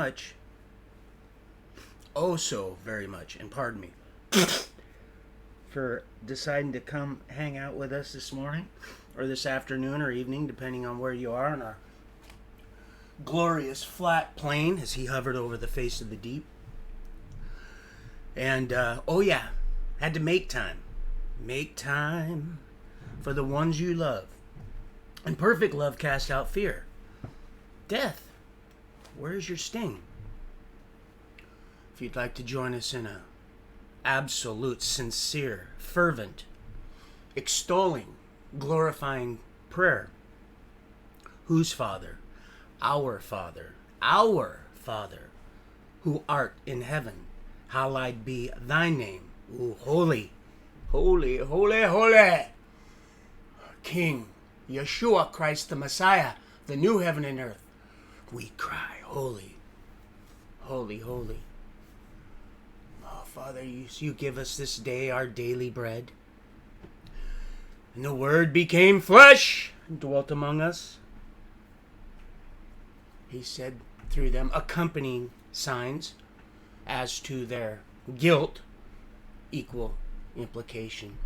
much, oh so very much, and pardon me, for deciding to come hang out with us this morning, or this afternoon or evening, depending on where you are on our glorious flat plane as he hovered over the face of the deep. And, oh yeah, had to make time. Make time for the ones you love. And perfect love casts out fear. Death, where's your sting? If you'd like to join us in a absolute, sincere, fervent, extolling, glorifying prayer. Whose Father? Our Father, who art in heaven, hallowed be thy name. Ooh, holy, holy, holy, holy. King Yeshua Christ the Messiah, the new heaven and earth. We cry, holy, holy, holy. Oh, Father, you give us this day our daily bread. And the Word became flesh and dwelt among us. He said through them accompanying signs as to their guilt, equal implication.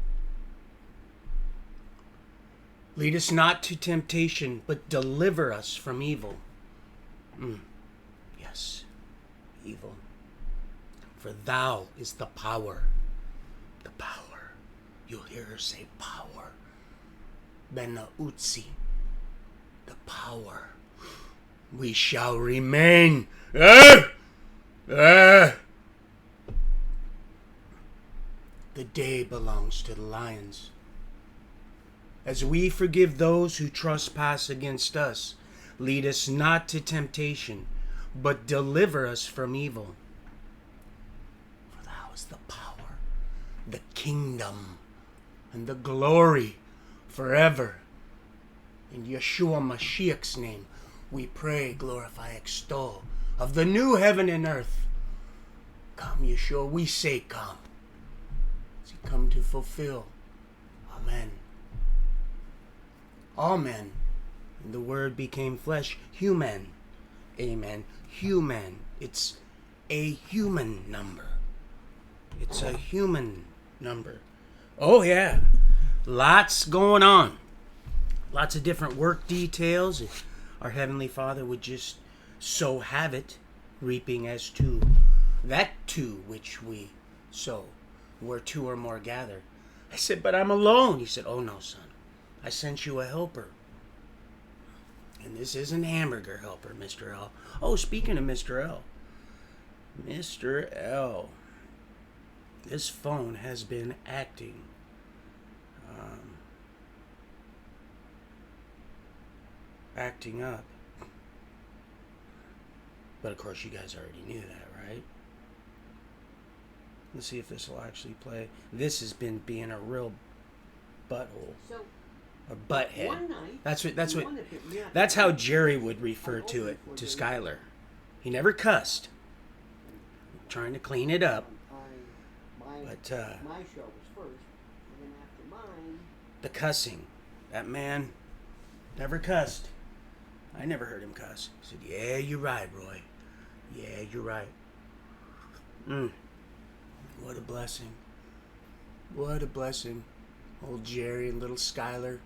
Lead us not to temptation, but deliver us from evil. Yes, evil. For thou is the power. The power. You'll hear her say power. Benautzi. The power. We shall remain. The day belongs to the lions. As we forgive those who trespass against us, lead us not to temptation, but deliver us from evil. For thou is the power, the kingdom, and the glory forever. In Yeshua Mashiach's name, we pray, glorify, extol, of the new heaven and earth. Come, Yeshua, we say come. As you come to fulfill. Amen. All men. And the Word became flesh. Human. Amen. Human. It's a human number. It's a human number. Oh, yeah. Lots going on. Lots of different work details. If our Heavenly Father would just so have it, reaping as to that to which we sow, where two or more gather. I said, but I'm alone. He said, oh no, son. I sent you a helper. And this isn't hamburger helper, Mr. L. Oh, speaking of Mr. L. Mr. L. This phone has been acting up. But of course you guys already knew that, right? Let's see if this will actually play. This has been being a real butthole. So, or butthead. one night, That's how Jerry would refer to it, to Skylar. He never cussed. Trying to clean it up. My But show was first, and then after mine, the cussing. That man never cussed. I never heard him cuss. He said, yeah, you're right, Roy. Yeah, you're right. What a blessing. What a blessing. Old Jerry and little Skylar.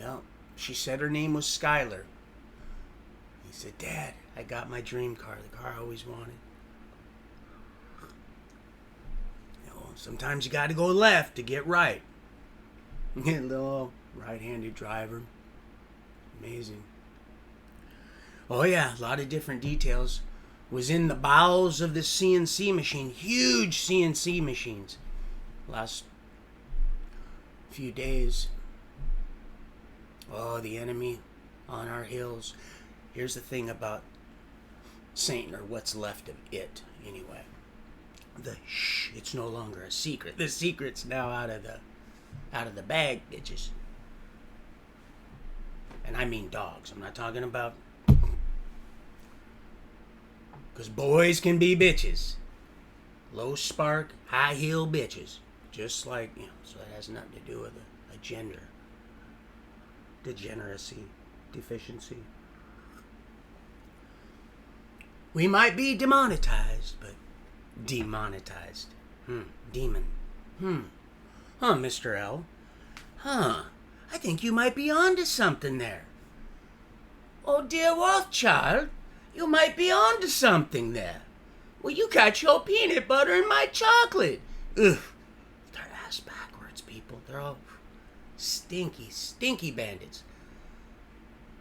Well, she said her name was Skylar. He said, Dad, I got my dream car, the car I always wanted. You know, sometimes you got to go left to get right. Get a little right-handed driver. Amazing. Oh yeah, a lot of different details. Was in the bowels of this CNC machine. Huge CNC machines. Last few days. Oh, the enemy on our hills. Here's the thing about Satan, or what's left of it, anyway. It's no longer a secret. The secret's now out of the bag, bitches. And I mean dogs. I'm not talking about... Because boys can be bitches. Low spark, high heel bitches. Just like, so it has nothing to do with a gender. Degeneracy, deficiency. We might be demonetized, but demonetized. Demon. Huh, Mr. L. Huh. I think you might be onto something there. Oh, dear Rothschild, you might be onto something there. Well, you got your peanut butter in my chocolate. Ugh. They're ass backwards, people. They're all stinky, stinky bandits.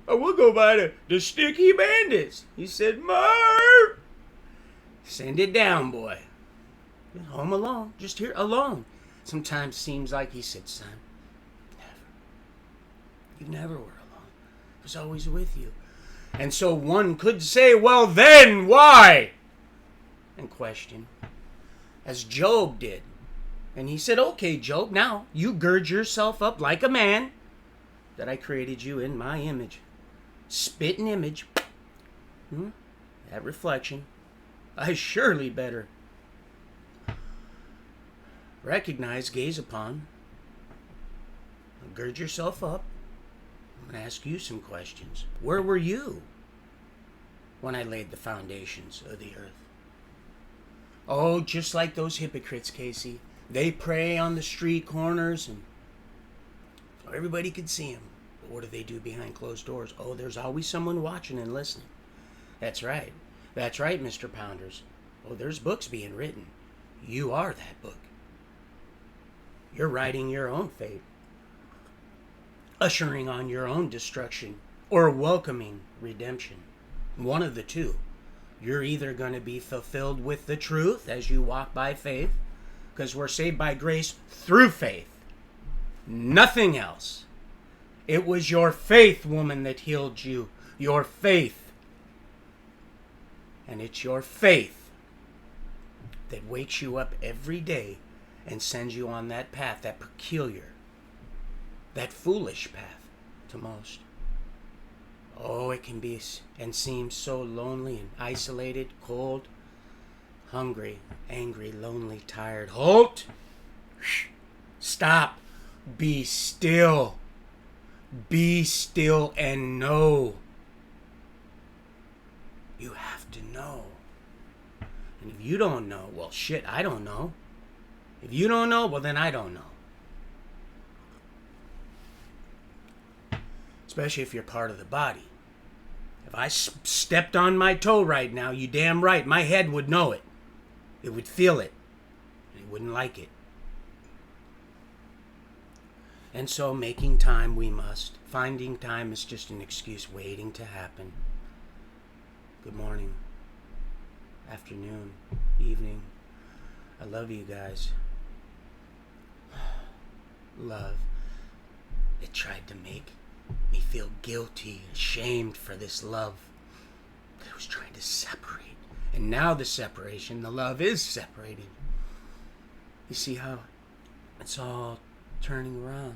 Oh, we'll go by the Sticky Bandits. He said, Marv! Send it down, boy. Home alone. Just here alone. Sometimes seems like he said, son, never. You never were alone. I was always with you. And so one could say, well then, why? And question. As Job did. And he said, okay, Job, now you gird yourself up like a man that I created you in my image. Spitting image. That reflection. I surely better recognize, gaze upon. Gird yourself up. I'm going to ask you some questions. Where were you when I laid the foundations of the earth? Oh, just like those hypocrites, Casey. They pray on the street corners and so everybody could see them. But what do they do behind closed doors? Oh, there's always someone watching and listening. That's right. That's right, Mr. Pounders. Oh, there's books being written. You are that book. You're writing your own fate. Ushering on your own destruction or welcoming redemption. One of the two. You're either going to be fulfilled with the truth as you walk by faith, because we're saved by grace through faith. Nothing else. It was your faith, woman, that healed you. Your faith. And it's your faith that wakes you up every day and sends you on that path, that peculiar, that foolish path to most. Oh, it can be and seem so lonely and isolated, cold, hungry, angry, lonely, tired. Halt! Stop. Be still. Be still and know. You have to know. And if you don't know, well, shit, I don't know. If you don't know, well, then I don't know. Especially if you're part of the body. If I stepped on my toe right now, you damn right, my head would know it. It would feel it. And it wouldn't like it. And so making time we must. Finding time is just an excuse waiting to happen. Good morning. Afternoon. Evening. I love you guys. Love. It tried to make me feel guilty, ashamed for this love that was trying to separate. And now the separation, the love is separating. You see how it's all turning around.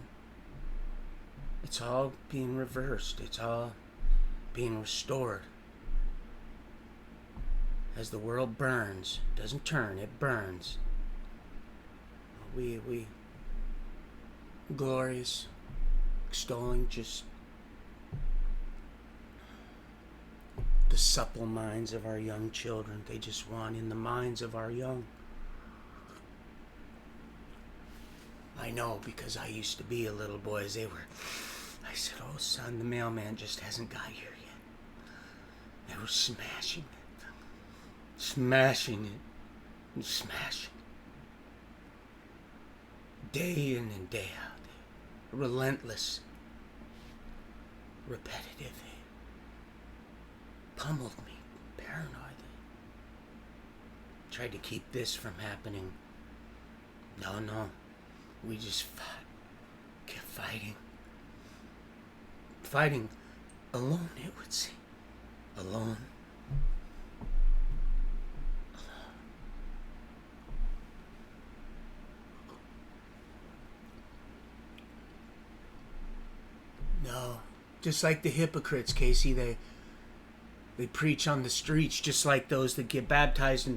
It's all being reversed. It's all being restored. As the world burns, it doesn't turn, it burns. We glorious, extolling just the supple minds of our young children. They just want in the minds of our young. I know, because I used to be a little boy as they were. I said, oh son, the mailman just hasn't got here yet. They were smashing it. Smashing it. And smashing it. Day in and day out. Relentless. Repetitive. They pummeled me. Paranoid. They tried to keep this from happening. No. We just fought. Kept fighting. Fighting alone, it would seem. Alone. No. Just like the hypocrites, Casey, they preach on the streets, just like those that get baptized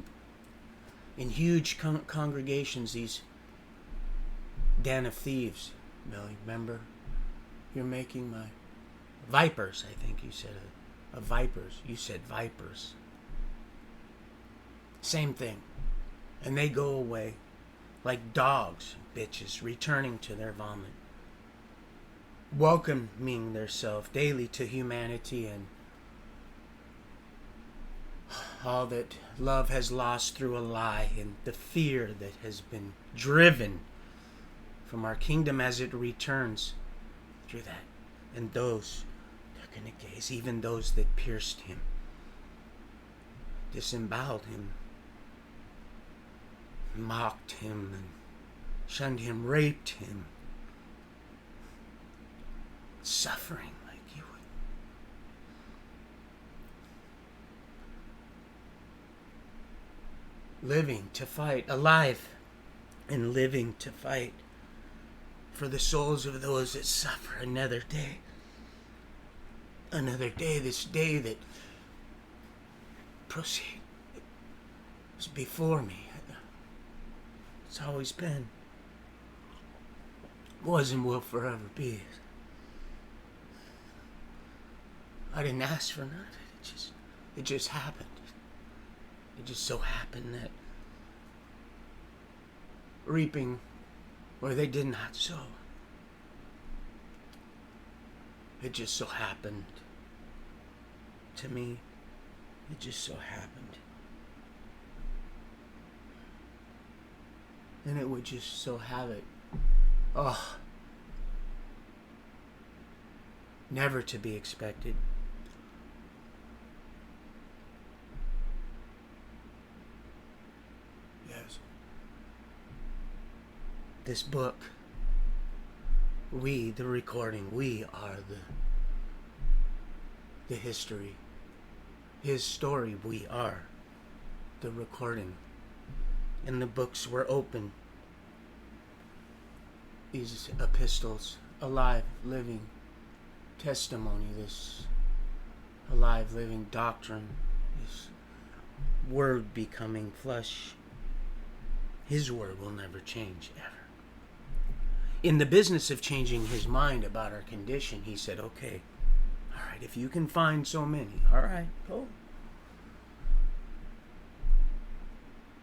in huge congregations, these den of thieves. Billy, remember? You're making my... Vipers, I think you said. Vipers. You said vipers. Same thing. And they go away like dogs, bitches, returning to their vomit, welcoming theirself daily to humanity and all that love has lost through a lie, and the fear that has been driven from our kingdom as it returns through that. And those they're going to gaze, even those that pierced him, disemboweled him, mocked him, and shunned him, raped him, suffering like you would. Living to fight, alive and living to fight for the souls of those that suffer another day. Another day, this day that proceed is before me. It's always been, was and will forever be. I didn't ask for none of it. It just happened. It just so happened that reaping where they did not sow. It just so happened to me. It just so happened. And it would just so have it. Oh. Never to be expected. Yes. This book, we, the recording, we are the history. His story, we are the recording. And the books were open. These epistles, alive, living testimony, this alive, living doctrine, this word becoming flesh. His word will never change, ever. In the business of changing his mind about our condition, he said, okay, all right, if you can find so many, all right, go.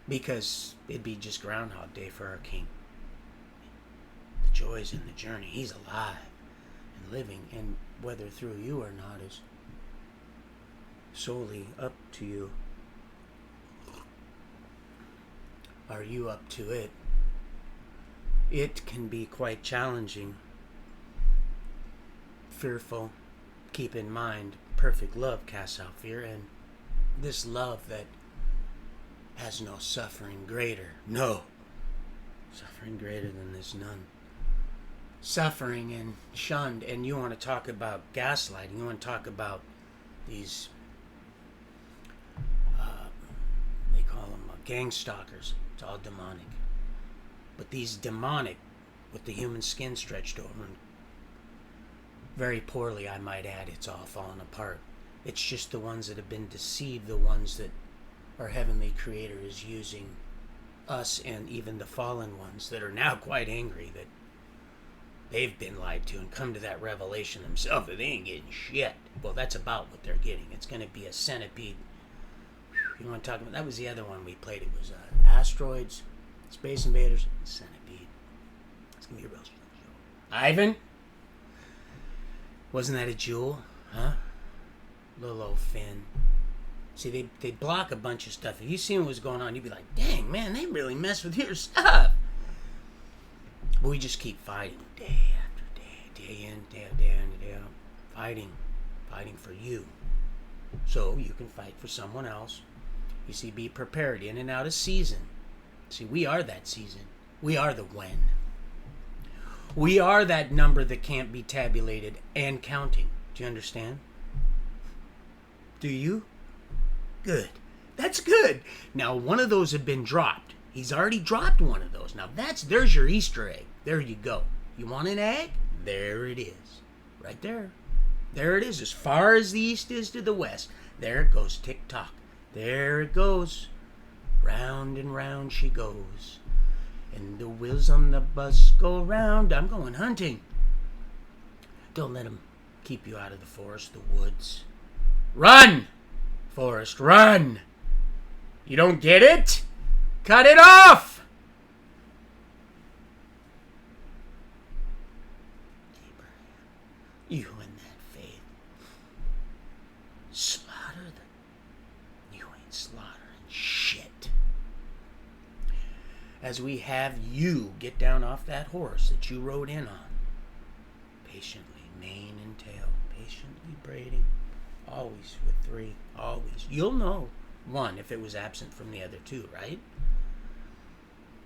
Because it'd be just Groundhog Day for our King. The joys in the journey. He's alive and living, and whether through you or not is solely up to you. Are you up to it? It can be quite challenging, fearful. Keep in mind, perfect love casts out fear, and this love that has no suffering greater. No. Suffering greater than this, none. Suffering and shunned, and you want to talk about gaslighting, you want to talk about these, they call them gang stalkers. It's all demonic. But these demonic, with the human skin stretched over, and very poorly, I might add, it's all fallen apart. It's just the ones that have been deceived, the ones that our Heavenly Creator is using us and even the fallen ones that are now quite angry that they've been lied to and come to that revelation themselves that they ain't getting shit. Well, that's about what they're getting. It's going to be a centipede. You want to talk about, that was the other one we played. It was asteroids, space invaders, and centipede. It's going to be a real show. Ivan? Wasn't that a jewel? Huh? Little old Finn. See, they block a bunch of stuff. If you seen what was going on, you'd be like, dang, man, they really mess with your stuff. But we just keep fighting day after day, day in, day out, day in, day out. Fighting for you. So you can fight for someone else. You see, be prepared in and out of season. See, we are that season. We are the when. We are that number that can't be tabulated and counting. Do you understand? Do you? Good. That's good. Now, one of those have been dropped. He's already dropped one of those. Now, there's your Easter egg. There you go. You want an egg? There it is. Right there. There it is. As far as the east is to the west. There it goes. Tick-tock. There it goes. Round and round she goes. And the wheels on the bus go round. I'm going hunting. Don't let them keep you out of the forest, the woods. Run! Forest, run! You don't get it? Cut it off! Abraham, you and that faith. Slaughter them. You ain't slaughtering shit. As we have you get down off that horse that you rode in on, patiently, mane and tail, patiently braiding, always with 3, always. You'll know, 1, if it was absent from the other 2, right?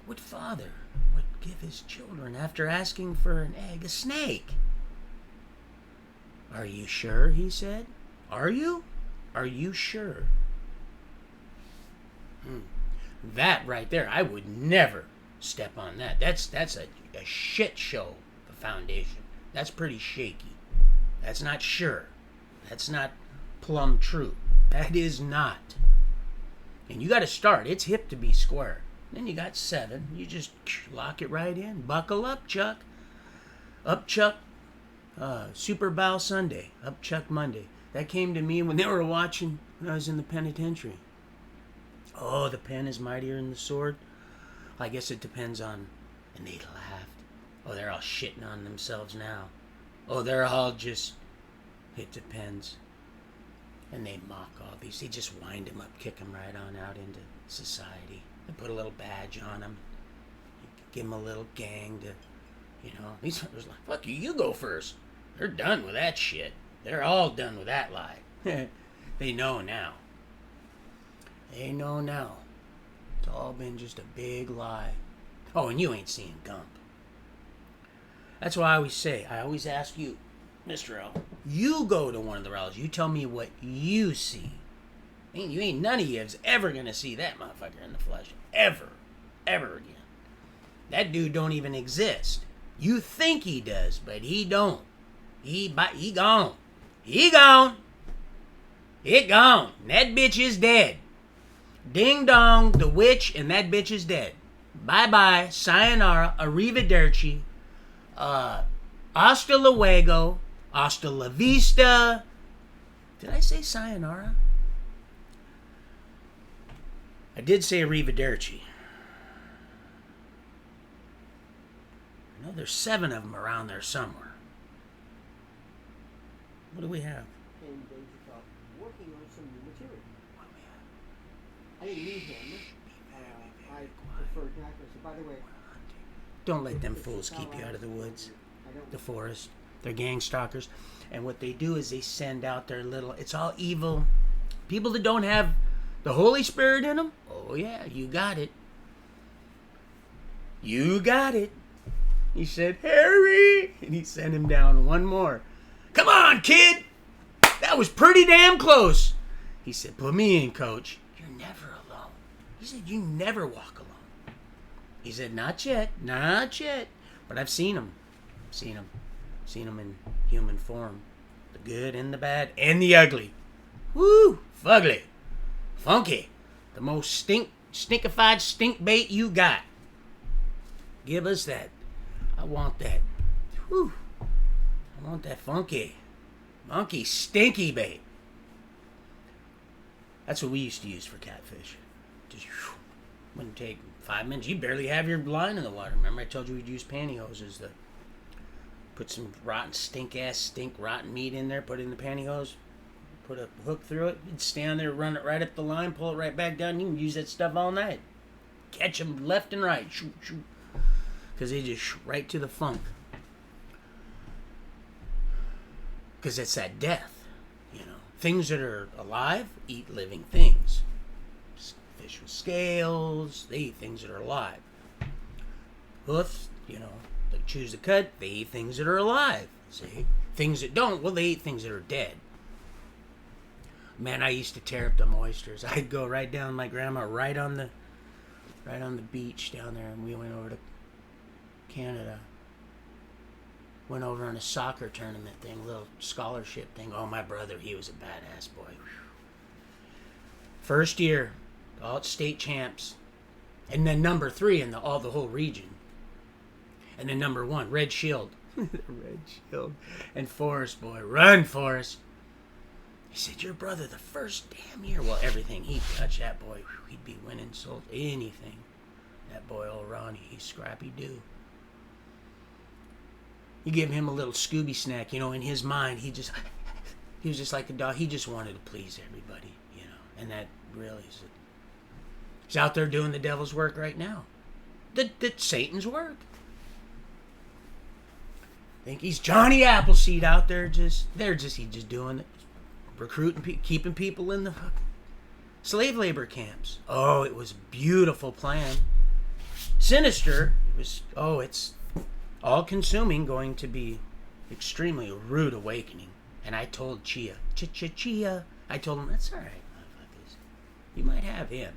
What father would give his children, after asking for an egg, a snake? Are you sure, he said? Are you? Are you sure? That right there, I would never step on that. That's a shit show, the foundation. That's pretty shaky. That's not sure. That's not plumb true. That is not. And you got to start. It's hip to be square. Then you got 7. You just lock it right in. Buckle up, Chuck. Up, Chuck. Super Bowl Sunday. Up, Chuck Monday. That came to me when they were watching when I was in the penitentiary. Oh, the pen is mightier than the sword. I guess it depends on... And they laughed. Oh, they're all shitting on themselves now. Oh, they're all just... It depends. And they mock all these. They just wind them up, kick them right on out into society. They put a little badge on them. Give them a little gang to... These fuckers like, fuck you, you go first. They're done with that shit. They're all done with that lie. They know now. They know now. It's all been just a big lie. Oh, and you ain't seeing Gump. That's why I always ask you, Mr. L, you go to one of the rallies, you tell me what you see. None of you is ever going to see that motherfucker in the flesh. Ever. Ever again. That dude don't even exist. You think he does, but he don't. He gone. He gone. It gone. That bitch is dead. Ding dong, the witch, and that bitch is dead. Bye-bye, sayonara, arrivederci, hasta luego, hasta la vista. Did I say sayonara? I did say arrivederci. I know there's 7 of them around there somewhere. What do we have? And they just are working on some new material. I didn't meet him. I preferred not to. So, by the way, don't let them fools keep you out of the woods, the forest. They're gang stalkers. And what they do is they send out their little... It's all evil. People that don't have the Holy Spirit in them. Oh, yeah, you got it. You got it. He said, Harry! And he sent him down one more. Come on, kid! That was pretty damn close. He said, put me in, coach. You're never alone. He said, you never walk alone. He said, not yet. Not yet. But I've seen him. Seen him in human form. The good and the bad and the ugly. Woo! Fugly. Funky. The most stinkified stink bait you got. Give us that. I want that. Whew. I want that funky, stinky bait. That's what we used to use for catfish. Just wouldn't take 5 minutes. You barely have your line in the water. Remember I told you we'd use pantyhoses to put some rotten meat in there, put it in the pantyhose, put a hook through it, you'd stand there, run it right up the line, pull it right back down. You can use that stuff all night. Catch them left and right. Shoot. Because they just right to the funk. Because it's that death, Things that are alive eat living things. Fish with scales, they eat things that are alive. Hoofs, they choose the cut, they eat things that are alive. See? Things that don't, well, they eat things that are dead. Man, I used to tear up them oysters. I'd go right down my grandma, right on the beach down there, and we went over to Canada. Went over on a soccer tournament thing, a little scholarship thing. Oh, my brother, he was a badass boy. First year, all state champs. And then number 3 in the whole region. And then number 1, Red Shield. Red Shield. And Forrest, boy. Run, Forrest. He said, your brother the first damn year. Well, everything he'd touch, that boy, he'd be winning, sold anything. That boy, old Ronnie, he's scrappy do. You give him a little Scooby snack, you know, in his mind, he was just like a dog. He just wanted to please everybody, you know. And that really is it. He's out there doing the devil's work right now. That's Satan's work. I think he's Johnny Appleseed out there he's just doing it. Recruiting, keeping people in the slave labor camps. Oh, it was a beautiful plan. Sinister. It's all-consuming, going to be extremely rude awakening. And I told Chia, I told him, that's all right, motherfuckers. You might have him.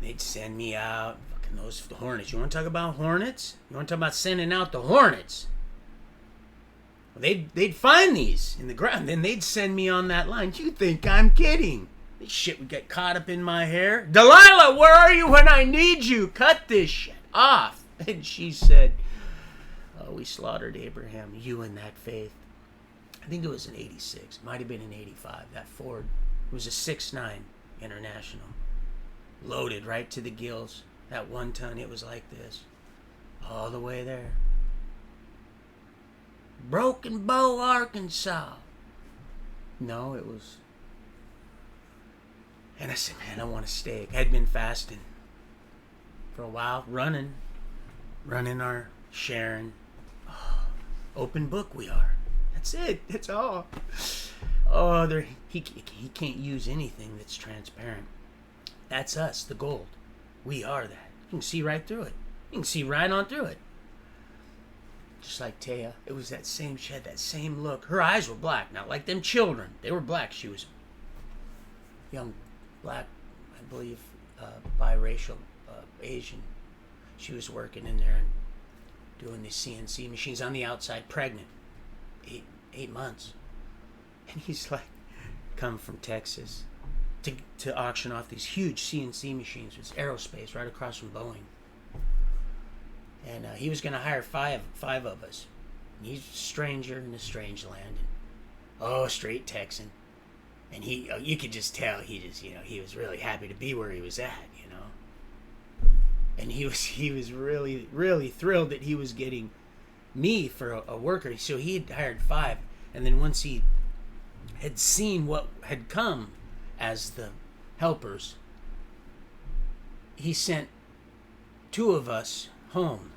They'd send me out, fucking the Hornets. You want to talk about Hornets? You want to talk about sending out the Hornets? Well, they'd find these in the ground, then they'd send me on that line. You think I'm kidding? This shit would get caught up in my hair. Delilah, where are you when I need you? Cut this shit off. And she said, oh, we slaughtered Abraham, you and that faith. I think it was in 86. Might have been in 85. That Ford. It was a 6.9 International. Loaded right to the gills. That 1 ton, it was like this. All the way there. Broken Bow, Arkansas. No, it was... And I said, man, I want a steak. I'd been fasting for a while, running our sharing. Oh, open book we are. That's it. That's all. Oh, he can't use anything that's transparent. That's us, the gold. We are that. You can see right through it. You can see right on through it. Just like Taya. It was that same, she had that same look. Her eyes were black, not like them children. They were black. She was young, black, I believe, biracial, Asian. She was working in there and doing these CNC machines on the outside, pregnant. 8 months. And he's like, come from Texas to auction off these huge CNC machines. It's aerospace right across from Boeing. And he was going to hire five of us. And he's a stranger in a strange land. And, straight Texan. And you could just tell he was really happy to be where he was at, you know. And he was really, really thrilled that he was getting me for a worker. So he had hired 5. And then once he had seen what had come as the helpers, he sent 2 of us home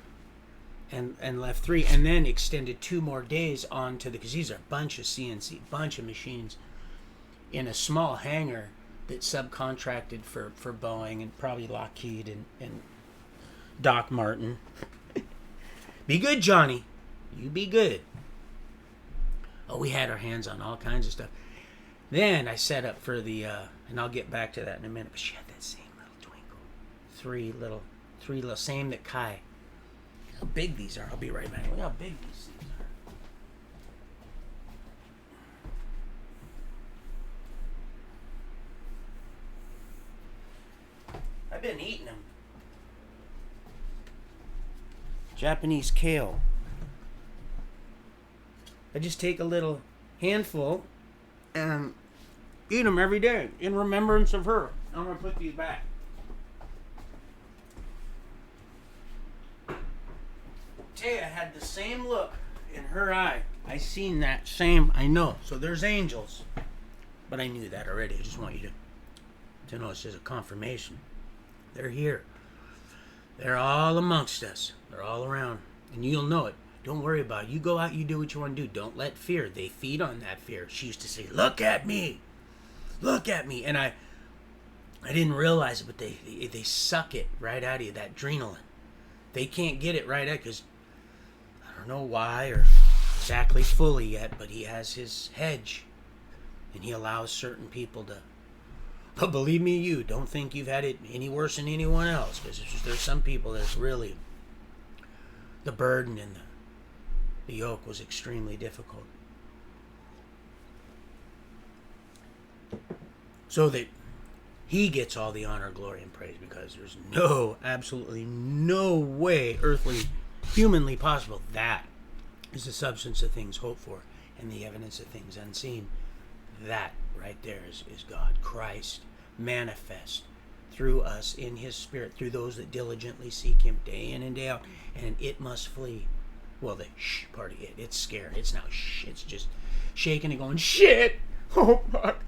and left 3, and then extended 2 more days on to because these are a bunch of CNC, bunch of machines in a small hangar that subcontracted for Boeing and probably Lockheed and Doc Martin. Be good, Johnny. You be good. Oh, we had our hands on all kinds of stuff. Then I set up for the, and I'll get back to that in a minute, but she had that same little twinkle. Three little, same that Kai. Look how big these are. I'll be right back. Look how big these things are. I've been eating them. Japanese kale. I just take a little handful and eat them every day in remembrance of her. I'm going to put these back. Taya had the same look in her eye. I seen that same, I know. So there's angels. But I knew that already. I just want you to know it's just a confirmation. They're here. They're all amongst us. They're all around. And you'll know it. Don't worry about it. You go out, you do what you want to do. Don't let fear. They feed on that fear. She used to say, look at me. Look at me. And I didn't realize it, but they suck it right out of you, that adrenaline. They can't get it right out because I don't know why or exactly fully yet, but he has his hedge. And he allows certain people to. But believe me, you don't think you've had it any worse than anyone else, because there's some people that's really the burden and the yoke was extremely difficult. So that he gets all the honor, glory, and praise, because there's absolutely no way earthly, humanly possible. That is the substance of things hoped for and the evidence of things unseen. That right there is God, Christ manifest through us in his spirit, through those that diligently seek him day in and day out, and it must flee. Well, the shh part of it, it's scared. It's now shh. It's just shaking and going, shit. Oh, fuck.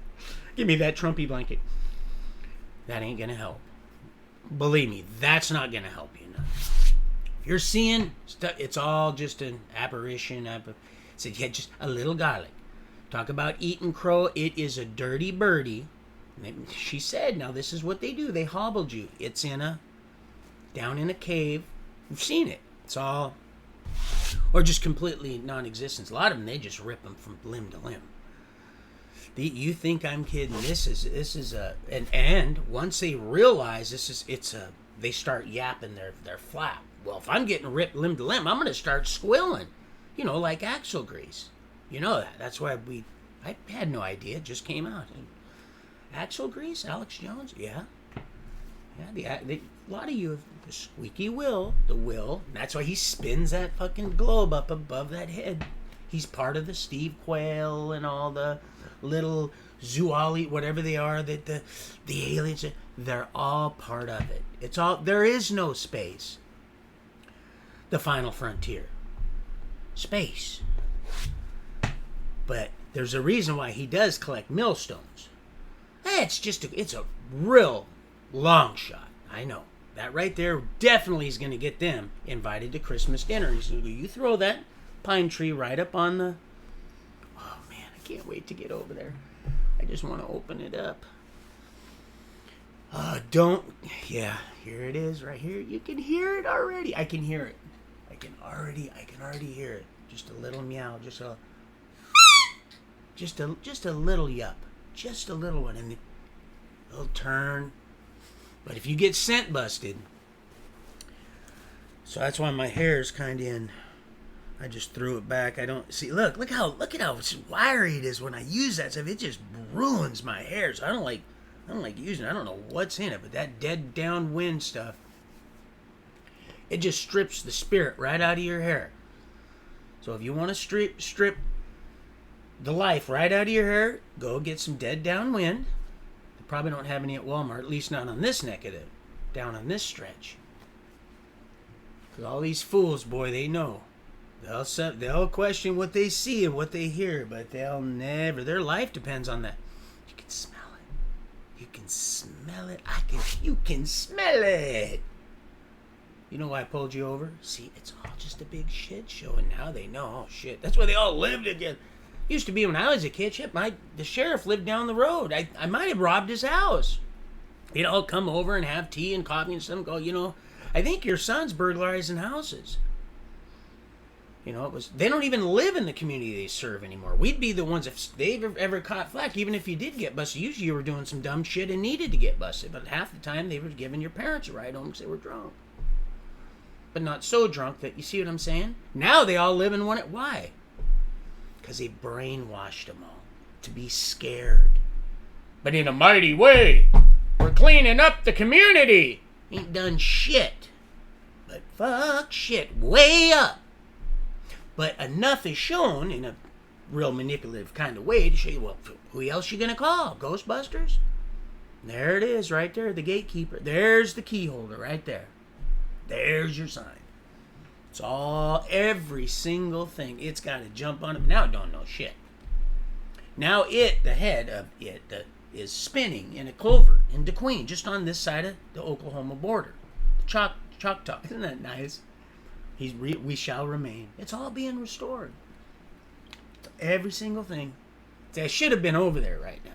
Give me that Trumpy blanket. That ain't going to help. Believe me, that's not going to help you. No. If you're seeing stuff, it's all just an apparition. It's just a little garlic. Talk about eating crow. It is a dirty birdie. She said, now this is what they do. They hobbled you. It's down in a cave. You've seen it. It's all, or just completely non-existent. A lot of them, they just rip them from limb to limb. You think I'm kidding? This is and once they realize they start yapping their flap. Well, if I'm getting ripped limb to limb, I'm going to start squilling, like axle grease. You know that. That's why I had no idea. It just came out. Axle grease, Alex Jones, yeah. A lot of you have the squeaky will, That's why he spins that fucking globe up above that head. He's part of the Steve Quayle and all the little zoology, whatever they are, that the aliens, they're all part of it. It's all, there is no space. The final frontier. Space. But there's a reason why he does collect millstones. It's a real long shot. I know. That right there definitely is going to get them invited to Christmas dinner. He's going to go, you throw that pine tree right up on the... Oh, man, I can't wait to get over there. I just want to open it up. Yeah, here it is right here. You can hear it already. I can hear it. I can already hear it. Just a little meow, just a little yup. Just a little one, and it'll turn. But if you get scent busted, so that's why my hair is kind of in. I just threw it back. I don't see. Look at how wiry it is when I use that stuff. It just ruins my hair. So I don't like using it. I don't know what's in it, but that dead downwind stuff, it just strips the spirit right out of your hair. So if you want to strip the life right out of your hair, go get some dead downwind. They probably don't have any at Walmart, at least not on this neck of it, down on this stretch. Because all these fools, boy, they know. They'll question what they see and what they hear, but they'll never. Their life depends on that. You can smell it. You can smell it. You can smell it. You know why I pulled you over? See, it's all just a big shit show, and now they know. Oh shit, that's why they all live together. Used to be when I was a kid, shit, the sheriff lived down the road. I might have robbed his house. He'd all come over and have tea and coffee and stuff. Go, I think your son's burglarizing houses. They don't even live in the community they serve anymore. We'd be the ones, if they've ever caught flack, even if you did get busted, usually you were doing some dumb shit and needed to get busted. But half the time they were giving your parents a ride home because they were drunk. But not so drunk that, you see what I'm saying? Now they all live in one. Why? Because they brainwashed them all to be scared. But in a mighty way, we're cleaning up the community. Ain't done shit. But fuck shit way up. But enough is shown in a real manipulative kind of way to show you, well, who else you going to call? Ghostbusters? There it is right there, the gatekeeper. There's the key holder right there. There's your sign. It's all, every single thing. It's got to jump on it. Now it don't know shit. Now the head of it is spinning in a clover into Queen, just on this side of the Oklahoma border. The Choctaw. Isn't that nice? We shall remain. It's all being restored. Every single thing. See, I should have been over there right now.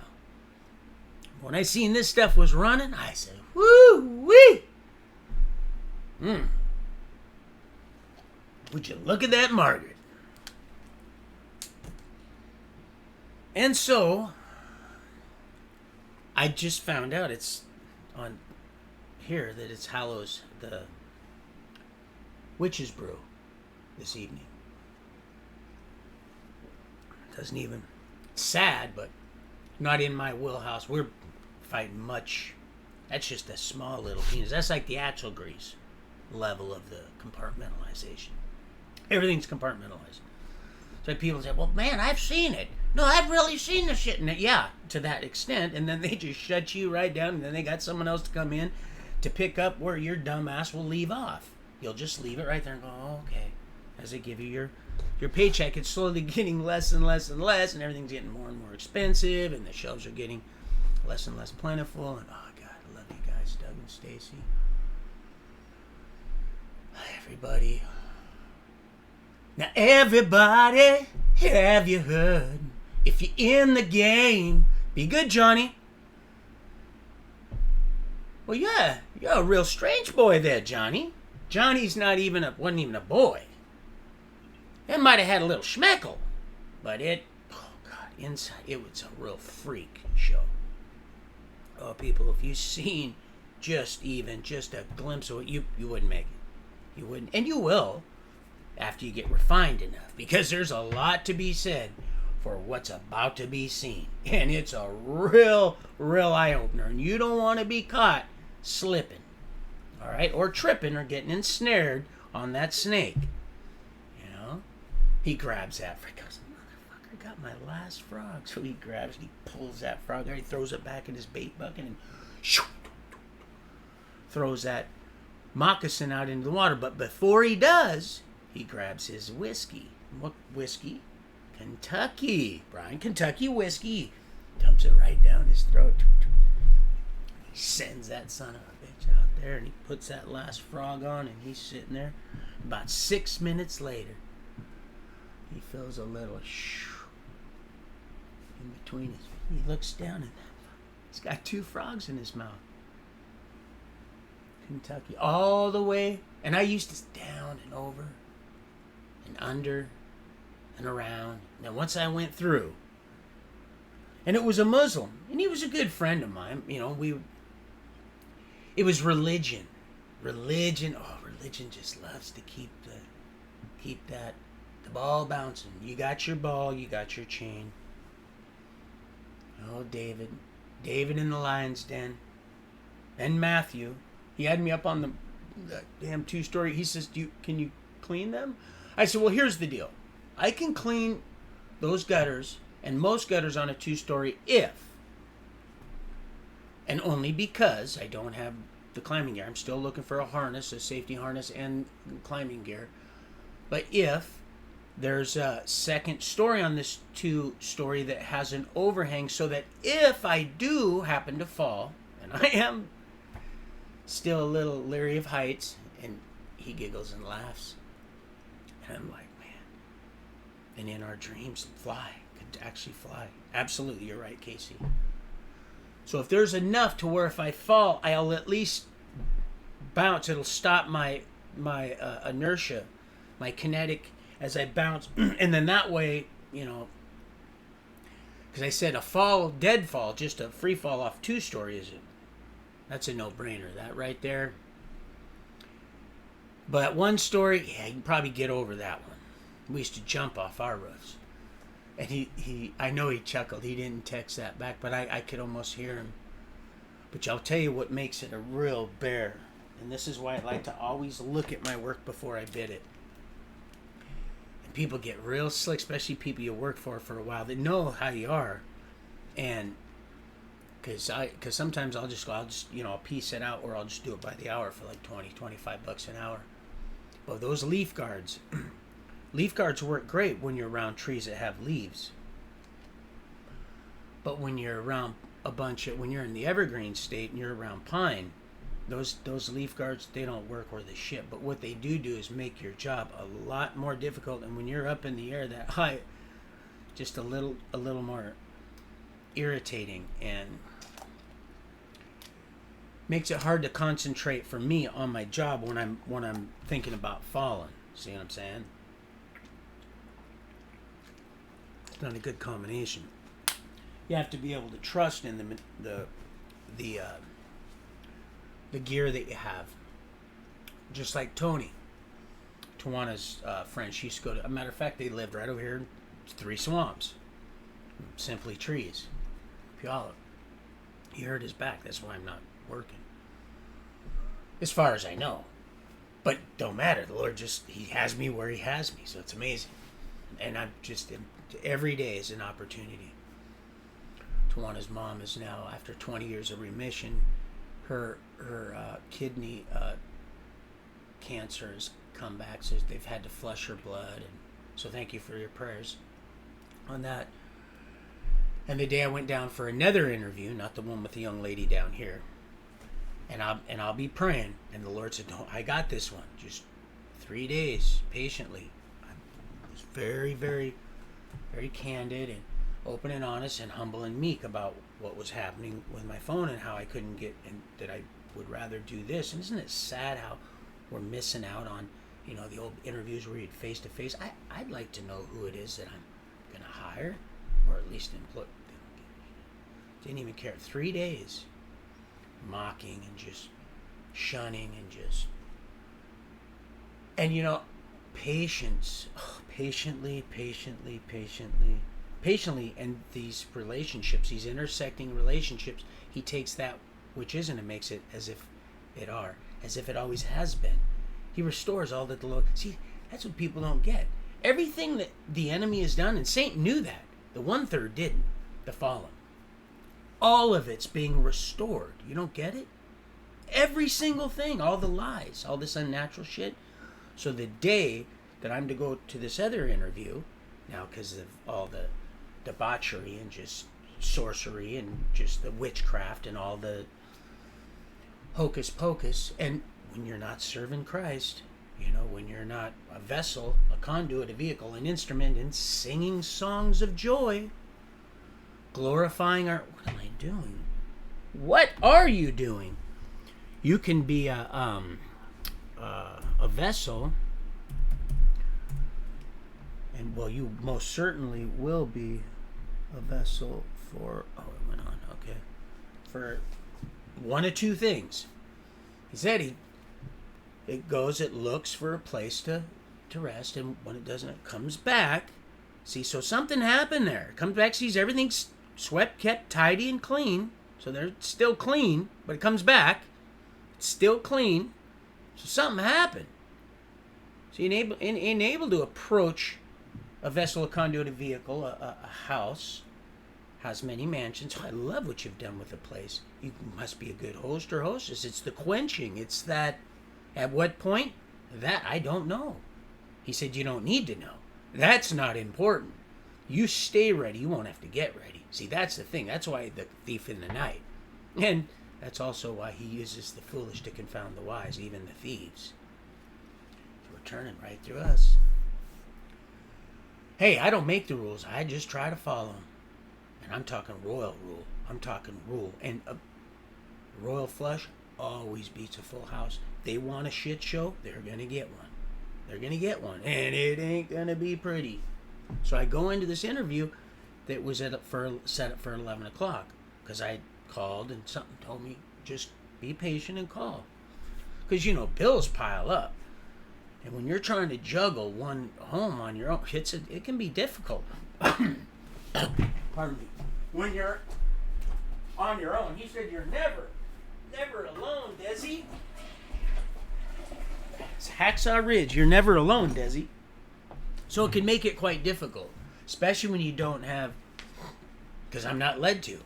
When I seen this stuff was running, I said, woo-wee! Would you look at that, Margaret? And so, I just found out it's on here that it's Hallows, the Witch's Brew, this evening. Doesn't even, sad, but not in my wheelhouse. We're fighting much. That's just a small little penis. That's like the axle grease level of the compartmentalization. Everything's compartmentalized. So people say, well, man, I've seen it. No, I've really seen the shit. And yeah, to that extent. And then they just shut you right down. And then they got someone else to come in to pick up where your dumbass will leave off. You'll just leave it right there and go, oh, okay. As they give you your paycheck, it's slowly getting less and less and less. And everything's getting more and more expensive. And the shelves are getting less and less plentiful. And oh, God, I love you guys, Doug and Stacy. Everybody. Now, everybody, have you heard? If you're in the game, be good, Johnny. Well, yeah, you're a real strange boy there, Johnny. Johnny's wasn't even a boy. It might have had a little schmeckle, but inside, it was a real freak show. Oh, people, if you've seen just a glimpse of it, you wouldn't make it. You wouldn't, and you will after you get refined enough, because there's a lot to be said for what's about to be seen, and it's a real eye-opener, and you don't want to be caught slipping, all right, or tripping or getting ensnared on that snake. You know, he grabs that frog, goes, motherfucker, got my last frog. So he pulls that frog out, he throws it back in his bait bucket, and throws that moccasin out into the water. But before he does, he grabs his whiskey. What whiskey? Kentucky, Brian. Kentucky whiskey. Dumps it right down his throat. He sends that son of a bitch out there, and he puts that last frog on, and he's sitting there. About 6 minutes later, he feels a little in between his. He looks down, and he's got 2 frogs in his mouth. Kentucky, all the way, and I used to down and over and under and around. Now, once I went through, and it was a Muslim, and he was a good friend of mine. You know, it was religion. Religion just loves to keep the ball bouncing. You got your ball, you got your chain. Oh, David in the lion's den, and Matthew. He had me up on the damn 2-story. He says, can you clean them? I said, well, here's the deal. I can clean those gutters and most gutters on a 2-story if, and only because I don't have the climbing gear. I'm still looking for a safety harness and climbing gear. But if there's a second story on this 2-story that has an overhang, so that if I do happen to fall, and I am still a little leery of heights, and he giggles and laughs, and I'm like, man. And in our dreams, could actually fly. Absolutely, you're right, Casey. So if there's enough to where if I fall, I'll at least bounce. It'll stop my inertia, my kinetic as I bounce, and then that way, you know, because I said dead fall, just a free fall off 2-story that's a no-brainer, that right there. But 1-story, yeah, you can probably get over that one. We used to jump off our roofs. And I know he chuckled. He didn't text that back, but I could almost hear him. But I'll tell you what makes it a real bear. And this is why I like to always look at my work before I bid it. And people get real slick, especially people you work for a while. They know how you are. And because sometimes I'll piece it out, or I'll just do it by the hour for like $20-$25 an hour. Well, those leaf guards work great when you're around trees that have leaves. But when you're around when you're in the evergreen state and you're around pine, those leaf guards, they don't work worth a shit. But what they do is make your job a lot more difficult. And when you're up in the air that high, just a little more irritating, and makes it hard to concentrate for me on my job when I'm thinking about falling. See what I'm saying? It's not a good combination. You have to be able to trust in the gear that you have. Just like Tony, Tawana's friend, she used to go to. A matter of fact, they lived right over here in 3 Swamps, Simply Trees, Puyallup. He hurt his back. That's why I'm not working, as far as I know. But don't matter. The Lord he has me where he has me, so it's amazing. And I'm just Every day is an opportunity. Tawana's mom is now, after 20 years of remission, her kidney cancer has come back, so they've had to flush her blood, and so thank you for your prayers on that. And the day I went down for another interview, not the one with the young lady down here, and I'll be praying, and the Lord said, "No, I got this one. Just 3 days, patiently." I was very, very, very candid and open and honest and humble and meek about what was happening with my phone and how I couldn't get, and that I would rather do this. And isn't it sad how we're missing out on, the old interviews where you'd face to face? I'd like to know who it is that I'm gonna hire, or at least employ. Didn't even care. 3 days, mocking and just shunning and just, and patience, patiently, and these relationships, these intersecting relationships, he takes that which isn't and makes it as if it are, as if it always has been. He restores all that the Lord. See, that's what people don't get. Everything that the enemy has done, and Satan knew that. The 1/3 didn't. The fallen. All of it's being restored. You don't get it? Every single thing, all the lies, all this unnatural shit. So the day that I'm to go to this other interview, now because of all the debauchery and just sorcery and just the witchcraft and all the hocus pocus, and when you're not serving Christ, when you're not a vessel, a conduit, a vehicle, an instrument, and singing songs of joy, glorifying our... What am I doing? What are you doing? You can be a vessel, and well, you most certainly will be a vessel for... Oh, it went on. Okay. For one of two things. He said it looks for a place to rest, and when it doesn't, it comes back. See, so something happened there. It comes back, sees everything's swept, kept tidy and clean. So they're still clean, but it comes back. It's still clean. So something happened. So you're able to approach a vessel, a conduit, a vehicle, a house, has many mansions. Oh, I love what you've done with the place. You must be a good host or hostess. It's the quenching. It's that. At what point? That I don't know. He said, you don't need to know. That's not important. You stay ready. You won't have to get ready. See, that's the thing. That's why the thief in the night. And that's also why he uses the foolish to confound the wise, even the thieves. So we're turning right through us. Hey, I don't make the rules. I just try to follow them. And I'm talking royal rule. I'm talking rule. And a royal flush always beats a full house. They want a shit show, they're going to get one. They're going to get one. And it ain't going to be pretty. So I go into this interview that was set up for 11 o'clock. Because I called and something told me, just be patient and call. Because, bills pile up. And when you're trying to juggle one home on your own, it can be difficult. Pardon me. When you're on your own, he said you're never alone, Desi. It's Hacksaw Ridge. You're never alone, Desi. So it can make it quite difficult, especially when you don't have, because I'm not led to.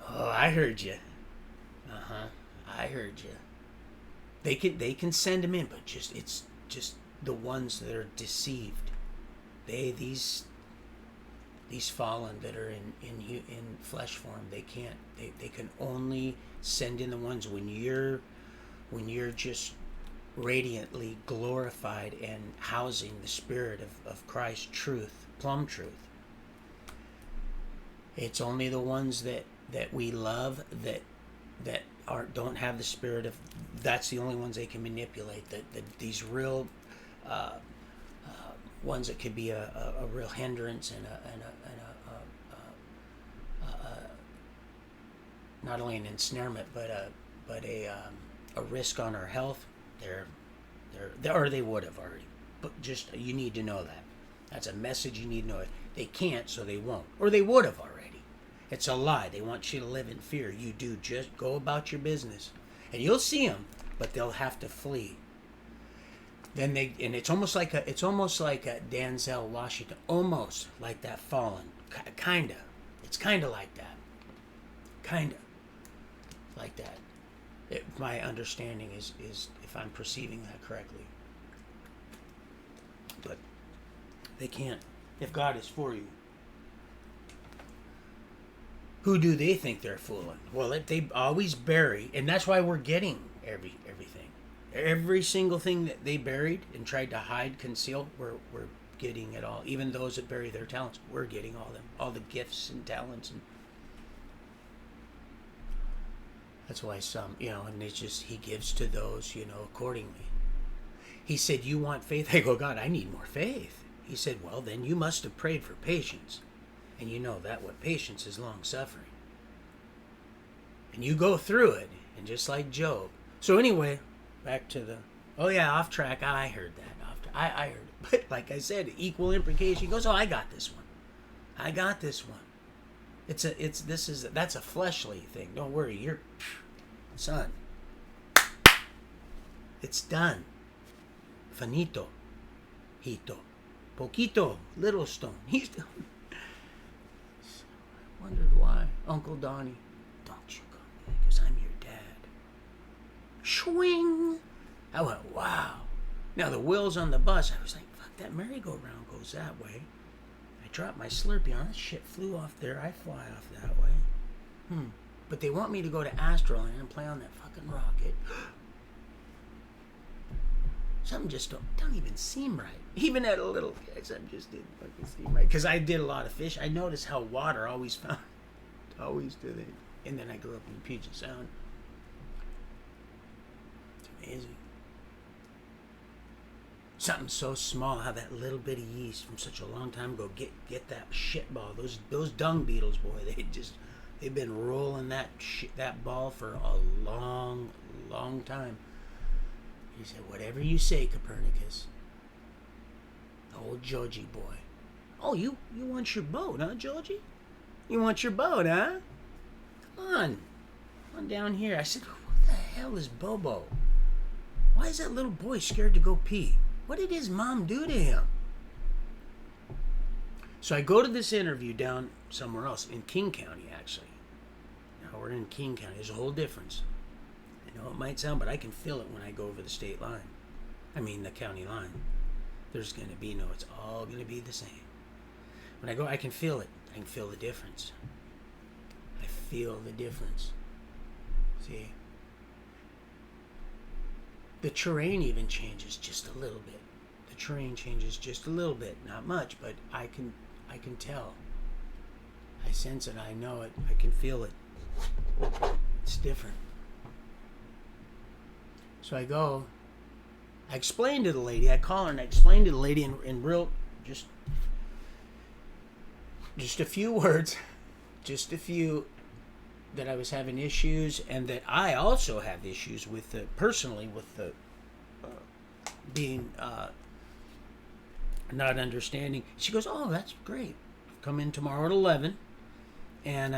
Oh, I heard you. I heard you. They can send them in, but it's just the ones that are deceived. These fallen that are in flesh form, they can't. They can only send in the ones when you're just radiantly glorified and housing the Spirit of Christ, truth, plumb truth. It's only the ones that we love that don't have the Spirit of. That's the only ones they can manipulate. These real ones that could be a real hindrance and a not only an ensnarement but a risk on our health. They would have already. But just you need to know that. That's a message you need to know. They can't, so they won't, or they would have already. It's a lie. They want you to live in fear. You do. Just go about your business, and you'll see them, but they'll have to flee. Then and it's almost like a Denzel Washington, almost like that Fallen, kinda. It's kinda like that, kinda like that. My understanding is if I'm perceiving that correctly. But they can't. If God is for you, who do they think they're fooling? Well, they always bury, and that's why we're getting everything. Every single thing that they buried and tried to hide, conceal, we're getting it all. Even those that bury their talents, we're getting all the gifts and talents. And that's why some, and it's just, he gives to those, accordingly. He said, you want faith? I go, God, I need more faith. He said, well, then you must have prayed for patience. And you know that what patience is long suffering. And you go through it, and just like Job. So anyway, back to off track. I heard that. I heard it. But like I said, equal imprecation. He goes, oh, I got this one. That's a fleshly thing. Don't worry, son. It's done. Finito. Hito. Poquito. Little stone. He's done. I wondered why. Uncle Donnie, don't you come back, because I'm your dad. Swing. I went, wow. Now the wheels on the bus, I was like, fuck, that merry-go-round goes that way. I dropped my Slurpee on it. Shit flew off there. I fly off that way. But they want me to go to Astroland and play on that fucking rocket. Something just don't even seem right. Even at a little kid, something just didn't fucking seem right. Because I did a lot of fish. I noticed how water always did it. And then I grew up in Puget Sound. It's amazing. Something so small, how that little bit of yeast from such a long time ago get that shit ball. Those dung beetles, boy, they've been rolling that ball for a long, long time. He said, whatever you say, Copernicus. The old Georgie boy. Oh, you want your boat, huh, Georgie? You want your boat, huh? Come on down here. I said, what the hell is Bobo? Why is that little boy scared to go pee? What did his mom do to him? So I go to this interview down somewhere else, in King County, actually. Now we're in King County. There's a whole difference. I know it might sound, but I can feel it when I go over the state line. I mean, the county line. There's going to be it's all going to be the same. When I go, I can feel it. I can feel the difference. I feel the difference. See? The terrain even changes just a little bit. The terrain changes just a little bit. Not much, but I can tell. I sense it. I know it. I can feel it. It's different. So I go. I explain to the lady. I call her and I explain to the lady in real, just a few words, just a few, that I was having issues, and that I also have issues with personally with the being not understanding. She goes, "Oh, that's great. Come in tomorrow at 11, and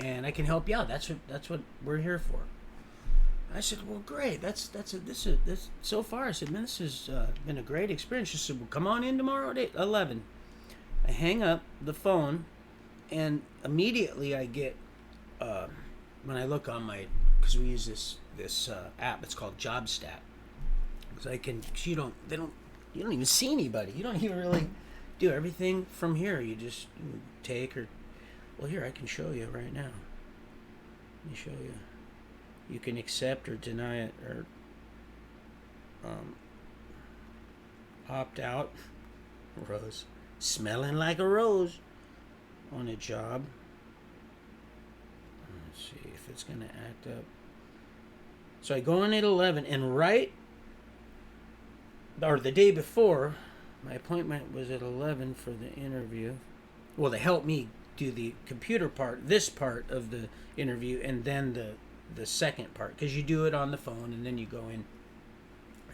I can help you out. That's what we're here for." I said, "Well, great. This so far." I said, "Man, this has been a great experience." She said, "Well, come on in tomorrow at 11." I hang up the phone, and immediately I get when I look on because we use this app. It's called JobStat. Because you don't even see anybody. You don't even really do everything from here. You just take well, here I can show you right now. Let me show you. You can accept or deny it or opt out. Rose. Smelling like a rose on a job. Let's see if it's going to act up. So I go in at 11, and the day before, my appointment was at 11 for the interview. Well, to help me do the computer part, this part of the interview, and then the second part, because you do it on the phone, and then you go in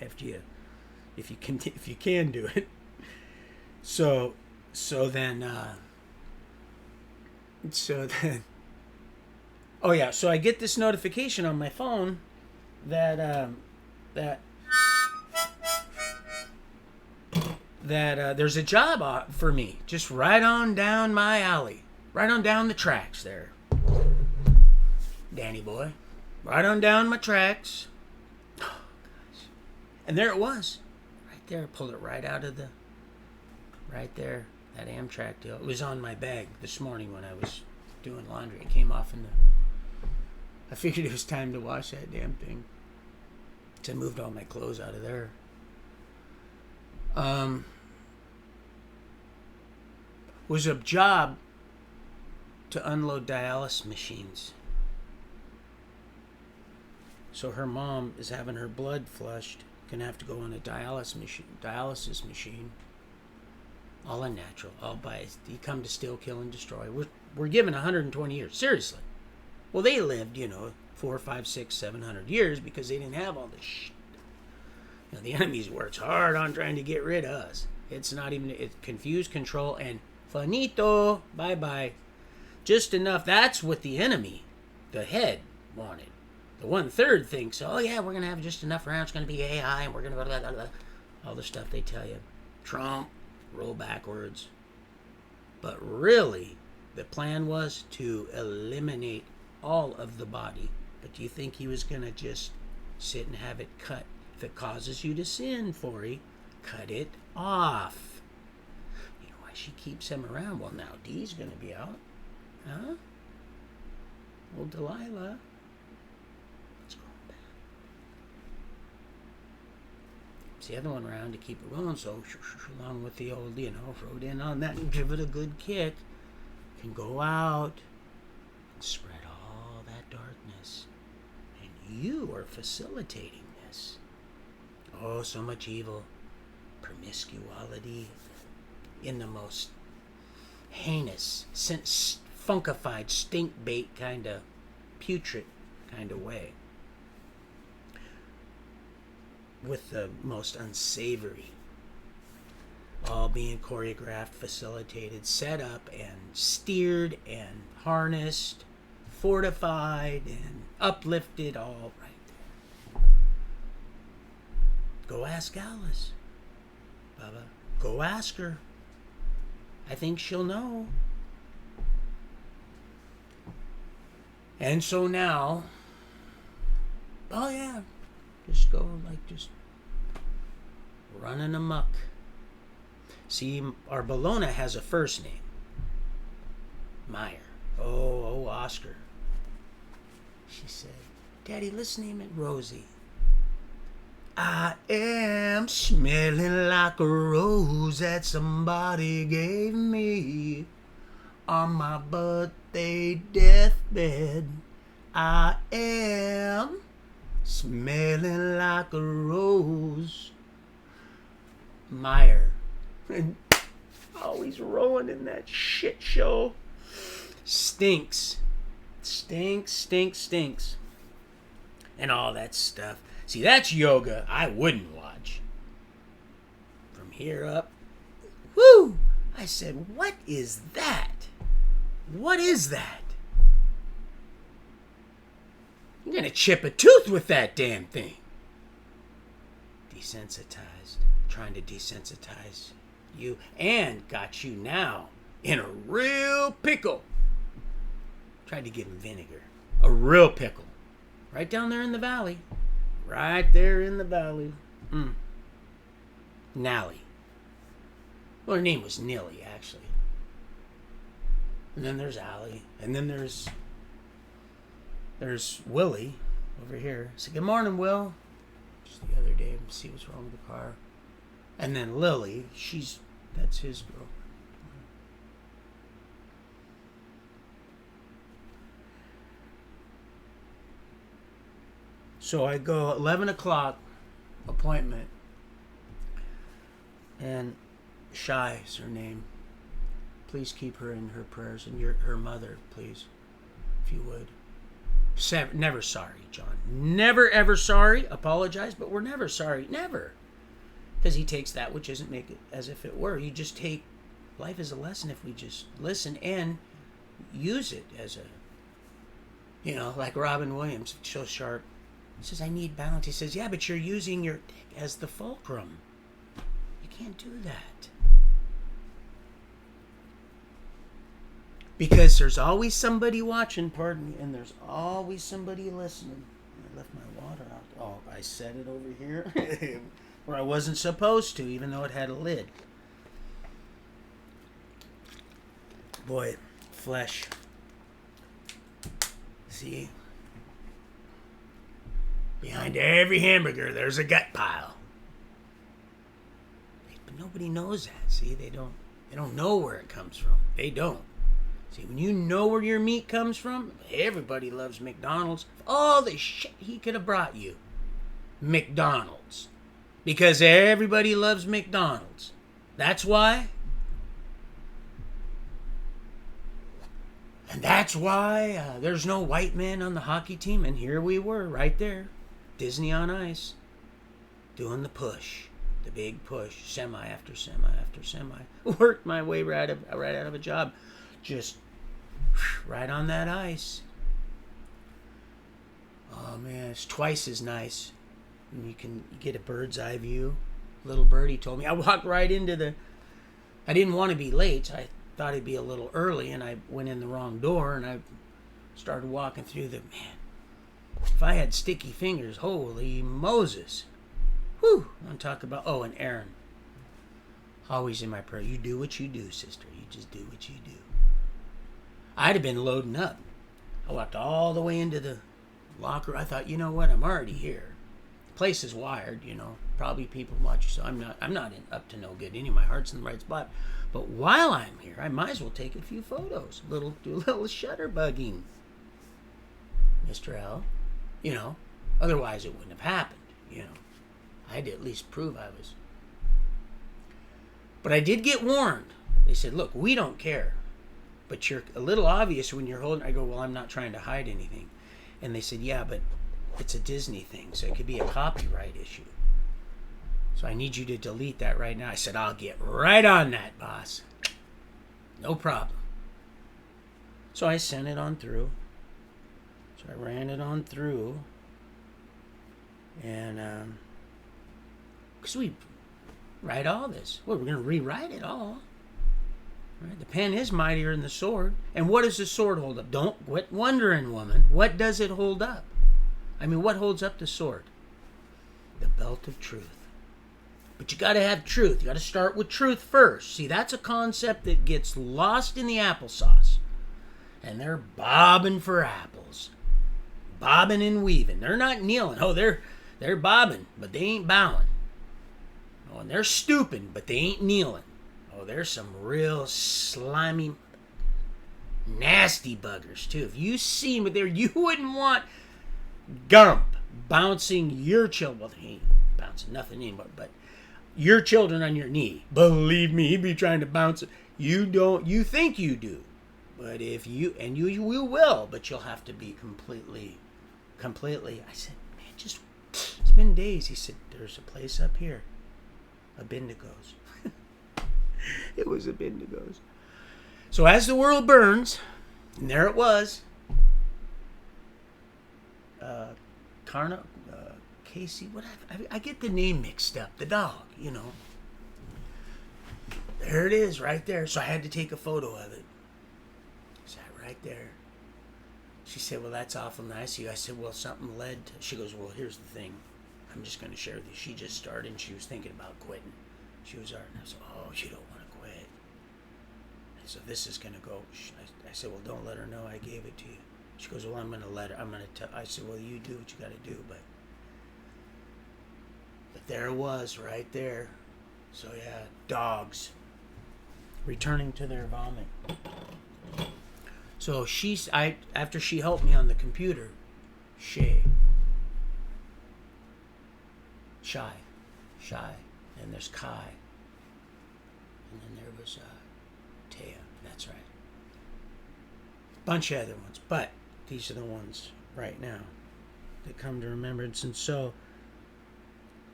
after if you can do it. So then oh yeah, so I get this notification on my phone that that there's a job for me just right on down my alley, right on down the tracks there, Danny boy, right on down my tracks. Oh, gosh. And there it was, right there. Pulled it right out of the, right there, that Amtrak deal. It was on my bag this morning when I was doing laundry. It came off in the, I figured it was time to wash that damn thing. So I moved all my clothes out of there. Was a job to unload dialysis machines. So her mom is having her blood flushed. Gonna have to go on a dialysis machine. All unnatural, all by you come to steal, kill, and destroy. We're given 120 years. Seriously. Well, they lived, 4, 5, 6, 700 years because they didn't have all this shit. The enemy's works hard on trying to get rid of us. It's not even, it's confuse, control, and finito, bye-bye. Just enough. That's what the enemy, the head, wanted. The 1/3 thinks, oh yeah, we're going to have just enough around. It's going to be AI, and we're going to blah, blah, blah. All the stuff they tell you. Trump, roll backwards. But really, the plan was to eliminate all of the body. But do you think he was going to just sit and have it cut? If it causes you to sin, Forey, cut it off. You know why she keeps him around? Well, now Dee's going to be out. Huh? Well, Delilah. Let's go back. It's the other one around to keep it rolling, so along with the old, rode in on that and give it a good kick. Can go out and spread all that darkness. And you are facilitating this. Oh, so much evil, promiscuity in the most heinous, funkified, stink bait kind of putrid kind of way. With the most unsavory. All being choreographed, facilitated, set up, and steered, and harnessed, fortified, and uplifted, all right there. Go ask Alice, Bubba. Go ask her. I think she'll know. And so now, oh yeah, just go just running amok. See, our Bologna has a first name. Meyer. Oh, Oscar. She said, Daddy, let's name it Rosie. I am smelling like a rose that somebody gave me on my birthday deathbed. I am smelling like a rose. Meyer. And always rolling in that shit show. Stinks. Stinks. And all that stuff. See, that's yoga I wouldn't watch. From here up. Woo! I said, what is that? What is that? You're going to chip a tooth with that damn thing. Desensitized. Trying to desensitize you. And got you now in a real pickle. Tried to give him vinegar. A real pickle. Right down there in the valley. Right there in the valley. Nally. Well, her name was Nilly, actually. And then there's Allie. And then there's Willie over here. I said, good morning, Will. Just the other day, see what's wrong with the car. And then Lily, that's his girl. So I go 11 o'clock appointment. And Shy is her name. Please keep her in her prayers. And her mother, please, if you would. Never sorry, John. Never, ever sorry. Apologize, but we're never sorry. Never. Because he takes that which isn't, make it as if it were. You just take life as a lesson if we just listen and use it as a, like Robin Williams, so sharp. He says, I need balance. He says, yeah, but you're using your dick as the fulcrum. You can't do that. Because there's always somebody watching, pardon me, and there's always somebody listening. I left my water out. Oh, I set it over here where I wasn't supposed to, even though it had a lid. Boy, flesh. See? Behind every hamburger, there's a gut pile. But nobody knows that. See, they don't know where it comes from. They don't. See, when you know where your meat comes from, everybody loves McDonald's. All the shit he could have brought you. McDonald's. Because everybody loves McDonald's. That's why. And that's why there's no white men on the hockey team. And here we were, right there. Disney on Ice. Doing the push. The big push. Semi after semi after semi. Worked my way right out of a job. Just right on that ice. Oh man, it's twice as nice. And you can get a bird's eye view. Little birdie told me. I walked right into I didn't want to be late. I thought it'd be a little early, and I went in the wrong door, and I started walking through man, if I had sticky fingers, holy Moses. Whew. I'm talking about, and Aaron. Always in my prayer. You do what you do, sister. You just do what you do. I'd have been loading up. I walked all the way into the locker. I thought, you know what? I'm already here. The place is wired, Probably people watch. So I'm not up to no good. My heart's in the right spot. But while I'm here, I might as well take a few photos. Do a little shutterbugging, Mr. L. Otherwise it wouldn't have happened. I had to at least prove I was. But I did get warned. They said, look, we don't care. But you're a little obvious when you're holding. I go, well, I'm not trying to hide anything. And they said, yeah, but it's a Disney thing, so it could be a copyright issue. So I need you to delete that right now. I said, I'll get right on that, boss. No problem. So I sent it on through. So I ran it on through. And, because we write all this. Well, we're going to rewrite it all. Right? The pen is mightier than the sword. And what does the sword hold up? Don't quit wondering, woman. What does it hold up? What holds up the sword? The belt of truth. But you got to have truth. You got to start with truth first. See, that's a concept that gets lost in the applesauce. And they're bobbing for apples. Bobbing and weaving. They're not kneeling. Oh, they're bobbing, but they ain't bowing. Oh, and they're stooping, but they ain't kneeling. Oh, there's some real slimy, nasty buggers, too. If you see them there, you wouldn't want Gump bouncing your children. Well, he ain't bouncing nothing anymore, but your children on your knee. Believe me, he'd be trying to bounce it. You think you do. But if you will, but you'll have to be completely. I said, man, it's been days. He said, there's a place up here. Abindigo's. It was Abindigo's. So as the world burns, and there it was. Casey, I get the name mixed up. The dog, There it is, right there. So I had to take a photo of it. Sat right there. She said, well, that's awful nice of you. I said, well, something led to... She goes, well, here's the thing. I'm just going to share this. She just started, and she was thinking about quitting. She was art, and I said, oh, you don't want to quit. And so this is going to go... I said, well, don't let her know I gave it to you. She goes, well, I'm going to let her... I'm going to tell... I said, well, you do what you got to do, but there it was, right there. So, yeah, dogs returning to their vomit. So after she helped me on the computer, Shy, and there's Kai, and then there was Taya. That's right. Bunch of other ones, but these are the ones right now that come to remembrance. And so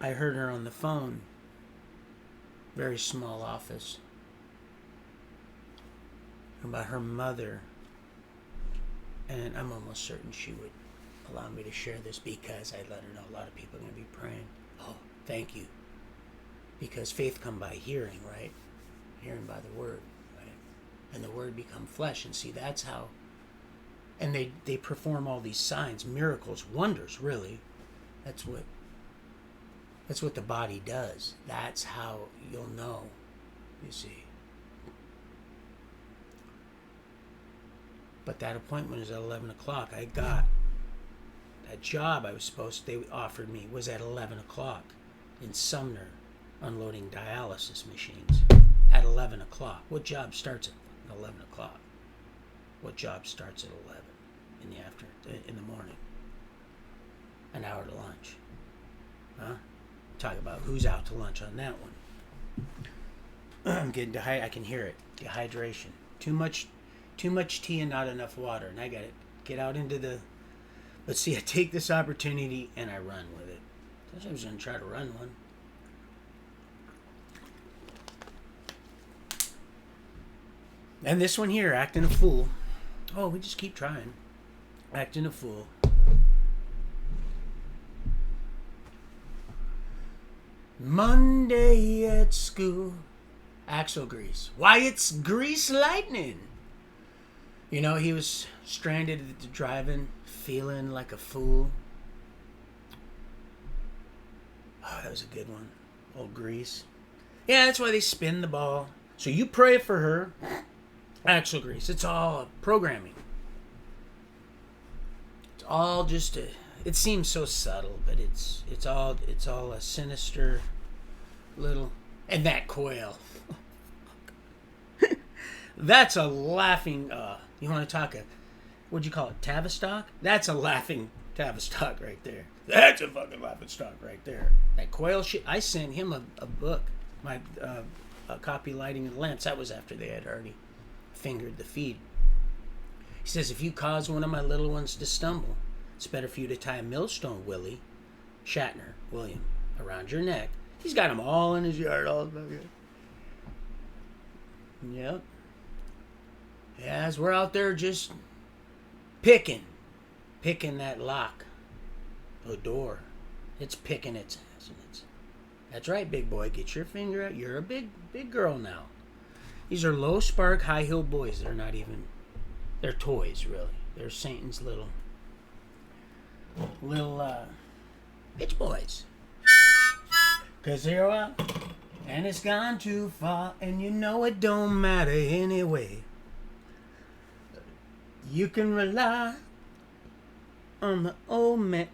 I heard her on the phone, very small office, about her mother. And I'm almost certain she would allow me to share this because I let her know a lot of people are going to be praying. Oh, thank you. because faith come by hearing, right? Hearing by the word, right? And the word become flesh. And see, that's how. And they perform all these signs, miracles, wonders. Really, that's what the body does. That's how you'll know. You see. But that appointment is at 11 o'clock. I got that job they offered me was at 11 o'clock in Sumner, unloading dialysis machines at 11 o'clock. What job starts at 11 o'clock? What job starts at 11 in the morning? An hour to lunch. Huh? Talk about who's out to lunch on that one. I'm getting I can hear it. Dehydration. Too much tea and not enough water. And I got to get out into the... But see, I take this opportunity and I run with it. Sometimes I was going to try to run one. And this one here, acting a fool. Oh, we just keep trying. Acting a fool. Monday at school. Axle grease. Why, it's grease lightning. You know, he was stranded at the drive-in, feeling like a fool. Oh, that was a good one. Old Grease. Yeah, that's why they spin the ball. So you pray for her. Axle grease. It's all programming. It's all just a... It seems so subtle, but it's all a sinister little... And that coil. That's a laughing... you want to talk what'd you call it? Tavistock? That's a laughing Tavistock right there. That's a fucking laughing stock right there. That coil shit. I sent him a book, my a copy, Lighting and Lamps. That was after they had already fingered the feed. He says, if you cause one of my little ones to stumble, it's better for you to tie a millstone, William, around your neck. He's got them all in his yard, all fucking. Yep. As we're out there just picking that lock, the door. It's picking its ass. And that's right, big boy. Get your finger out. You're a big girl now. These are low spark, high heel boys. They're not even... They're toys, really. They're Satan's little bitch boys. Because they're out, and it's gone too far, and you know it don't matter anyway. You can rely on the old money.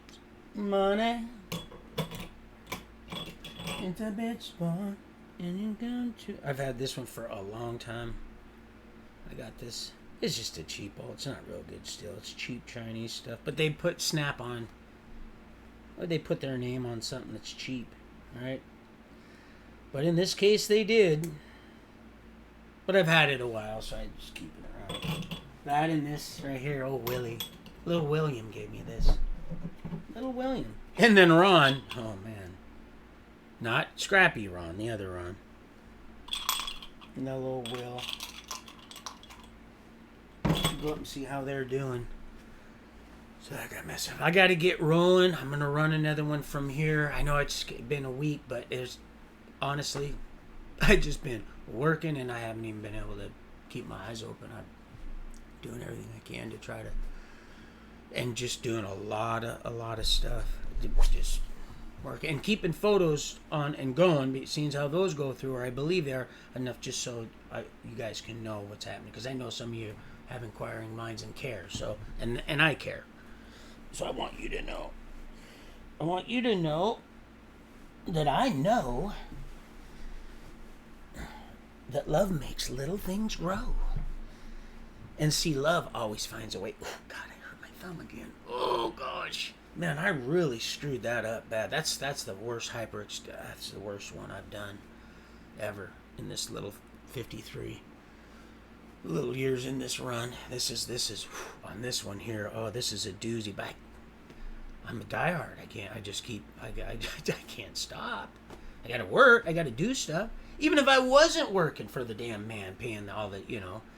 It's a bitch boy, and you gone to... I've had this one for a long time. I got this. It's just a cheapo. It's not real good still. It's cheap Chinese stuff. But they put Snap-on. Or they put their name on something that's cheap. Right? But in this case, they did. But I've had it a while, so I just keep it around. That and this right here. Oh, Willie. Little William gave me this. Little William. And then Ron. Oh, man. Not Scrappy Ron. The other Ron. And that little Will. Go up and see how they're doing. So I got messing. I got to get rolling. I'm gonna run another one from here. I know it's been a week, but it's honestly, I just been working and I haven't even been able to keep my eyes open. I'm doing everything I can to try to, and just doing a lot of stuff. Just working and keeping photos on and going. Seeing how those go through, or I believe they are enough, just so you guys can know what's happening. Because I know some of you have inquiring minds and care. So and I care. So I want you to know. I want you to know that I know that love makes little things grow. And see, love always finds a way. Oh, God, I hurt my thumb again. Oh, gosh. Man, I really screwed that up bad. That's the worst that's the worst one I've done ever in this little 53 little years in this run. This is on this one here. Oh, this is a doozy. But I'm a diehard. I can't stop. I gotta work. I gotta do stuff. Even if I wasn't working for the damn man, paying all the,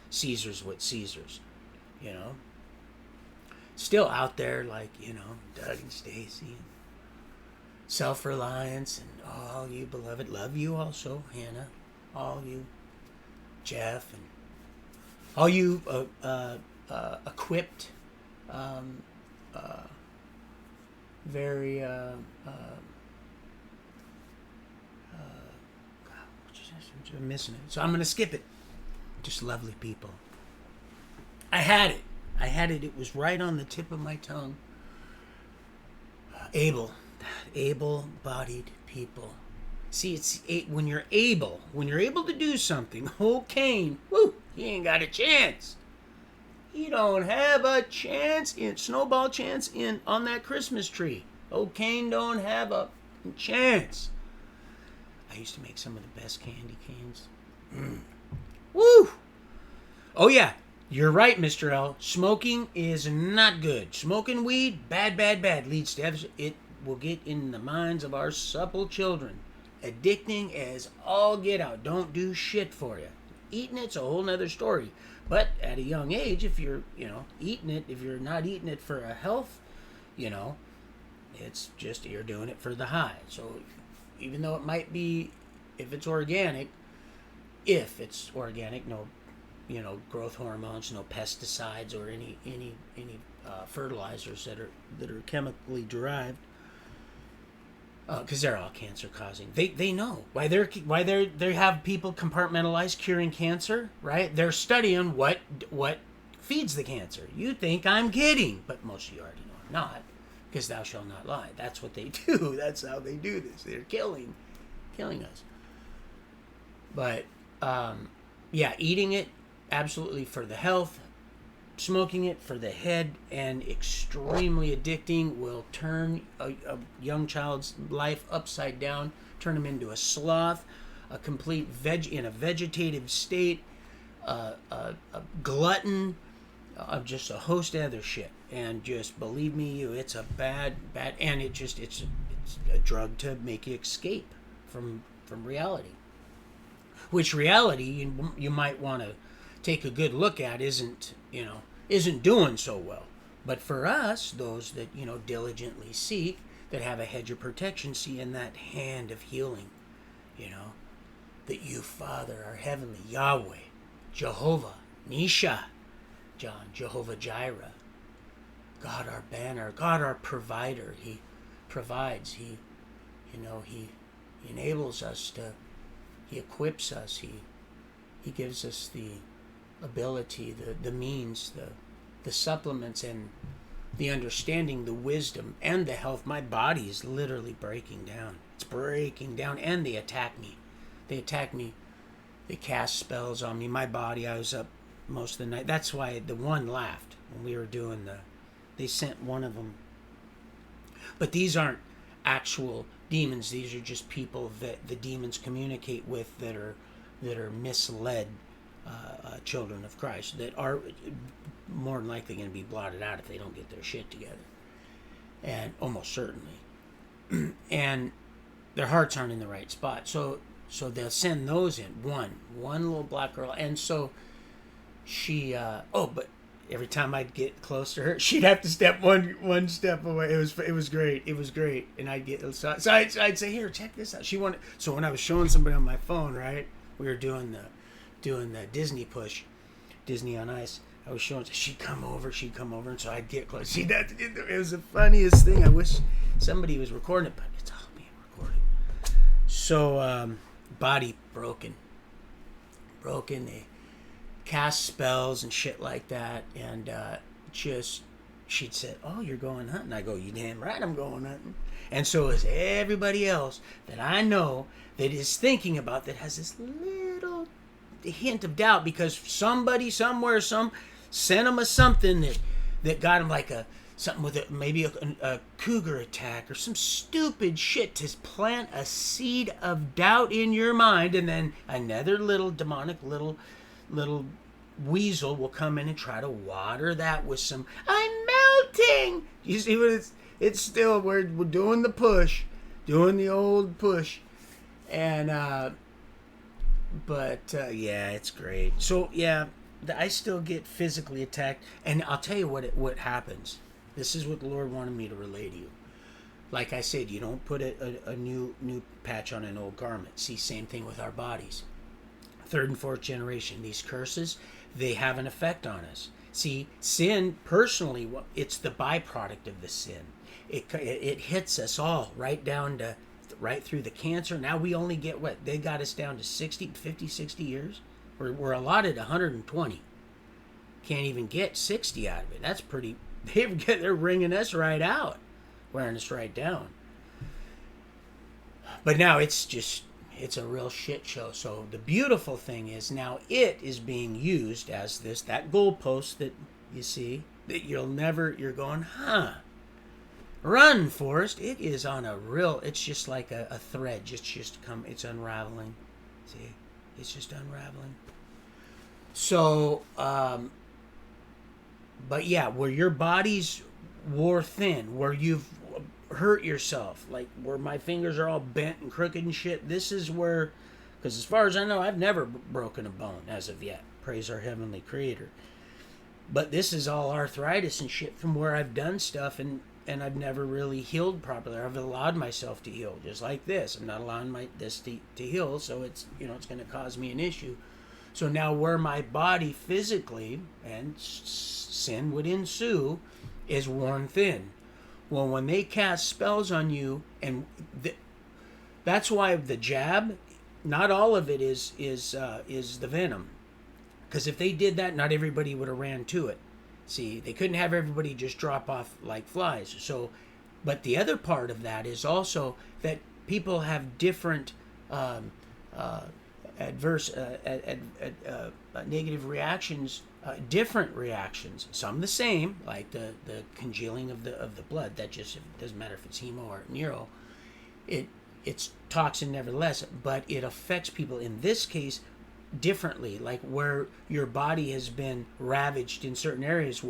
Caesar's what Caesar's, still out there, like, Doug and Stacy. self-reliance, and all you beloved, love you also, Hannah, all you, Jeff, and all you equipped, very, I'm missing it. So I'm going to skip it. Just lovely people. I had it. It was right on the tip of my tongue. Able-bodied people. See, it's when you're able to do something. Oh, Cain, woo, he ain't got a chance. He don't have a chance snowball chance on that Christmas tree. Oh, Cain don't have a chance. I used to make some of the best candy canes. Woo! Oh yeah, you're right, Mr. L. Smoking is not good. Smoking weed, bad. Leads to it will get in the minds of our supple children. Addicting as all get out. Don't do shit for you. Eating it's a whole nother story. But at a young age, if you're, eating it, if you're not eating it for a health, it's just you're doing it for the high. So even though it might be, if it's organic, no, growth hormones, no pesticides or any fertilizers that are chemically derived, because they're all cancer causing. They know why they have people compartmentalized curing cancer, right? They're studying what feeds the cancer. You think I'm kidding, but most of you already know I'm not, because thou shalt not lie. That's what they do. That's how they do this. They're killing us. But eating it absolutely for the health, smoking it for the head, and extremely addicting, will turn a young child's life upside down, turn him into a sloth, a complete in a vegetative state, a glutton, just a host of other shit. And just believe me, it's a bad, and it's a drug to make you escape from reality. Which reality you might want to take a good look at isn't doing so well. But for us, those that diligently seek, that have a hedge of protection, see in that hand of healing, that you, Father, our heavenly Yahweh, Jehovah Nisha, John, Jehovah Jireh, God our banner, God our provider. He provides. He enables us to. He equips us. He gives us the ability, the means, the supplements, and the understanding, the wisdom, and the health. My body is literally breaking down. It's breaking down, and they attack me. They cast spells on me. My body, I was up most of the night. That's why the one laughed when we were doing they sent one of them. But these aren't actual demons. These are just people that the demons communicate with that are misled children of Christ, that are more than likely going to be blotted out if they don't get their shit together, and almost certainly, and their hearts aren't in the right spot. So they'll send those in. One little black girl, and so she. But every time I'd get close to her, she'd have to step one step away. It was great, and I'd get so I'd say, here, check this out. She wanted. So when I was showing somebody on my phone, right, we were doing the Disney push, Disney on Ice. I was showing. She'd come over, and so I'd get close. It was the funniest thing. I wish somebody was recording it, but it's all being recorded. So body broken. They cast spells and shit like that, and she'd said, "Oh, you're going hunting." I go, "You damn right, I'm going hunting." And so is everybody else that I know that is thinking about, that has this little hint of doubt, because somebody somewhere sent them something that got them like something with maybe a cougar attack or some stupid shit to plant a seed of doubt in your mind, and then another little demonic little weasel will come in and try to water that with some "I'm melting." You see what it's still, we're doing the push, doing the old push, and yeah, it's great. So yeah, I still get physically attacked, and I'll tell you what happens. This is what the Lord wanted me to relay to you. Like I said, you don't put a new patch on an old garment. See, same thing with our bodies. Third and fourth generation, these curses, they have an effect on us. See, sin personally, it's the byproduct of the sin. It hits us all right down to right through the cancer. Now we only get what they got us down to 60, 50, 60 years. We're allotted 120. Can't even get 60 out of it. That's pretty. They're wringing us right out, wearing us right down. But now it's a real shit show. So the beautiful thing is now it is being used as that goalpost that you see that you're going, huh? Run, Forrest. It is on a real. It's just like a thread. It's unraveling. See, it's just unraveling. So, but yeah, where your body's wore thin, where you've hurt yourself, like where my fingers are all bent and crooked and shit, this is where, because as far as I know, I've never broken a bone as of yet. Praise our heavenly creator. But this is all arthritis and shit from where I've done stuff and I've never really healed properly. I've allowed myself to heal, just like this. I'm not allowing this to heal, so it's it's going to cause me an issue. So now where my body physically, and sin would ensue, is worn thin. Well, when they cast spells on you, and that's why the jab, not all of it is the venom. Because if they did that, not everybody would have ran to it. See, they couldn't have everybody just drop off like flies. So, but the other part of that is also that people have different adverse negative reactions, different reactions. Some the same, like the congealing of the blood. That just, it doesn't matter if it's hemo or neuro. It's toxin nevertheless, but it affects people in this case differently, like where your body has been ravaged in certain areas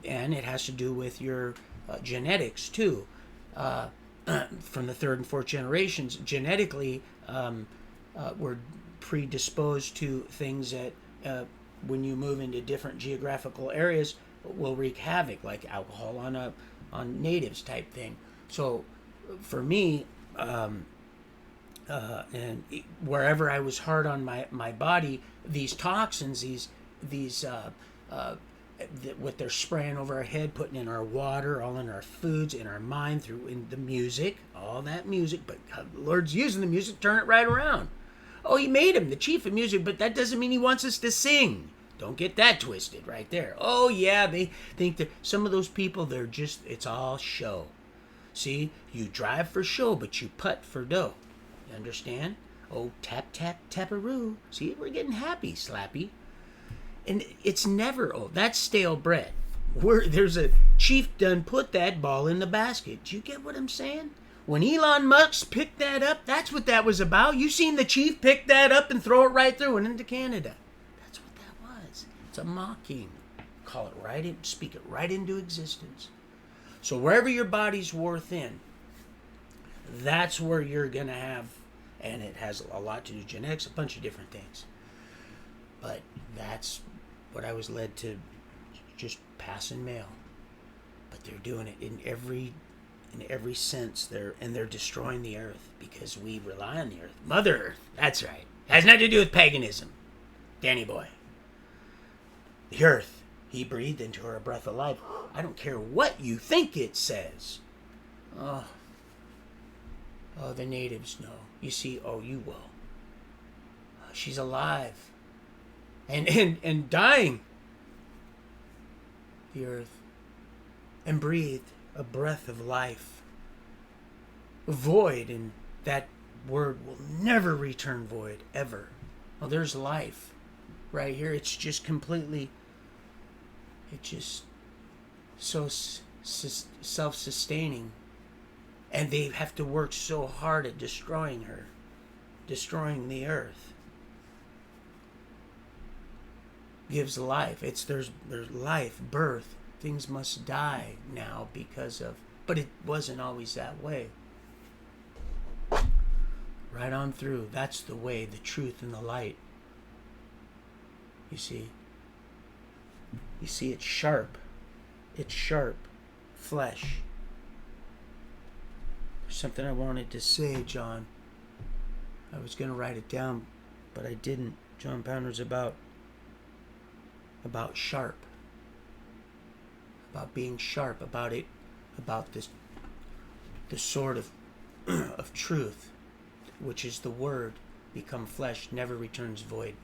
and it has to do with your genetics too. From the third and fourth generations, genetically, we're predisposed to things that when you move into different geographical areas will wreak havoc, like alcohol on natives type thing. So for me, and wherever I was hard on my body, these toxins, these what they're spraying over our head, putting in our water, all in our foods, in our mind, in the music, all that music. But the Lord's using the music, turn it right around. Oh, he made him the chief of music, but that doesn't mean he wants us to sing. Don't get that twisted right there. Oh yeah, they think that some of those people, it's all show. See, you drive for show, but you putt for dough. You understand? Oh, tap, tap, taparoo. See, we're getting happy, Slappy. And it's never, that's stale bread. There's a chief done put that ball in the basket. Do you get what I'm saying? When Elon Musk picked that up, that's what that was about. You seen the chief pick that up and throw it right through and into Canada. That's what that was. It's a mocking. Call it speak it right into existence. So wherever your body's wore thin, that's where you're going to have, and it has a lot to do with genetics, a bunch of different things. But that's what I was led to just pass in mail. But they're doing it in every sense. They're destroying the earth because we rely on the earth. Mother Earth, that's right. Has nothing to do with paganism. Danny boy. The earth, he breathed into her a breath of life. I don't care what you think it says. Oh, the natives know. You see, you will. She's alive. And dying. The earth. And breathed a breath of life. Void, and that word will never return void, ever. Well, there's life. Right here, it's just completely... It's just so self-sustaining. And they have to work so hard at destroying her. Destroying the earth. Gives life. There's life, birth. Things must die now because of... But it wasn't always that way. Right on through. That's the way, the truth, and the light. You see? You see, it's sharp. It's sharp. Flesh. something I wanted to say, John. I was going to write it down, but I didn't. John Pounder's about sharp. About being sharp, about this, the sword of truth, which is the word, become flesh, never returns void,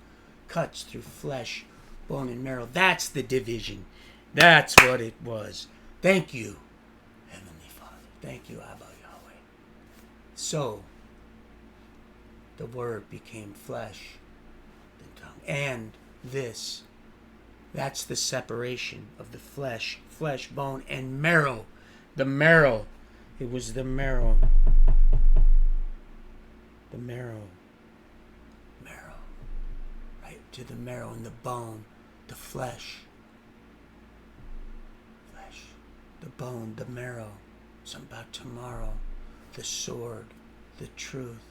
cuts through flesh, bone, and marrow. That's the division. That's what it was. Thank you, Heavenly Father. Thank you, Abba Yahweh. So, the word became flesh, the tongue, and that's the separation of the flesh, bone, and marrow. The marrow. It was the marrow. The marrow. Right to the marrow and the bone. The flesh. The bone, the marrow. Something about tomorrow. The sword. The truth.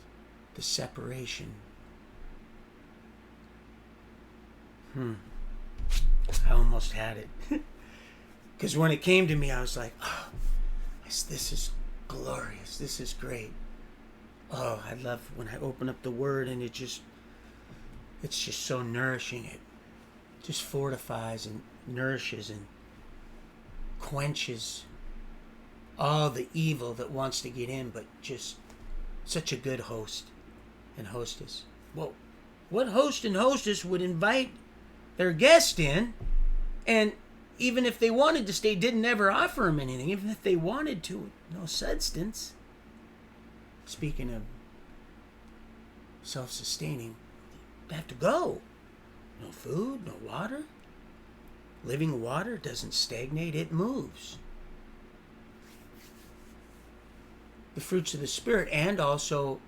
The separation. I almost had it. Because when it came to me, I was like, oh, this is glorious. This is great. Oh, I love when I open up the word and it's just so nourishing. It just fortifies and nourishes and quenches all the evil that wants to get in, but just such a good host and hostess. Well, what host and hostess would invite their guest in, and even if they wanted to stay, didn't ever offer them anything, even if they wanted to, no substance. Speaking of self-sustaining, they have to go. No food, no water. Living water doesn't stagnate, it moves. The fruits of the Spirit, and also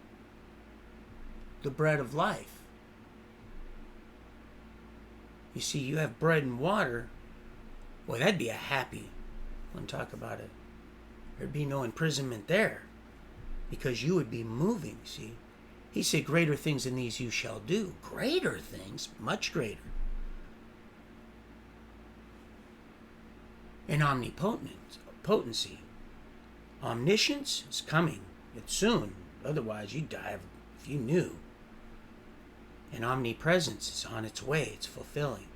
the bread of life. You see, you have bread and water. Boy, that'd be a happy one. Talk about it. There'd be no imprisonment there, because you would be moving, see. He said, greater things than these you shall do. Greater things, much greater. And omnipotency. Omniscience is coming. It's soon. Otherwise, you'd die if you knew. And omnipresence is on its way. It's fulfilling.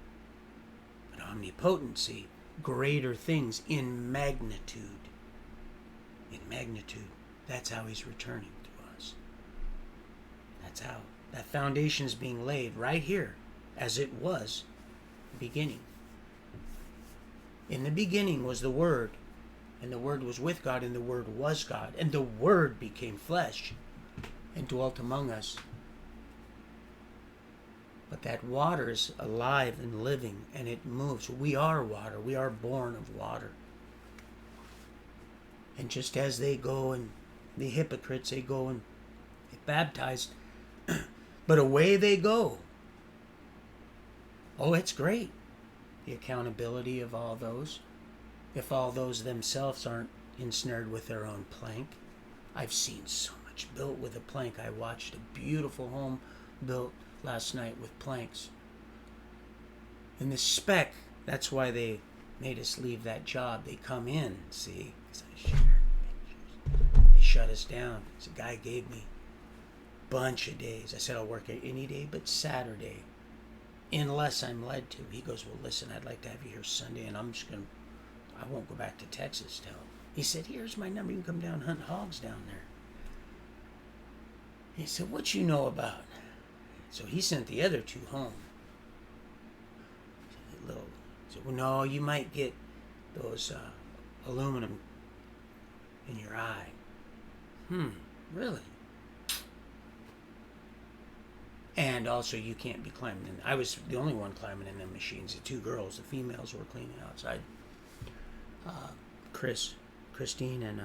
But omnipotency, greater things in magnitude. In magnitude. That's how he's returning to us. That's how. That foundation is being laid right here, as it was beginning. In the beginning was the Word, and the Word was with God, and the Word was God, and the Word became flesh and dwelt among us. But that water is alive and living, and it moves. We are water. We are born of water. And just as they go, and the hypocrites, they go and get baptized, but away they go. Oh, it's great. The accountability of all those. If all those themselves aren't ensnared with their own plank. I've seen so much built with a plank. I watched a beautiful home built last night with planks. And the spec, that's why they made us leave that job. They come in, see. They shut us down. So a guy gave me a bunch of days. I said, I'll work any day but Saturday, unless I'm led to. He goes, well, listen, I'd like to have you here Sunday, and I won't go back to Texas till. He said, here's my number. You can come down and hunt hogs down there. He said, what you know about? So he sent the other two home. He said, well, no, you might get those aluminum in your eye. Really? And also, you can't be climbing in. I was the only one climbing in them machines. The two girls, the females, were cleaning outside. Christine, and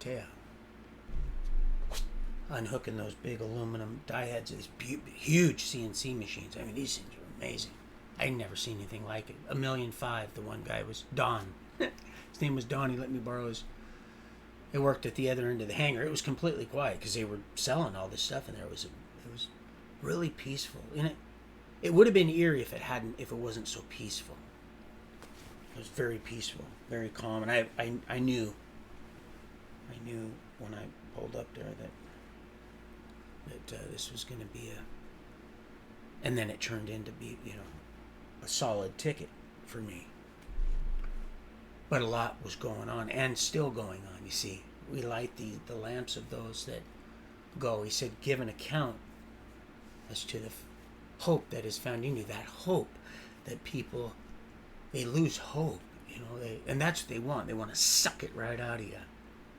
Taya. Unhooking those big aluminum die heads, these huge CNC machines. I mean, these things are amazing. I'd never seen anything like it. $1.5 million. The one guy was Don. His name was Don. He let me borrow his. They worked at the other end of the hangar. It was completely quiet because they were selling all this stuff in there. It was really peaceful. And it would have been eerie if it wasn't so peaceful. It was very peaceful, very calm, and I knew when I pulled up there that this was going to be and then it turned into be a solid ticket for me. But a lot was going on and still going on. You see, we light the lamps of those that go. He said, give an account as to the hope that is found in you. That hope that people, they lose hope, and that's what they want. They want to suck it right out of you.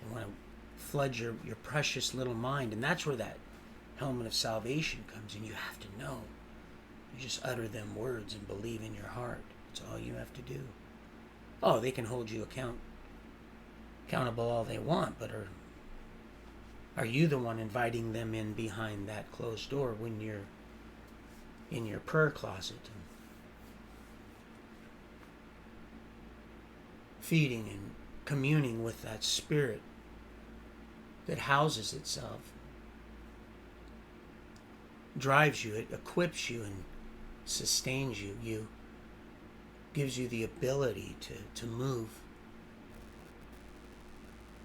They want to flood your precious little mind. And that's where that helmet of salvation comes in. You have to know. You just utter them words and believe in your heart. That's all you have to do. Oh, they can hold you accountable all they want, but are you the one inviting them in behind that closed door when you're in your prayer closet and feeding and communing with that spirit that houses itself, drives you, it equips you and sustains you, gives you the ability to move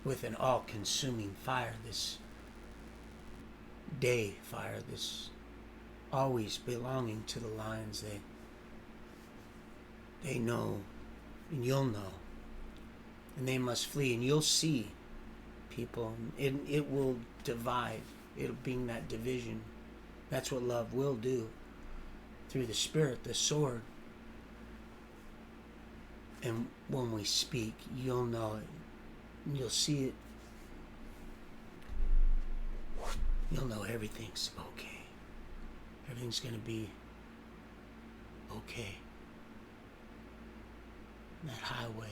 with an all-consuming fire, this day fire, this always belonging to the lions. They know, and you'll know, and they must flee, and you'll see people. It will divide. It'll bring that division. That's what love will do through the Spirit, the sword. And when we speak, you'll know it. You'll see it. You'll know everything's okay. Everything's going to be okay. That highway.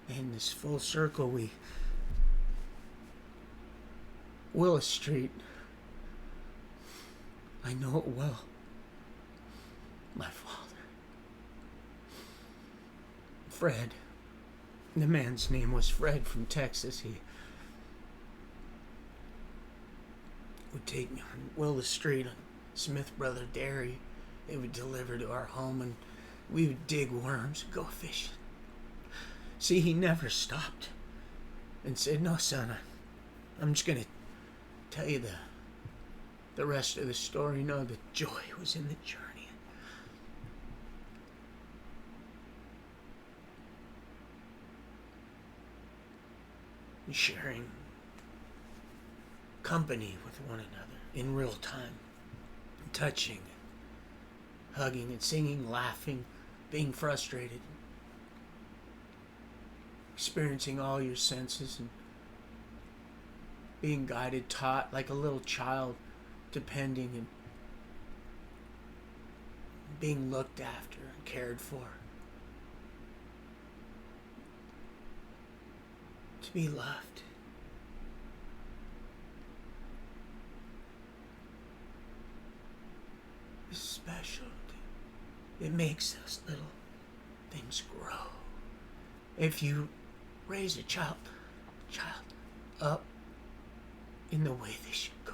In this full circle, Willis Street. I know it well. My father. Fred. The man's name was Fred from Texas. He would take me on Willis Street on Smith Brother Dairy. They would deliver to our home and we would dig worms and go fishing. See, he never stopped and said, no, son, I'm just going to tell you the rest of the story. No, the joy was in the journey. Sharing company with one another in real time, touching, hugging and singing, laughing, being frustrated, experiencing all your senses and being guided, taught like a little child, depending and being looked after and cared for. To be loved. It's special. It makes those little things grow. If you raise a child up in the way they should go,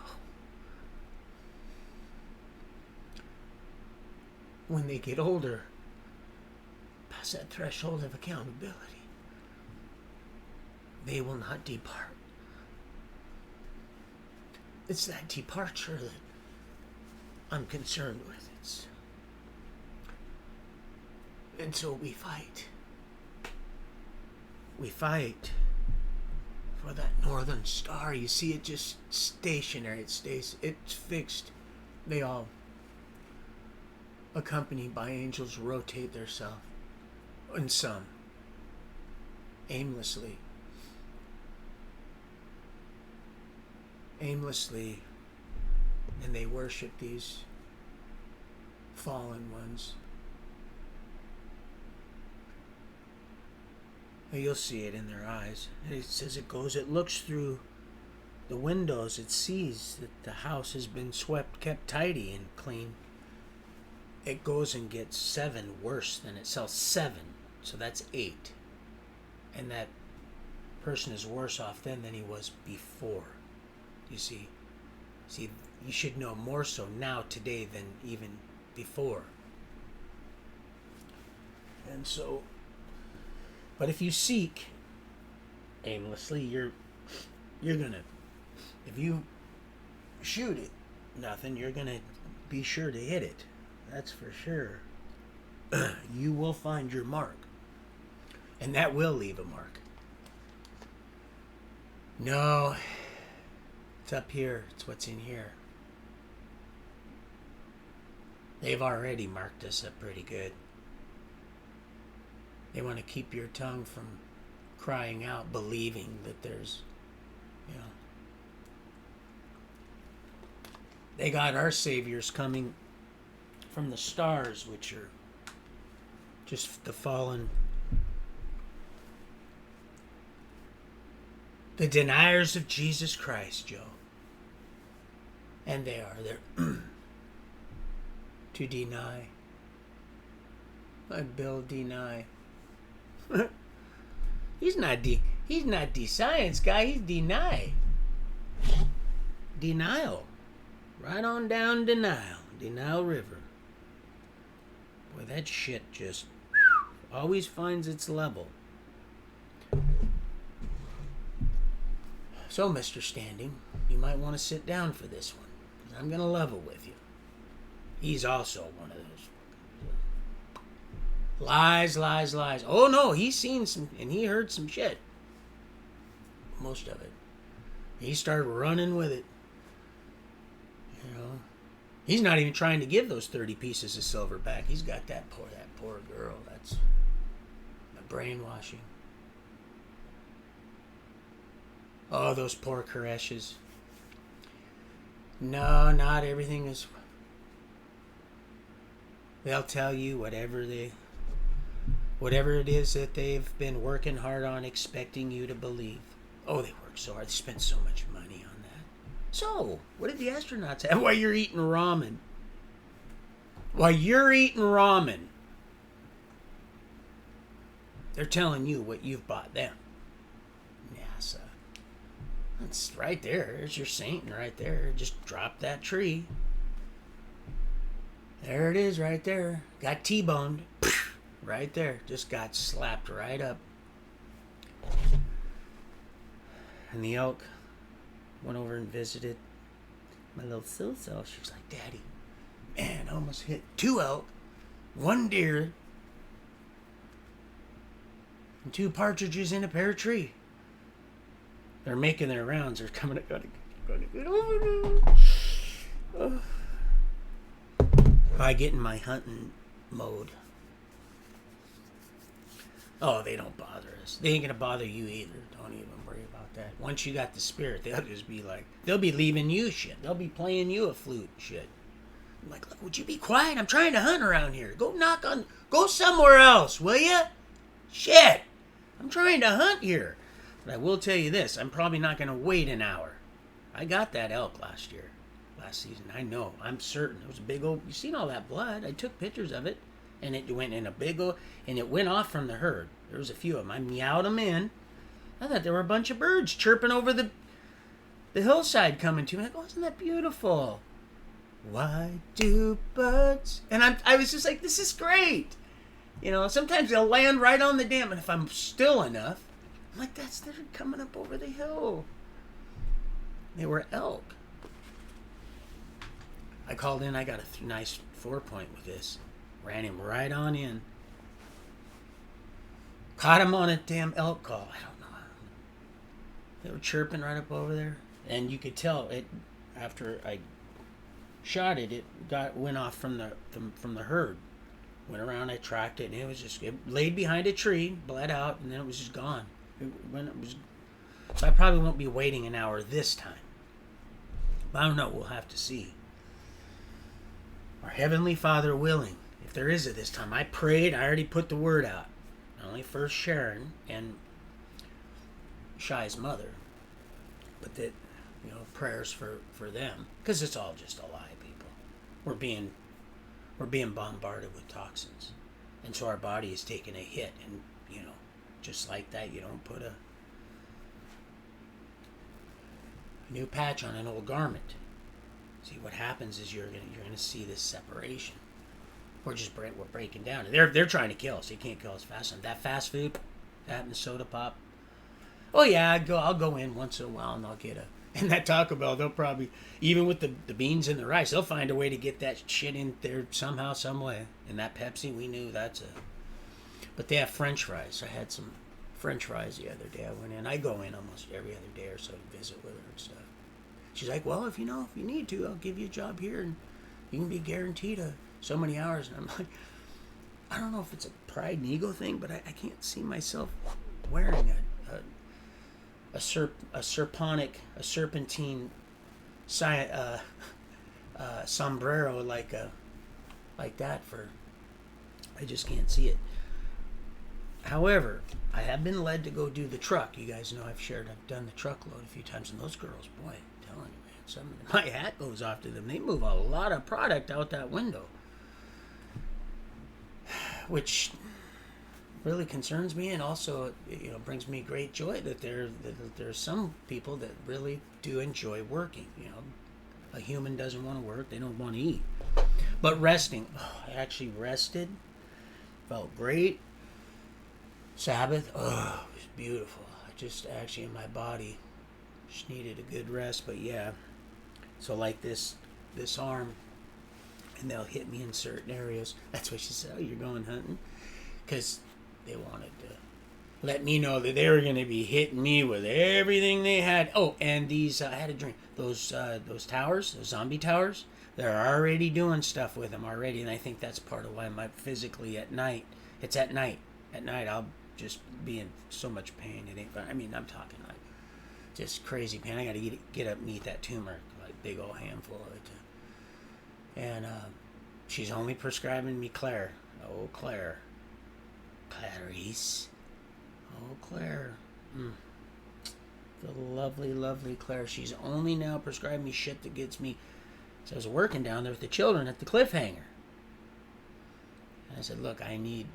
when they get older, past that threshold of accountability, they will not depart. It's that departure that I'm concerned with. And so we fight. We fight for that northern star. You see it just stationary. It's fixed. They all, accompanied by angels, rotate theirself. And some aimlessly, and they worship these fallen ones. And you'll see it in their eyes. It says it looks through the windows, it sees that the house has been swept, kept tidy and clean. It goes and gets 7 worse than it sells. 7, so that's 8. And that person is worse off then than he was before. You see, you should know more so now today than even before. And so, but if you seek aimlessly, you're gonna, if you shoot it, nothing, you're gonna be sure to hit it. That's for sure. You will find your mark. And that will leave a mark. No, it's up here. It's what's in here. They've already marked us up pretty good. They want to keep your tongue from crying out, believing that there's, you know. They got our saviors coming from the stars, which are just the fallen, the deniers of Jesus Christ, Joe. And they are there to deny. Let Bill deny. He's not the science guy, he's deny. Denial. Right on down denial. Denial River. Boy, that shit just always finds its level. So, Mr. Standing, you might want to sit down for this one, because I'm going to level with you. He's also one of those. Lies, lies, lies. Oh, no, he's seen some, and he heard some shit. Most of it. He started running with it. You know, he's not even trying to give those 30 pieces of silver back. He's got that poor girl. That's the brainwashing. Oh, those poor Koreshes. No, not everything is. They'll tell you whatever it is that they've been working hard on, expecting you to believe. Oh, they work so hard. They spend so much money on that. So, what did the astronauts have while you're eating ramen? While you're eating ramen, they're telling you what you've bought them. NASA. That's right there. There's your saint right there. Just drop that tree. There it is right there. Got T-boned. Right there. Just got slapped right up. And the elk went over and visited my little so-so. She was like, Daddy, man, I almost hit 2 elk, 1 deer, and 2 partridges in a pear tree. They're making their rounds. They're coming. Gotta get over there. I get in my hunting mode. Oh, they don't bother us. They ain't gonna bother you either. Don't even worry about that. Once you got the spirit, they'll just be like, they'll be leaving you shit. They'll be playing you a flute shit. I'm like, look, would you be quiet? I'm trying to hunt around here. Go somewhere else, will you? Shit. I'm trying to hunt here. But I will tell you this, I'm probably not gonna wait an hour. I got that elk last season. I know. I'm certain. It was a big old, you seen all that blood? I took pictures of it. And it went in a big old, and it went off from the herd. There was a few of them. I meowed them in. I thought there were a bunch of birds chirping over the hillside coming to me. Like, oh, isn't that beautiful? Why do birds? And I was just like, this is great. You know, sometimes they'll land right on the dam, and if I'm still enough, I'm like, they're coming up over the hill. They were elk. I called in. I got a nice 4-point with this. Ran him right on in. Caught him on a damn elk call. I don't know. They were chirping right up over there. And you could tell it after I shot it, went off from the herd. Went around, I tracked it, and it laid behind a tree, bled out, and then it was just gone. So I probably won't be waiting an hour this time. But I don't know, we'll have to see. Our Heavenly Father willing. If there is it this time. I prayed. I already put the word out. Not only for Sharon and Shai's mother, but that, you know, prayers for them, because it's all just a lie, people. We're being bombarded with toxins, and so our body is taking a hit, and you know, just like that, you don't put a new patch on an old garment. See, what happens is you're gonna see this separation. we're breaking down. They're trying to kill us. They can't kill us fast enough. That fast food, that and the soda pop. Oh yeah, I'll go in once in a while and I'll get a. And that Taco Bell, they'll probably, even with the beans and the rice, they'll find a way to get that shit in there somehow, some way. And that Pepsi, we knew that's a. But they have French fries. I had some French fries the other day. I went in. I go in almost every other day or so to visit with her and stuff. She's like, well, if you need to, I'll give you a job here and you can be guaranteed so many hours. And I'm like, I don't know if it's a pride and ego thing, but I can't see myself wearing a serpentine sombrero like that for. I just can't see it. However, I have been led to go do the truck. You guys know I've done the truckload a few times, and those girls, boy, I'm telling you, man, my hat goes off to them. They move a lot of product out that window, which really concerns me, and also brings me great joy that there's some people that really do enjoy working. A human doesn't want to work; they don't want to eat. But resting, I actually rested, felt great. Sabbath, it was beautiful. I just actually in my body just needed a good rest. But yeah, so like this arm, and they'll hit me in certain areas. That's what she said. Oh, you're going hunting, because they wanted to let me know that they were going to be hitting me with everything they had. Oh, and these I had a drink. Those towers, those zombie towers. They're already doing stuff with them already, and I think that's part of why I'm physically at night. It's at night. At night, I'll just be in so much pain. It ain't fun. I mean, I'm talking like just crazy pain. I got to get up and eat that turmeric, like big old handful of it. And she's only prescribing me Claire. Oh, Claire. Clarice. Oh, Claire. The lovely, lovely Claire. She's only now prescribing me shit that gets me. So I was working down there with the children at the cliffhanger. And I said, look, I need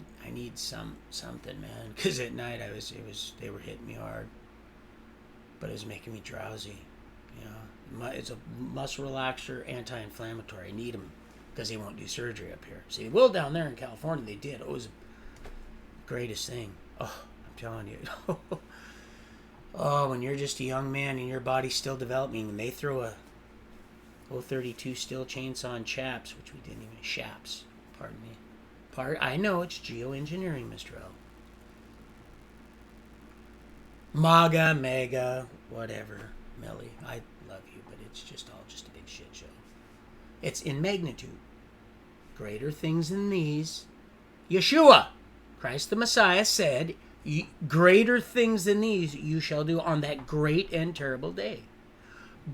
something, man. Because at night they were hitting me hard. But it was making me drowsy. It's a muscle relaxer, anti-inflammatory. I need them because they won't do surgery up here. See, well, down there in California, they did. It was the greatest thing. Oh, I'm telling you. Oh, when you're just a young man and your body's still developing, and they throw a 032 steel chainsaw and chaps, which we didn't even chaps. Pardon me. I know it's geoengineering, Mr. L. MAGA, mega, whatever, Millie. I love you, but it's all just a big shit show. It's in magnitude. Greater things than these. Yeshua, Christ the Messiah, said, greater things than these you shall do on that great and terrible day.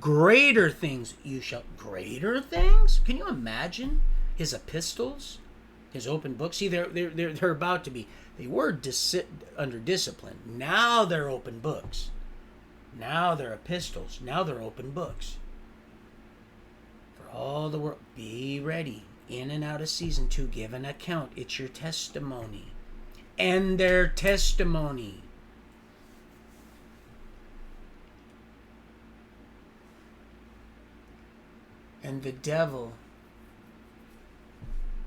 Greater things you shall... Greater things? Can you imagine his epistles? His open books? See, they're about to be... They were under discipline. Now they're open books. Now they're epistles. Now they're open books. For all the world, be ready. In and out of season 2, give an account. It's your testimony. And their testimony. And the devil,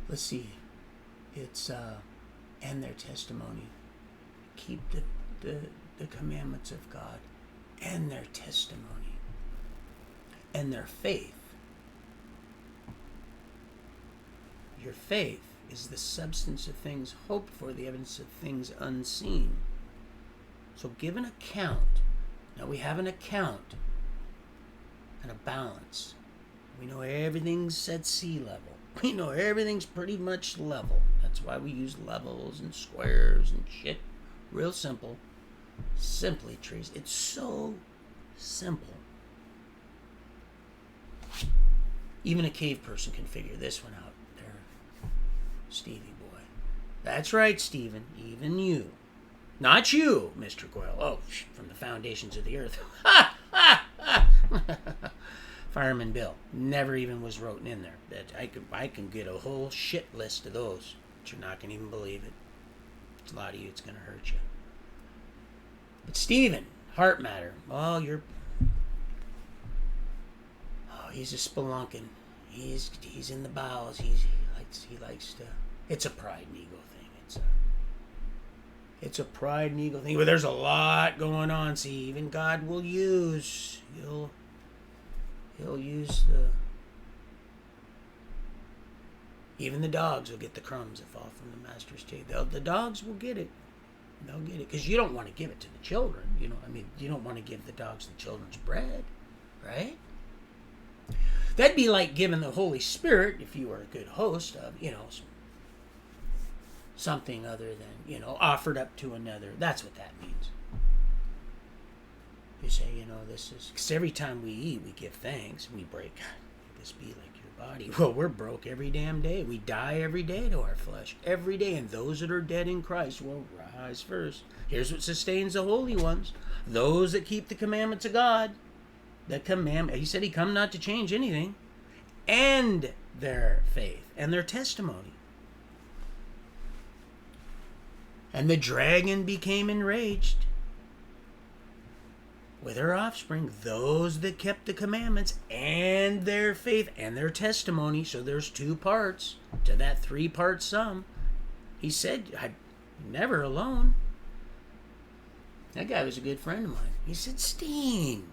let's see, it's and their testimony. Keep the commandments of God and their testimony and their faith. Your faith is the substance of things hoped for, the evidence of things unseen. So give an account. Now we have an account and a balance. We know everything's at sea level. We know everything's pretty much level. That's why we use levels and squares and shit. Real simple. Simply trees. It's so simple. Even a cave person can figure this one out. There, Stevie boy. That's right, Stephen. Even you. Not you, Mr. Coyle. Oh, from the foundations of the earth. Ha! Ha! Ha! Fireman Bill never even was written in there. That I can get a whole shit list of those, but you're not gonna even believe it. It's a lot of you. It's gonna hurt you. But Stephen, heart matter. Well, he's a spelunking. He's in the bowels. He's like He likes to. It's a pride and ego thing. It's a pride and ego thing. But there's a lot going on. See, even God will use. He'll use the. Even the dogs will get the crumbs that fall from the master's table. The dogs will get it. They'll get it because you don't want to give it to the children. You don't want to give the dogs the children's bread, right? That'd be like giving the Holy Spirit, if you were a good host of, something other than, offered up to another. That's what that means. You say, this is, because every time we eat, we give thanks. We break. This be like your body. Well, we're broke every damn day. We die every day to our flesh. Every day. And those that are dead in Christ will rise first. Here's what sustains the holy ones. Those that keep the commandments of God. The commandment. He said he come not to change anything. And their faith. And their testimony. And the dragon became enraged with her offspring, those that kept the commandments and their faith and their testimony. So there's 2 parts to that 3-part sum. He said, I'm never alone. That guy was a good friend of mine. He said, Steen,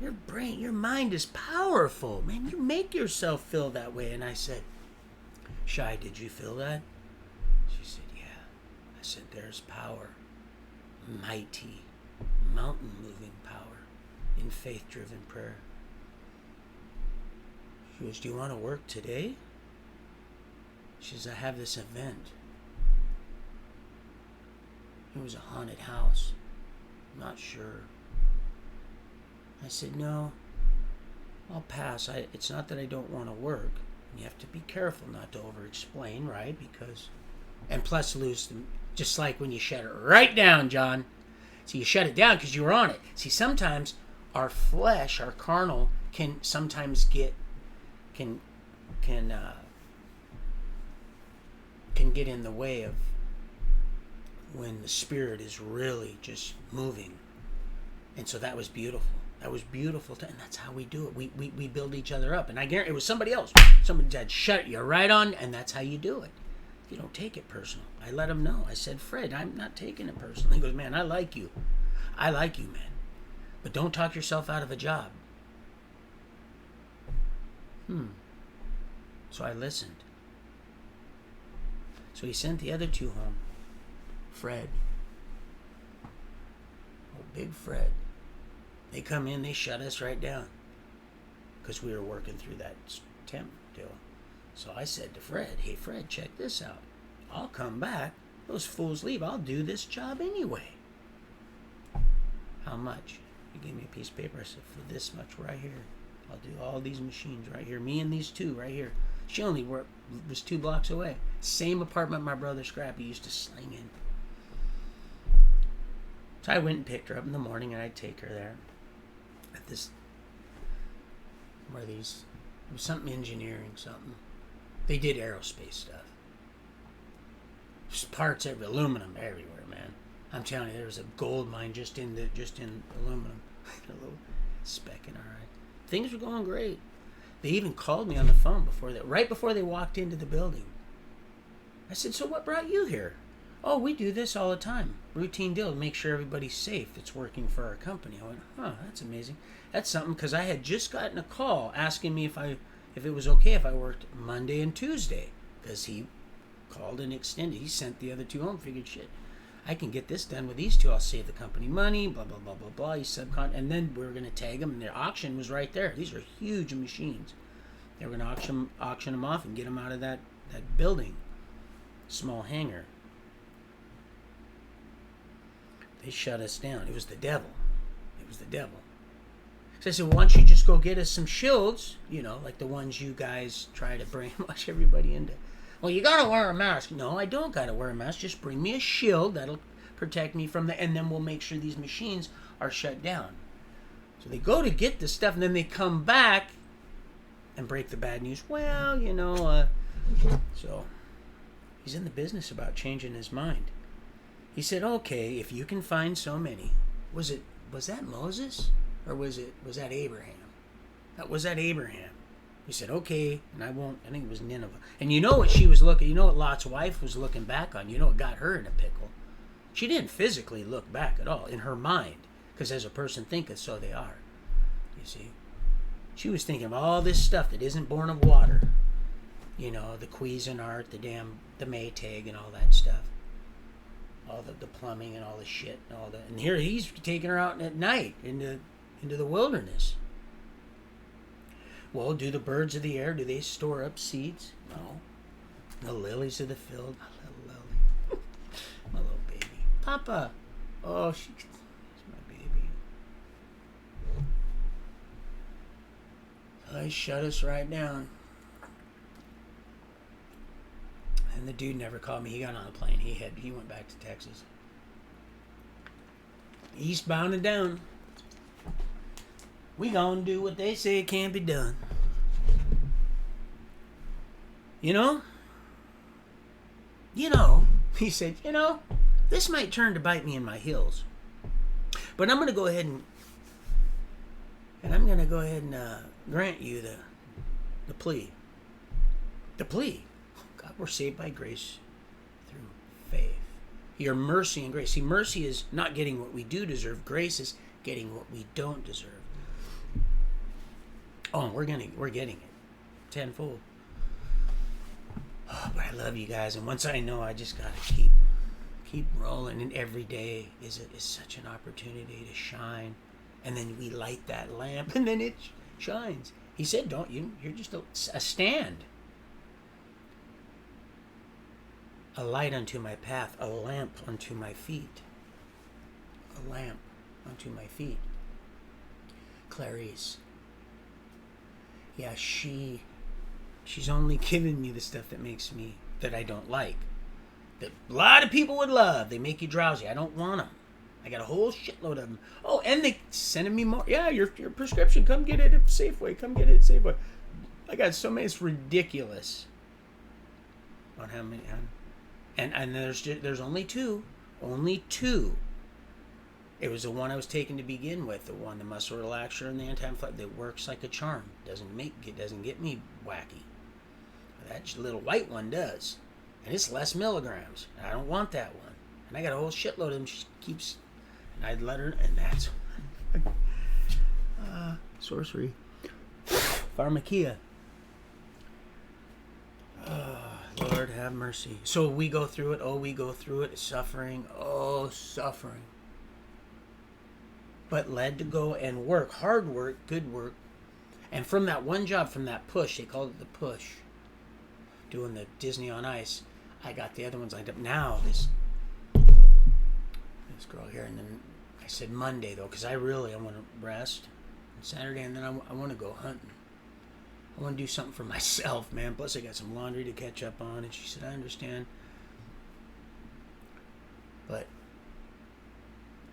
your mind is powerful. Man, you make yourself feel that way. And I said, Shai, did you feel that? She said, yeah. I said, there's power. Mighty. Mountain-moving power in faith-driven prayer. She goes, do you want to work today? She says, I have this event. It was a haunted house. I'm not sure. I said, no, I'll pass. It's not that I don't want to work. You have to be careful not to over-explain, right? Because, and plus lose them, just like when you shut it right down, John. So you shut it down because you were on it. See, sometimes our flesh, our carnal, can sometimes get can get in the way of when the Spirit is really just moving. And so that was beautiful. That was beautiful. And that's how we do it. We build each other up. And I guarantee it was somebody else. Somebody had shut you right on, and that's how you do it. You don't take it personal. I let him know. I said, Fred, I'm not taking it personal. He goes, man, I like you. I like you, man. But don't talk yourself out of a job. So I listened. So he sent the other 2 home. Fred. Oh, big Fred. They come in, they shut us right down. Because we were working through that temp deal. So I said to Fred, hey, Fred, check this out. I'll come back. Those fools leave. I'll do this job anyway. How much? He gave me a piece of paper. I said, for this much right here. I'll do all these machines right here. Me and these 2 right here. She only was 2 blocks away. Same apartment my brother Scrappy used to sling in. So I went and picked her up in the morning, and I'd take her there. At this, it was something engineering, something. They did aerospace stuff. There's parts of aluminum everywhere, man. I'm telling you, there was a gold mine just in aluminum. A little speck in our eye. Things were going great. They even called me on the phone right before they walked into the building. I said, so what brought you here? Oh, we do this all the time. Routine deal to make sure everybody's safe that's working for our company. I went, that's amazing. That's something, because I had just gotten a call asking me if it was okay if I worked Monday and Tuesday, because he called and extended. He sent the other 2 home, figured, shit, I can get this done with these 2. I'll save the company money, blah, blah, blah, blah, blah. And then we were going to tag them, and their auction was right there. These are huge machines. They were going to auction them off and get them out of that building. Small hangar. They shut us down. It was the devil. So I said, well, why don't you just go get us some shields, like the ones you guys try to brainwash everybody into. Well, you got to wear a mask. No, I don't got to wear a mask. Just bring me a shield. That'll protect me from and then we'll make sure these machines are shut down. So they go to get the stuff, and then they come back and break the bad news. Well, so he's in the business about changing his mind. He said, okay, if you can find so many, was that Moses? Or was that Abraham? Was that Abraham? He said, okay, and I won't. I think it was Nineveh. And you know what she was looking, you know what Lot's wife was looking back on? You know what got her in a pickle? She didn't physically look back at all, in her mind. Because as a person thinketh, so they are. You see? She was thinking of all this stuff that isn't born of water. You know, the Cuisinart, the Maytag and all that stuff. All the plumbing and all the shit and all that. And here he's taking her out at night into the wilderness. Well, do the birds of the air, do they store up seeds? No. The lilies of the field. My little lily. My little baby. Papa. Oh, she's my baby. So they shut us right down. And the dude never called me. He got on a plane. He went back to Texas. Eastbound and down. We gonna do what they say it can't be done. You know, he said, this might turn to bite me in my heels. But I'm going to go ahead and grant you the plea. The plea. God, we're saved by grace through faith. Your mercy and grace. See, mercy is not getting what we do deserve. Grace is getting what we don't deserve. Oh, we're getting it tenfold. Oh, but I love you guys, and once I know, I just gotta keep rolling. And every day is such an opportunity to shine. And then we light that lamp, and then it shines. He said, "Don't you? You're just a stand, a light unto my path, a lamp unto my feet, a lamp unto my feet." Clarice. Yeah, she's only giving me the stuff that I don't like. That a lot of people would love. They make you drowsy. I don't want them. I got a whole shitload of them. Oh, and they sending me more. Yeah, your prescription. Come get it at Safeway. Come get it at Safeway. I got so many. It's ridiculous. On how many? And there's only two. Only two. It was the one I was taking to begin with, the muscle relaxer and the anti-inflammatory that works like a charm. Doesn't get me wacky. That little white one does, and it's less milligrams. I don't want that one, and I got a whole shitload of them. She keeps, and I'd let her, and that's sorcery, pharmakia. Lord have mercy. So we go through it. Oh, we go through it. Suffering. Oh, suffering. But led to go and work, hard work, good work. And from that one job, from that push, they called it the push, doing the Disney on Ice, I got the other ones lined up. Now, this girl here, and then I said Monday, though, because I want to rest. And Saturday, and then I want to go hunting. I want to do something for myself, man. Plus, I got some laundry to catch up on. And she said, I understand. But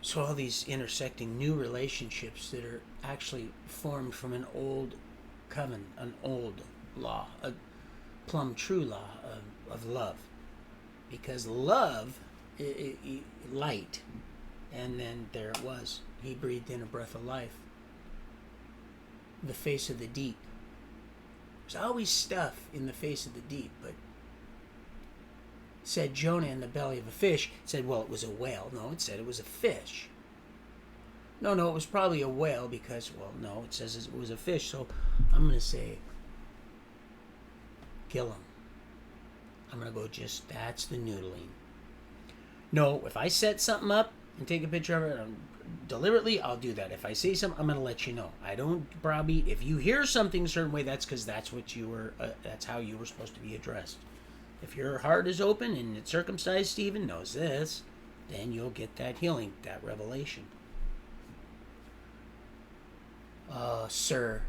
so all these intersecting new relationships that are actually formed from an old covenant, an old law, a plumb true law of love. Because love, light, and then there it was. He breathed in a breath of life. The face of the deep. There's always stuff in the face of the deep, but said Jonah in the belly of a fish. It said, well, it was a whale. No, it said it was a fish. No, it was probably a whale because, well, no, it says it was a fish. So I'm going to say, kill him. I'm going to go that's the noodling. No, if I set something up and take a picture of it deliberately, I'll do that. If I say something, I'm going to let you know. I don't browbeat. If you hear something a certain way, that's because that's how you were supposed to be addressed. If your heart is open and it's circumcised, Stephen knows this, then you'll get that healing, that revelation. Sir,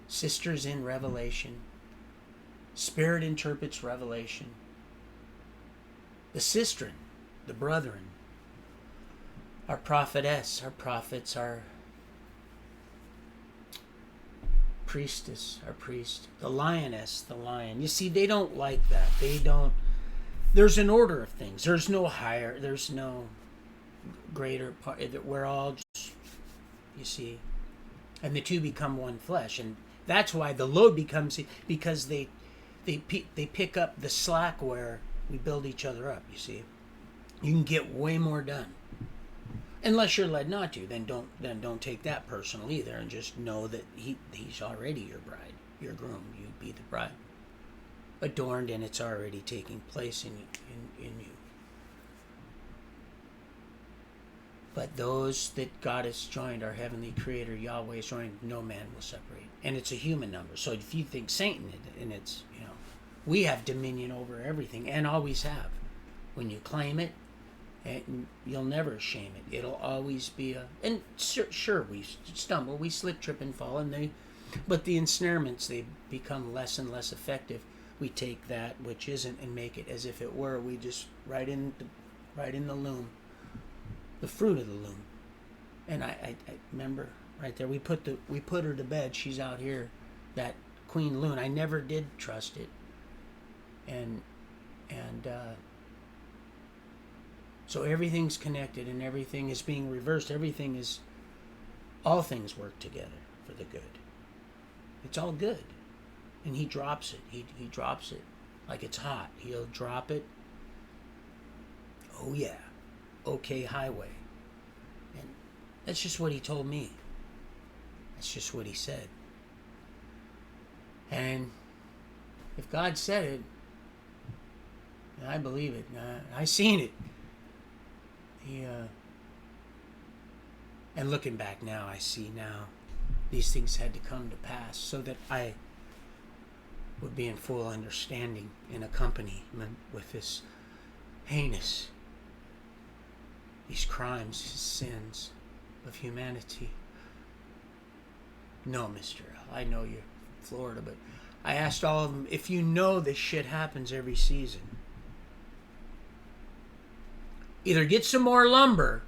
sisters in revelation. Spirit interprets revelation. The sistren, the brethren, our prophetess, our prophets, our priestess, our priest, the lioness, the lion. You see, they don't like that. There's an order of things. There's no higher, there's no greater part. We're all just, you see, and the two become one flesh. And That's why the load becomes, because they pick up the slack where we build each other up. You see, you can get way more done. Unless you're led not to, then don't take that personal either, and just know that he's already your bride, your groom. You be the bride, adorned, and it's already taking place in you. But those that God has joined, our heavenly Creator Yahweh has joined, no man will separate. And it's a human number. So if you think Satan, and it's, we have dominion over everything, and always have. When you claim it, and you'll never shame it. It'll always be and sure, we stumble, we slip, trip, and fall, but the ensnarements, they become less and less effective. We take that which isn't and make it as if it were. We just right in the loom, the fruit of the loom. And I remember right there, we put her to bed. She's out here, that queen loon. I never did trust it, and so everything's connected, and everything is being reversed. All things work together for the good. It's all good. And he drops it. He drops it like it's hot. He'll drop it. Oh yeah. Okay, highway. And that's just what he told me. That's just what he said. And if God said it, I believe it. I seen it. And looking back now, I see now these things had to come to pass so that I would be in full understanding and accompaniment with this heinous, these crimes, these sins of humanity. No, Mr. L, I know you're Florida, but I asked all of them, if you know this shit happens every season, either get some more lumber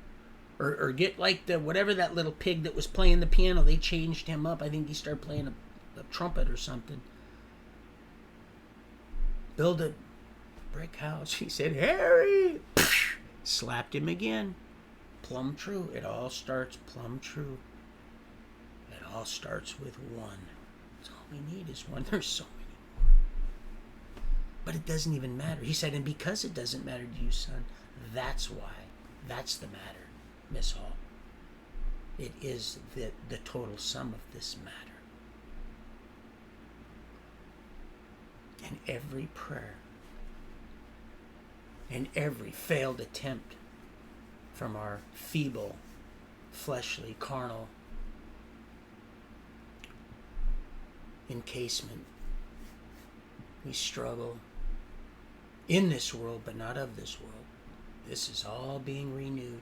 or get like whatever that little pig that was playing the piano, they changed him up. I think he started playing a trumpet or something. Build a brick house. He said, Harry! Slapped him again. Plumb true. It all starts plumb true. It all starts with one. That's all we need is one. There's so many more. But it doesn't even matter. He said, and because it doesn't matter to you, son, that's why. That's the matter, Miss Hall. It is the total sum of this matter. And every prayer and every failed attempt from our feeble, fleshly, carnal encasement, we struggle in this world, but not of this world. This is all being renewed,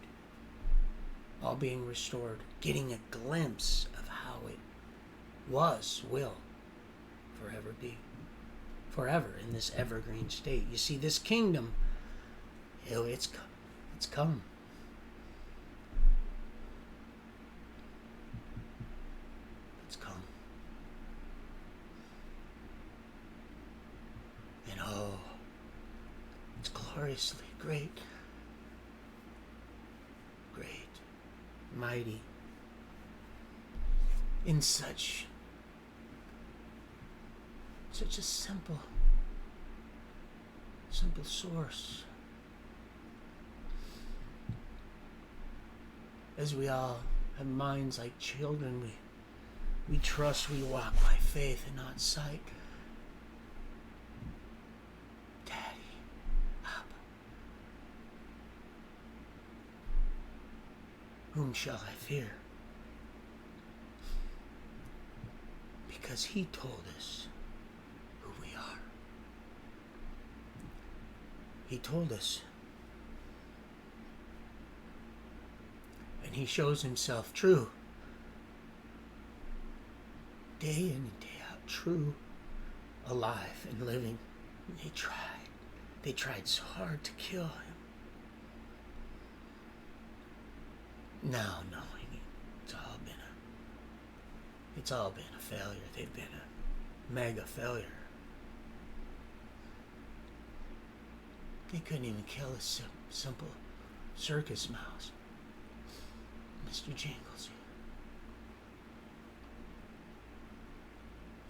all being restored, getting a glimpse of how it will forever be. Forever in this evergreen state. You see, this kingdom, it's come. It's come. And oh, it's gloriously great. Great. Mighty. In such a simple source. As we all have minds like children, we trust, we walk by faith and not sight. Daddy, Abba, whom shall I fear? Because he told us who we are. He told us. And he shows himself true. Day in and day out, true, alive and living. And they tried so hard to kill him. Now knowing it's all been a failure. They've been a mega failure. They couldn't even kill a simple circus mouse. Mr. Jingles.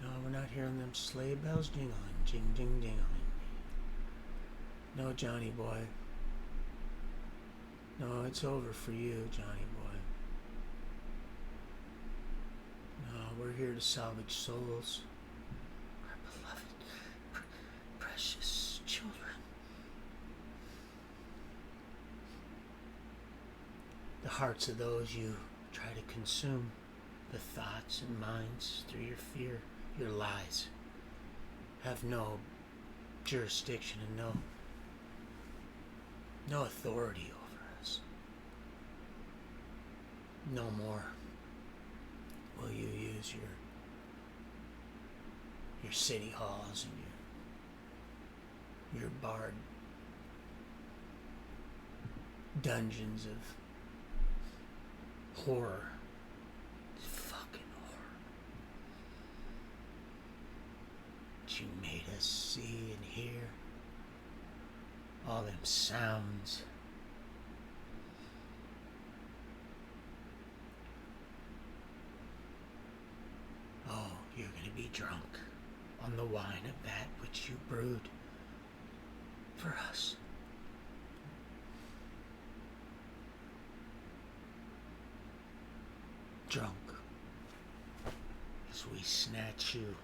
No, we're not hearing them sleigh bells jingling. Jing, jing, jingling. No, Johnny boy. No, it's over for you, Johnny boy. No, we're here to salvage souls. Our beloved, precious children. The hearts of those you try to consume. The thoughts and minds through your fear, your lies, have no jurisdiction and no authority over us. No more will you use your city halls and your barred dungeons of horror. Fucking horror. That you made us see and hear. All them sounds. Oh, you're gonna be drunk on the wine of that which you brewed for us. Drunk as we snatch you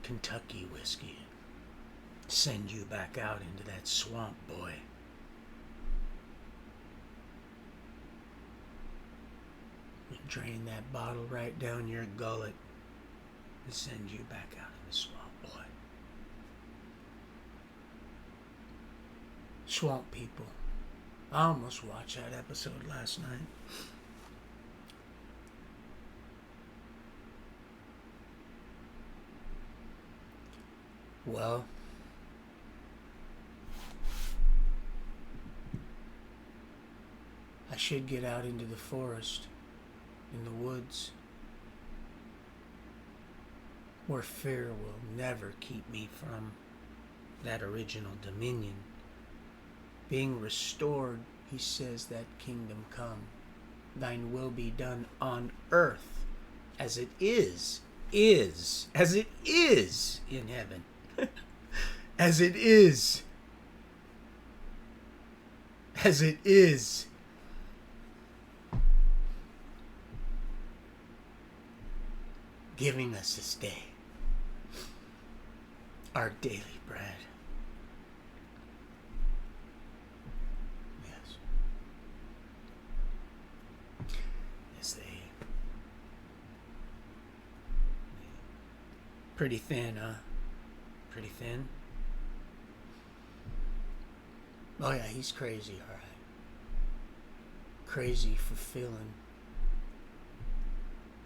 Kentucky whiskey and send you back out into that swamp, boy. We drain that bottle right down your gullet and send you back out in the swamp, boy. Swamp people. I almost watched that episode last night. Well, I should get out into the forest, in the woods, where fear will never keep me from that original dominion. Being restored, he says, that kingdom come. Thine will be done on earth as it is in heaven. As it is giving us this day our daily bread. Yes, pretty thin, huh? Pretty thin. Oh yeah, he's crazy, alright. Crazy for feeling.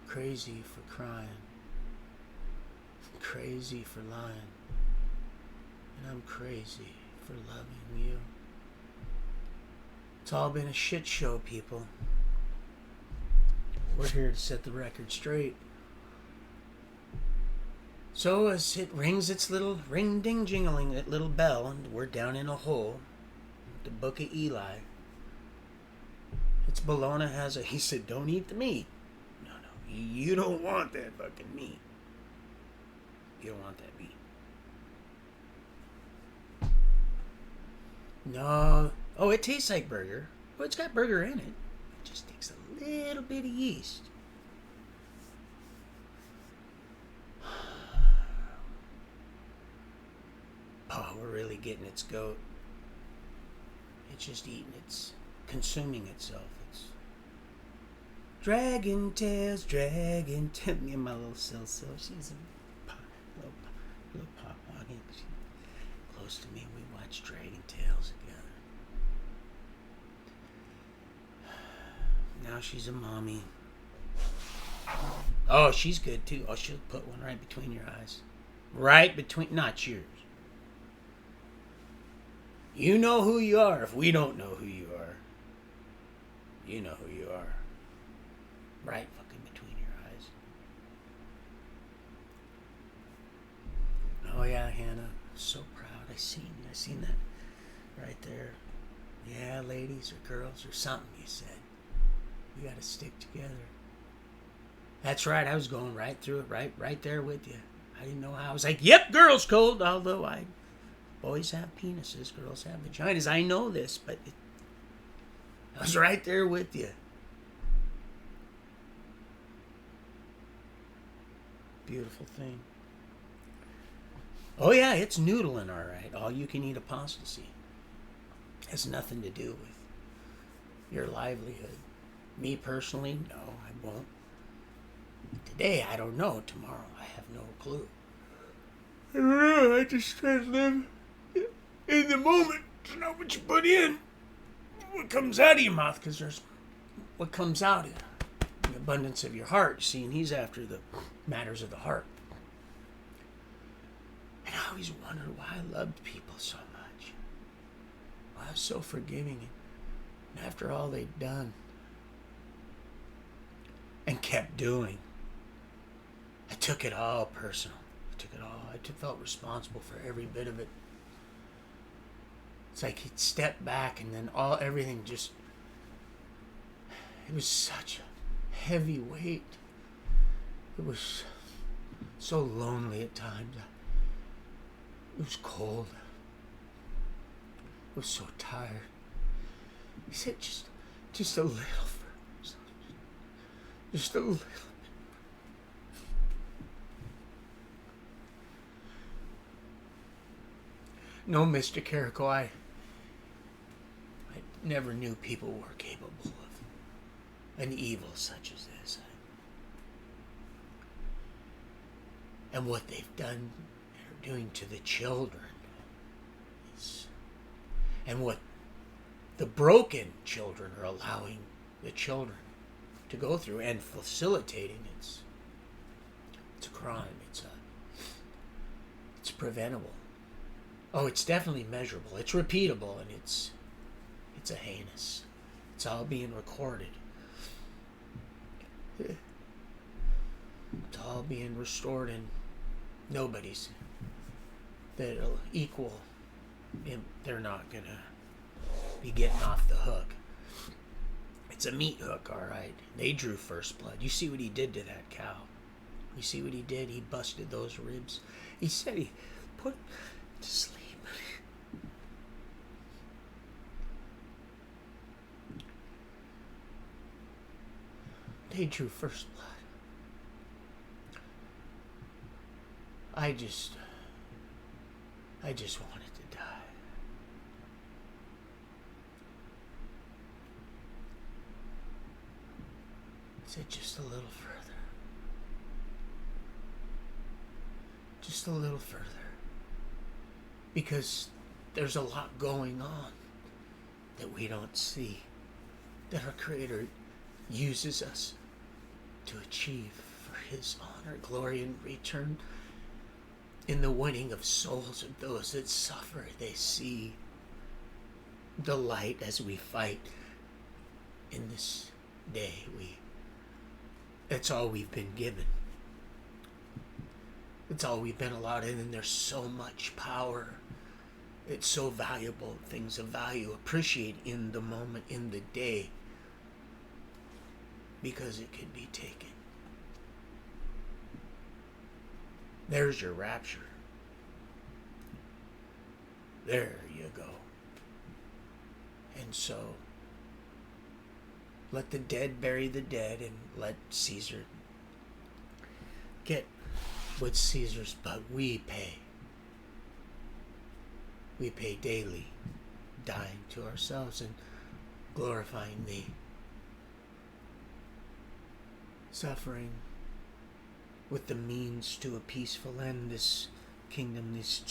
Crazy for crying. Crazy for lying. And I'm crazy for loving you. It's all been a shit show, people. We're here to set the record straight. So as it rings its little ring-ding-jingling, that little bell, and we're down in a hole, the Book of Eli. It's Bologna has he said, don't eat the meat. No, you don't want that fucking meat. You don't want that meat. No. Oh, it tastes like burger. Well, it's got burger in it. It just takes a little bit of yeast. Oh, we're really getting its goat. It's just eating, it's consuming itself. It's dragon tails, me and my little Silsil. She's a little pop walking. She's close to me. We watch Dragon Tales together. Now she's a mommy. Oh, she's good too. Oh, she'll put one right between your eyes. Right between, not yours. You know who you are. If we don't know who you are, you know who you are. Right fucking between your eyes. Oh yeah, Hannah. So proud. I seen that right there. Yeah, ladies or girls or something you said. We gotta stick together. That's right. I was going right through it, right there with you. I didn't know how. I was like, "Yep, girls' code." Although boys have penises, girls have vaginas. I know this, but I was right there with you. Beautiful thing. Oh yeah, it's noodling, all right. All you can eat apostasy has nothing to do with your livelihood. Me personally, no, I won't. Today, I don't know. Tomorrow, I have no clue. I don't know. I just try to live in the moment to know what you put in, what comes out of your mouth, because there's what comes out of the abundance of your heart. See, and he's after the matters of the heart. And I always wondered why I loved people so much. Why I was so forgiving. And after all they'd done and kept doing, I took it all personal. I took it all. I felt responsible for every bit of it. It's like he'd step back and then everything just, it was such a heavy weight. It was so lonely at times. It was cold. I was so tired. He said, just a little further. Just a little bit. No, Mr. Carrico, I never knew people were capable of an evil such as this. And what they've done and are doing to the children and what the broken children are allowing the children to go through and facilitating, it's a crime. It's preventable. Oh, it's definitely measurable. It's repeatable, and it's a heinous. It's all being recorded. It's all being restored, and nobody's that'll equal. They're not gonna be getting off the hook. It's a meat hook, all right. They drew first blood. You see what he did to that cow. You see what he did? He busted those ribs. He said he put him to sleep. They drew first blood. I just wanted to die. I said just a little further. Just a little further. Because there's a lot going on that we don't see, that our Creator uses us to achieve for His honor, glory, and return. In the winning of souls of those that suffer, they see the light as we fight in this day. That's all we've been given. It's all we've been allowed in, and there's so much power. It's so valuable, things of value. Appreciate in the moment, in the day, because it could be taken. There's your rapture. There you go. And so, let the dead bury the dead, and let Caesar get what's Caesar's, but we pay. We pay daily, dying to ourselves and glorifying Thee. Suffering with the means to a peaceful end. This kingdom, it's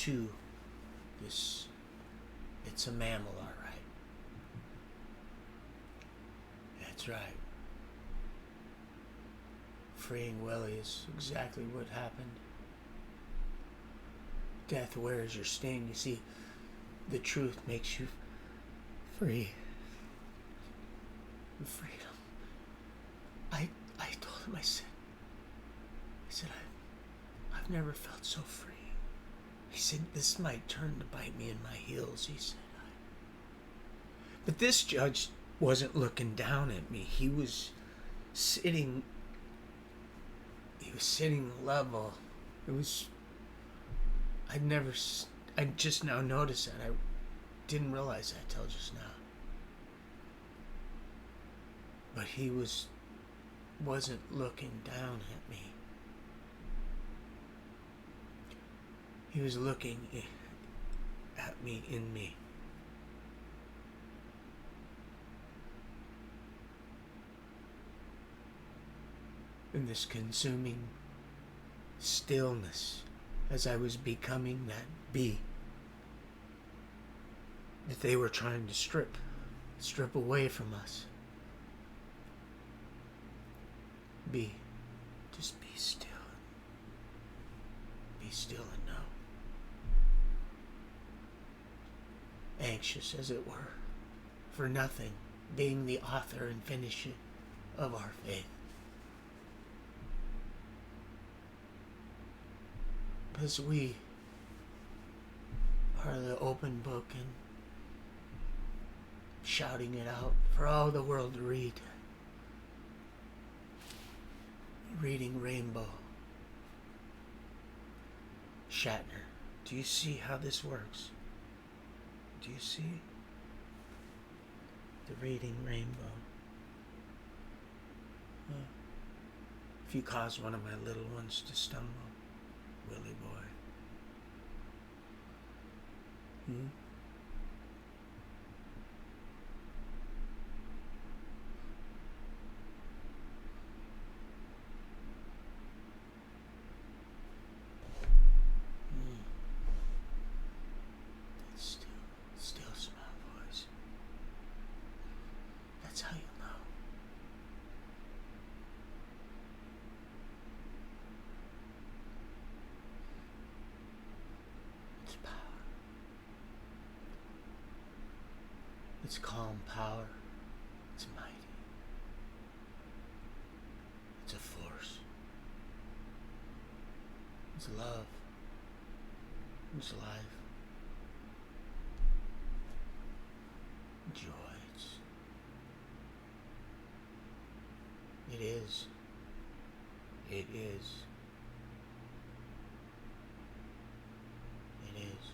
a mammal, all right. That's right. Freeing Willie is exactly what happened. Death wears your sting. You see, the truth makes you free. Freedom. I told him, I said, I've never felt so free. He said, this might turn to bite me in my heels, he said. But this judge wasn't looking down at me. He was sitting He was sitting level. It was. I just now noticed that. I didn't realize that till just now. But he wasn't looking down at me. He was looking at me in me. In this consuming stillness as I was becoming that bee that they were trying to strip away from us. Be, just be still. Be still and know. Anxious, as it were, for nothing, being the author and finisher of our faith. Because we are the open book and shouting it out for all the world to read. Reading Rainbow. Shatner, do you see how this works? Do you see? The Reading Rainbow. If you cause one of my little ones to stumble, Willie boy. Still small voice. That's how you know. It's power. It's calm power. It's mighty. It's a force. It's love. It's life. Joy. It is. It is. It is.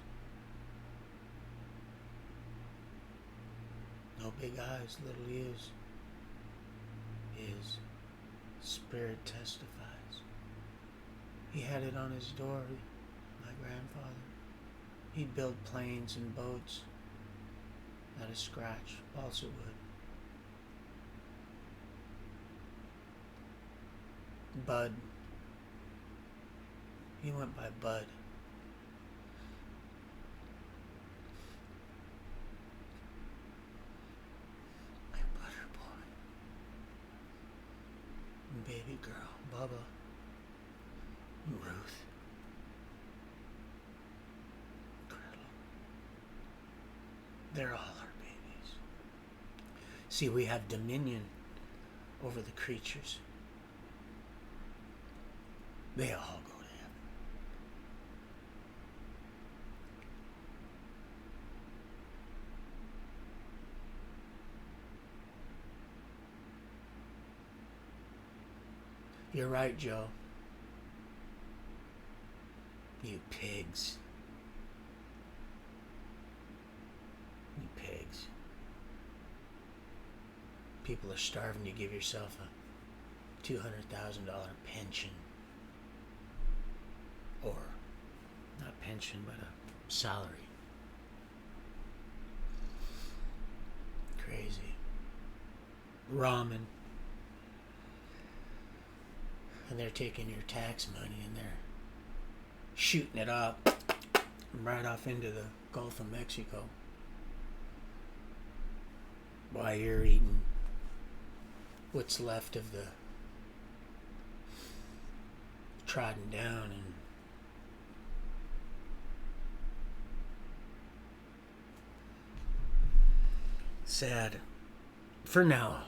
No big eyes, little ears. His spirit testifies. He had it on his door, my grandfather. He'd build planes and boats out of scratch, balsa wood. Bud. He went by Bud. My butter boy. And baby girl, Bubba. And Ruth. Gretel. They're all our babies. See, we have dominion over the creatures. They all go to heaven. You're right, Joe. You pigs. You pigs. People are starving to give yourself a $200,000 pension. Or, not pension, but a salary. Crazy. Ramen. And they're taking your tax money and they're shooting it up right off into the Gulf of Mexico. While you're eating what's left of the trodden down and sad for now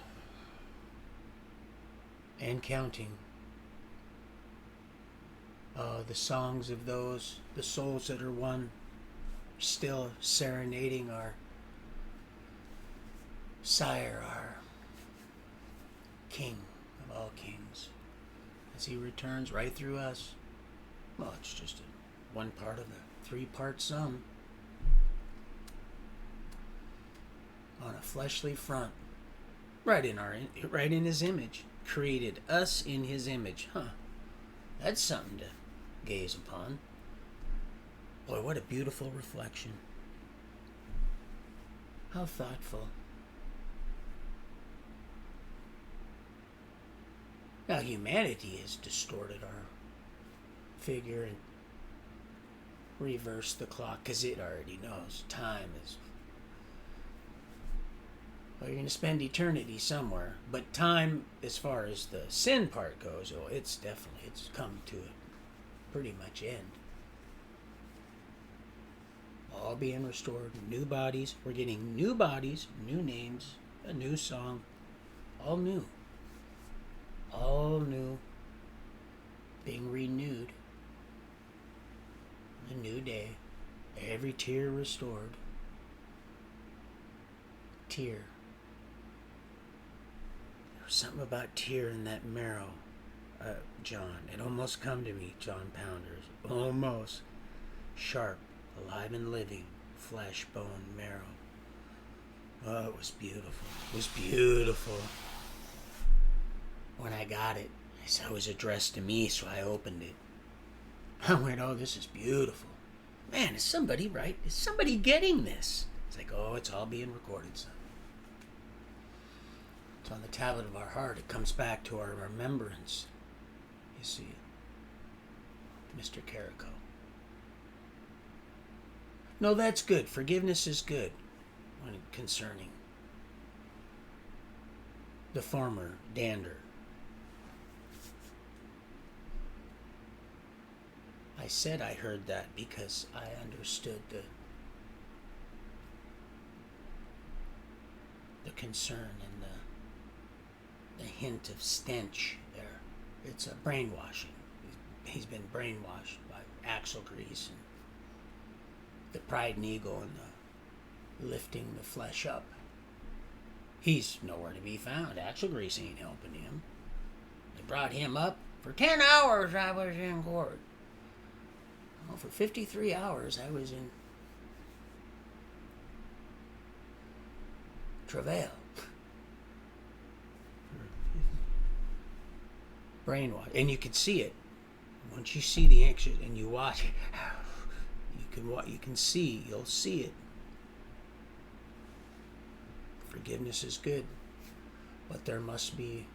and counting. The songs of those, the souls that are one, still serenading our sire, our king of all kings, as he returns right through us. Well, it's just one part of the three-part sum. On a fleshly front, right in his image, created us in his image. That's something to gaze upon. Boy, what a beautiful reflection. How thoughtful. Now, humanity has distorted our figure and reversed the clock because it already knows time is. Well, you're going to spend eternity somewhere. But time, as far as the sin part goes, it's come to a pretty much end. All being restored, new bodies. We're getting new bodies, new names, a new song. All new. All new. Being renewed. A new day. Every tear restored. Tear. Something about tear in that marrow, John. It almost come to me, John Pounders. Almost. Sharp, alive and living, flesh, bone, marrow. Oh, it was beautiful. It was beautiful. When I got it, it was addressed to me, so I opened it. I went, oh, this is beautiful. Man, is somebody right? Is somebody getting this? It's like, oh, it's all being recorded, son. It's on the tablet of our heart. It comes back to our remembrance. You see, Mr. Carrico. No, that's good. Forgiveness is good when concerning the former dander. I said I heard that because I understood the concern and the hint of stench there. It's a brainwashing. He's been brainwashed by axle grease and the pride and ego and the lifting the flesh up. He's nowhere to be found. Axle grease ain't helping him. They brought him up. For 10 hours I was in court. Well, for 53 hours I was in travail. Brainwash. And you can see it. Once you see the anxious and you watch it, you'll see it. Forgiveness is good. But there must be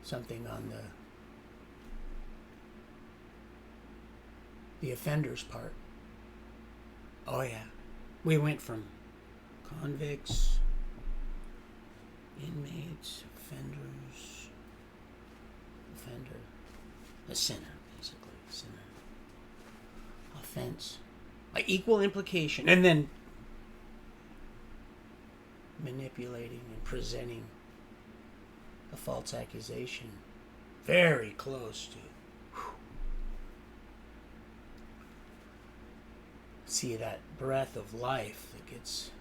something on the offender's part. Oh yeah. We went from convicts, inmates, offender, a sinner, basically, a sinner. Offense, by equal implication, and then manipulating and presenting a false accusation, very close to. See that breath of life that gets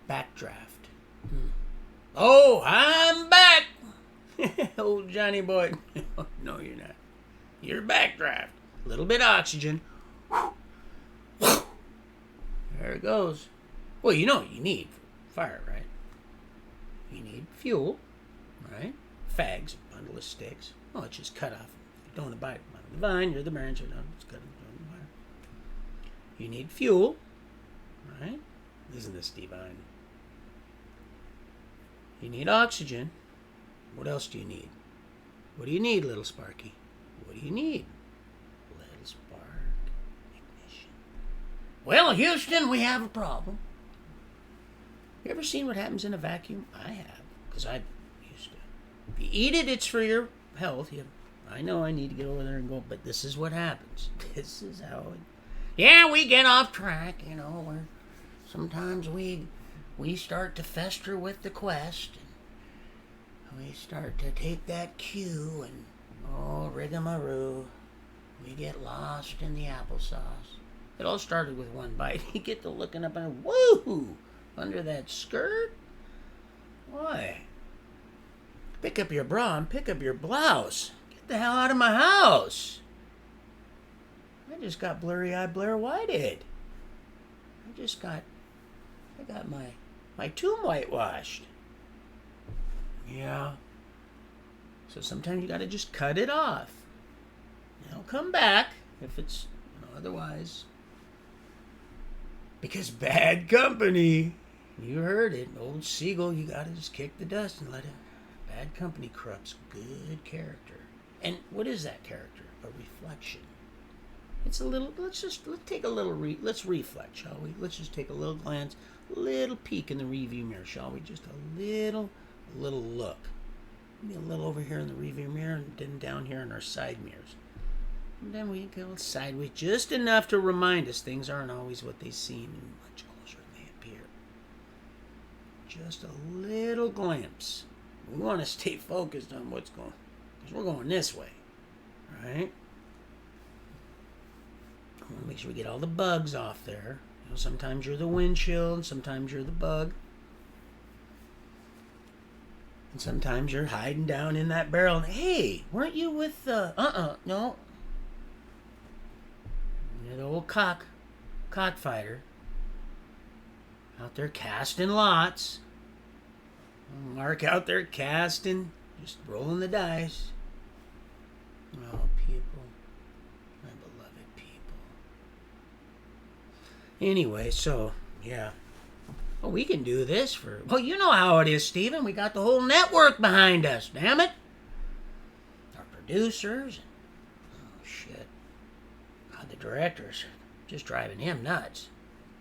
backdraft. Oh, I'm back! Old Johnny boy. No, you're not. You're backdraft. A little bit of oxygen. There it goes. Well, you know what you need fire, right? You need fuel, right? Fags, a bundle of sticks. Oh, it's just cut off. You don't abide by the vine, you're the branch. It's cut off. You need fuel, right? Isn't this divine? You need oxygen. What else do you need? What do you need, little Sparky? What do you need? Little spark. Ignition. Well, Houston, we have a problem. You ever seen what happens in a vacuum? I have, because I used to. If you eat it, it's for your health. I know I need to get over there and go, but this is what happens. This is how it... Yeah, we get off track, where sometimes we start to fester with the quest, and we start to take that cue, and rigamaroo, we get lost in the applesauce. It all started with one bite. You get to looking up and woo, under that skirt? Why? Pick up your bra and pick up your blouse. Get the hell out of my house. I just got blurry-eyed Blair Whitehead. I got my tomb whitewashed. Yeah. So sometimes you got to just cut it off. Come back if it's, otherwise. Because bad company. You heard it. Old Siegel, you got to just kick the dust and let it. Bad company corrupts good character. And what is that character? A reflection. It's a little, let's take a little, let's reflect, shall we? Let's just take a little glance, little peek in the review mirror, shall we? Just a little look. Maybe a little over here in the review mirror and then down here in our side mirrors. And then we go sideways just enough to remind us things aren't always what they seem and much closer than they appear. Just a little glimpse. We want to stay focused on what's going, because we're going this way, right? I want to make sure we get all the bugs off there. Sometimes you're the windshield, sometimes you're the bug. And sometimes you're hiding down in that barrel. And, hey, weren't you with the... no. You're the old cockfighter. Out there casting lots. Mark out there casting, just rolling the dice. Oh, people. My beloved people. Anyway, so, yeah. Well, we can do this for... Well, you know how it is, Stephen. We got the whole network behind us, damn it. Our producers. Oh, shit. God, the directors are just driving him nuts.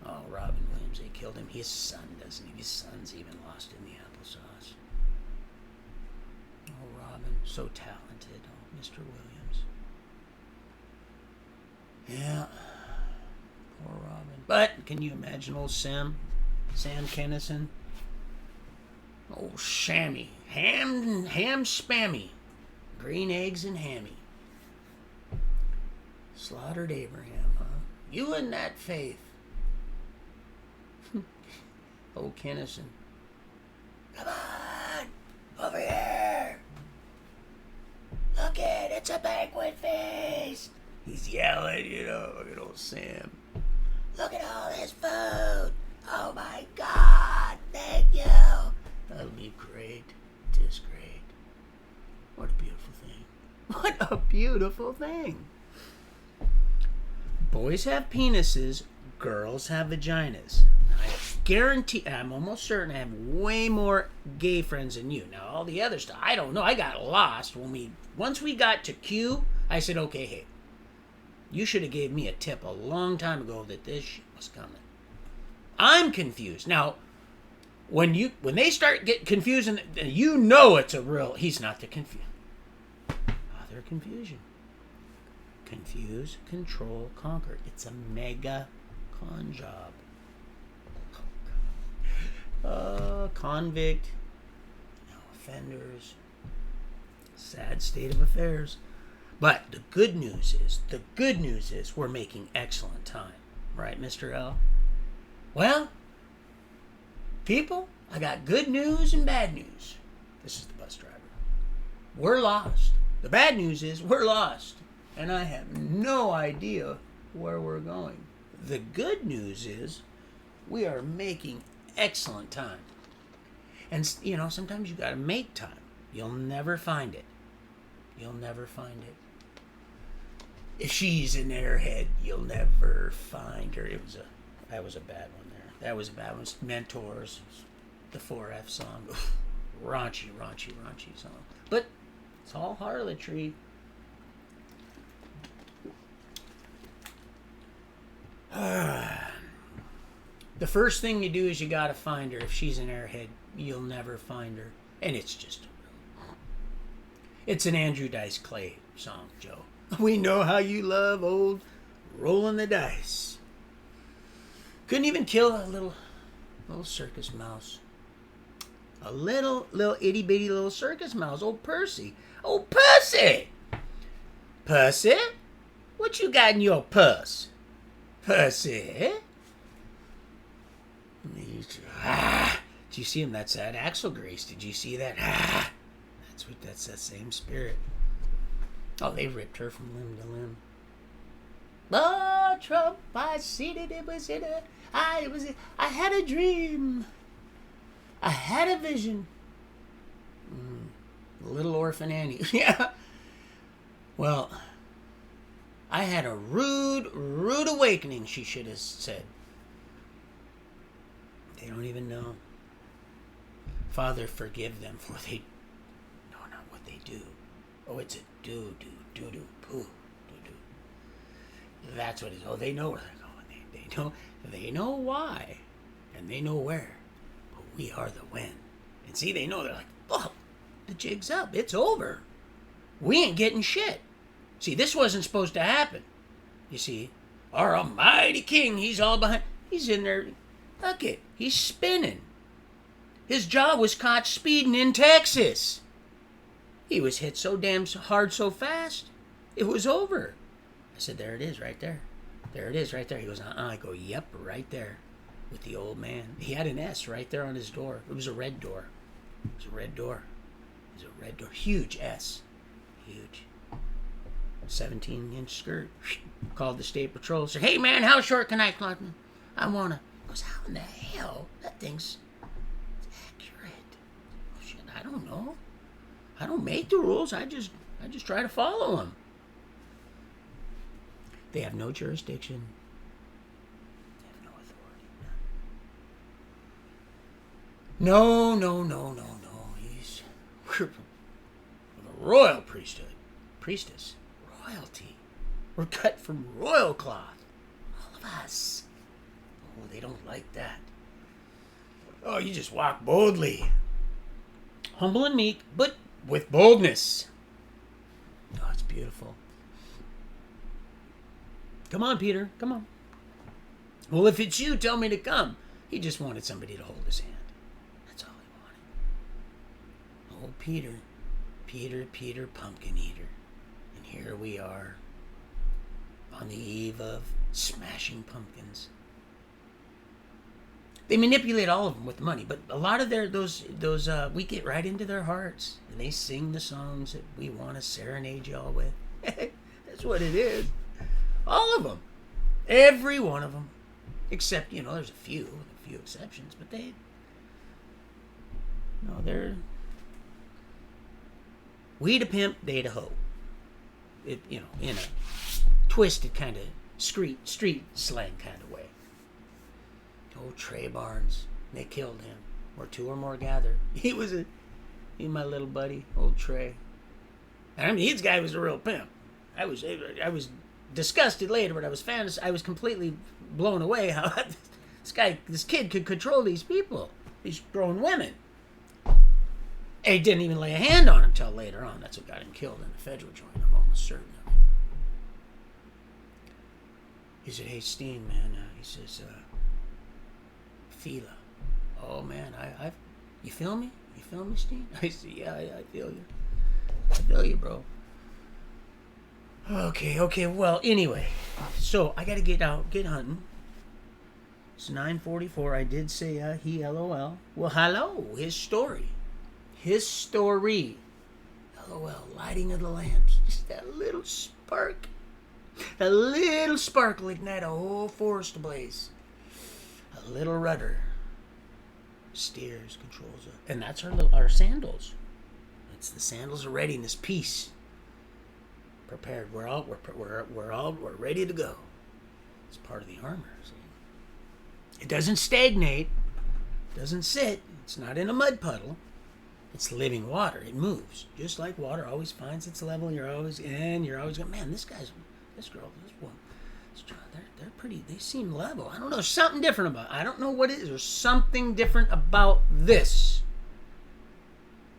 Oh, Robin Williams, they killed him. His son doesn't even... His son's even lost in the applesauce. Oh, Robin, so talented. Oh, Mr. Williams. Yeah. Poor Robin. But, can you imagine old Sam Kennison? Oh, Shammy. Ham spammy. Green eggs and hammy. Slaughtered Abraham, huh? You and that faith. Oh, Kennison. Come on! Over here! Look it! It's a banquet feast! He's yelling, look at old Sam. Look at all this food! Oh my God! Thank you! That'll be great. Just great. What a beautiful thing. What a beautiful thing. Boys have penises, girls have vaginas. I guarantee, I'm almost certain I have way more gay friends than you. Now, all the other stuff, I don't know. I got lost once we got to Q, I said, okay, hey, you should have gave me a tip a long time ago that this shit was coming. I'm confused. Now, when they start getting confused, and it's a real, he's not the confused. Other confusion. Confuse, control, conquer. It's a mega con job. Convict, offenders, sad state of affairs. But the good news is we're making excellent time. Right, Mr. L? Well, people, I got good news and bad news. This is the bus driver. We're lost. The bad news is we're lost. And I have no idea where we're going. The good news is we are making excellent time. And, sometimes you got to make time. You'll never find it. You'll never find it. If she's in Airhead, you'll never find her. That was a bad one there. That was a bad one. Mentors, the 4F song. Raunchy song. But it's all harlotry. The first thing you do is you gotta find her. If she's an Airhead, you'll never find her. And it's an Andrew Dice Clay song, Joe. We know how you love old rolling the dice. Couldn't even kill a little circus mouse. A little itty bitty little circus mouse. Old Percy. Oh, Percy! Percy? What you got in your purse? Percy? Did you see him? That's that Axel Grace. Did you see that? That's that same spirit. Oh, they ripped her from limb to limb. Oh, Trump, I seen it. It was in a. I had a dream. I had a vision. Little Orphan Annie. Yeah. Well, I had a rude awakening, she should have said. They don't even know. Father, forgive them, for they know not what they do. Oh, it's a do, poo. That's what it is. Oh, they know where they're going. They know why. And they know where. But we are the when. And see, they know. They're like, oh, the jig's up. It's over. We ain't getting shit. See, this wasn't supposed to happen. You see, our almighty king, he's all behind. He's in there. Look it. He's spinning. His jaw was caught speeding in Texas. He was hit so damn hard so fast. It was over. I said, there it is right there. There it is right there. He goes, I go, yep, right there. With the old man. He had an S right there on his door. It was a red door. It was a red door. It was a red door. Huge S. Huge. 17-inch skirt. Called the state patrol. Said, hey, man, how short can I climb? I want to. Goes, how in the hell? That thing's accurate. Oh, shit, I don't know. I don't make the rules. I just try to follow them. They have no jurisdiction. They have no authority. No. He's we're the royal priesthood. Priestess. Royalty. We're cut from royal cloth. All of us. Oh, they don't like that. Oh, you just walk boldly. Humble and meek, but with boldness. Oh, it's beautiful. Come on, Peter. Come on. Well, if it's you, tell me to come. He just wanted somebody to hold his hand. That's all he wanted. Oh, Peter, pumpkin eater. And here we are on the eve of smashing pumpkins. They manipulate all of them with money, but a lot of those we get right into their hearts, and they sing the songs that we want to serenade y'all with. That's what it is. All of them. Every one of them. Except, there's a few exceptions, but they're we to pimp, they to hoe. In a twisted kind of street slang kind of way. Oh, Trey Barnes. They killed him. Where two or more gather. He my little buddy, old Trey. I mean, this guy was a real pimp. I was disgusted later, but I was completely blown away how this kid could control these people, these grown women. And he didn't even lay a hand on him till later on. That's what got him killed in the federal joint. I'm almost certain of it. He said, hey, Steen, man. He says, Fila. Oh, man, you feel me? You feel me, Steen? I said, yeah, I feel you. I feel you, bro. Okay, well, anyway. So, I gotta get hunting. It's 9:44. I did say, he LOL. Well, hello, his story. LOL, lighting of the lamps. Just that little spark. That little spark will ignite a whole forest ablaze. A little rudder steers, controls it. And that's our sandals. It's the sandals of readiness, peace. Prepared. We're ready to go. It's part of the armor. See? It doesn't stagnate. It doesn't sit. It's not in a mud puddle. It's living water. It moves. Just like water always finds its level. You're always going, man, this girl, this one, they're pretty, they seem level. I don't know, there's something different about it. I don't know what it is. There's something different about this.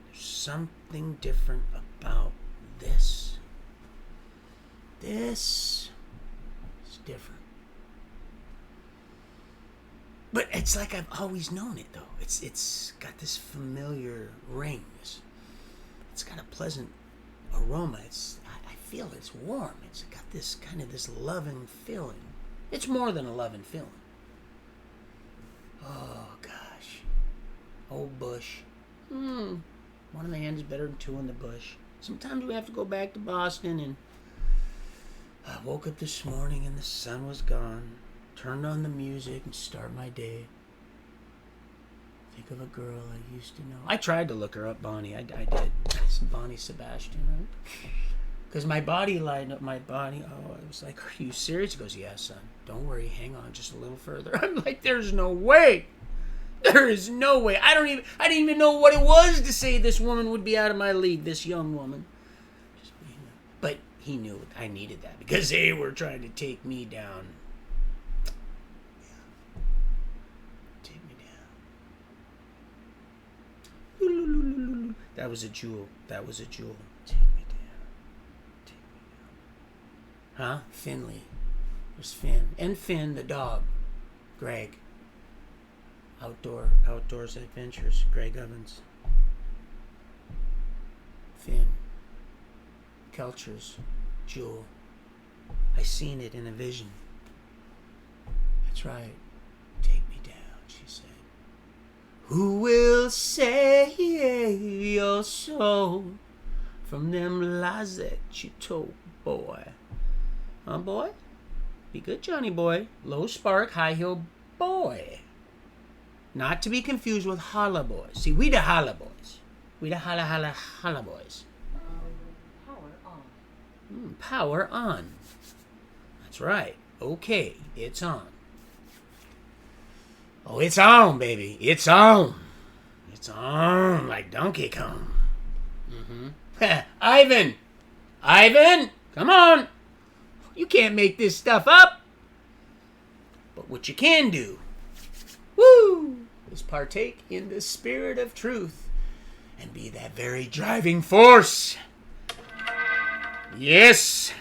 There's something different about this. This is different. But it's like I've always known it, though. It's got this familiar ring. It's got a pleasant aroma. I feel it's warm. It's got this kind of this loving feeling. It's more than a loving feeling. Oh, gosh. Old bush. One in the hand is better than two in the bush. Sometimes we have to go back to Boston, and I woke up this morning and the sun was gone. Turned on the music and start my day. Think of a girl I used to know. I tried to look her up, Bonnie. I did. It's Bonnie Sebastian, right? Because my body lined up. Oh, I was like, are you serious? He goes, yeah, son. Don't worry. Hang on just a little further. I'm like, there's no way. There is no way. I didn't even know what it was to say this woman would be out of my league, this young woman. But he knew I needed that because they were trying to take me down. Take me down. That was a jewel. Take me down. Huh? Finley. There's Finn. And Finn, the dog. Greg. Outdoors Adventures. Greg Evans. Finn. Kelchers. Jewel. I seen it in a vision. That's right. Take me down, she said. Who will save your soul from them lies that you told, boy? Huh, boy? Be good, Johnny boy. Low spark, high heel boy. Not to be confused with holla boys. See, we the holla boys. We the holla boys. Power on. Power on. That's right. Okay, it's on. Oh, it's on, baby. It's on. It's on like Donkey Kong. Ivan! Come on! You can't make this stuff up. But what you can do, is partake in the spirit of truth and be that very driving force. Yes.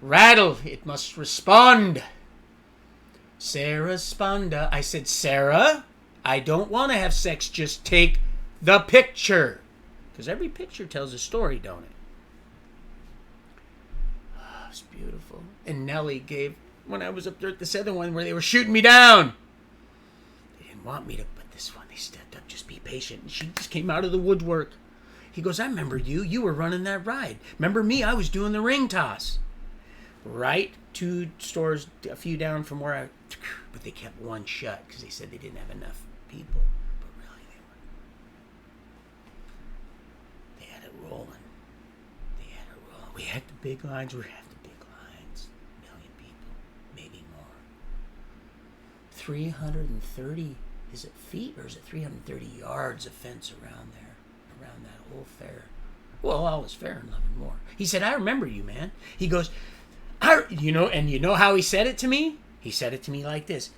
Rattle, it must respond. Sarah Sponda. I said, Sarah, I don't want to have sex. Just take the picture. Because every picture tells a story, don't it? Oh, it's beautiful. And Nellie gave, when I was up there at this other one where they were shooting me down. They didn't want me to, but this one, they stepped up. Just be patient. And she just came out of the woodwork. He goes, I remember you. You were running that ride. Remember me? I was doing the ring toss. Right 2 stores, a few down from where I... But they kept one shut because they said they didn't have enough people. But really, they had it rolling. We had the big lines. We have the big lines. 1 million people, maybe more. 330, is it feet or is it 330 yards of fence around there, around that whole fair? Well, all was fair and nothing more. He said, I remember you, man. He goes, you know how he said it to me? He said it to me like this.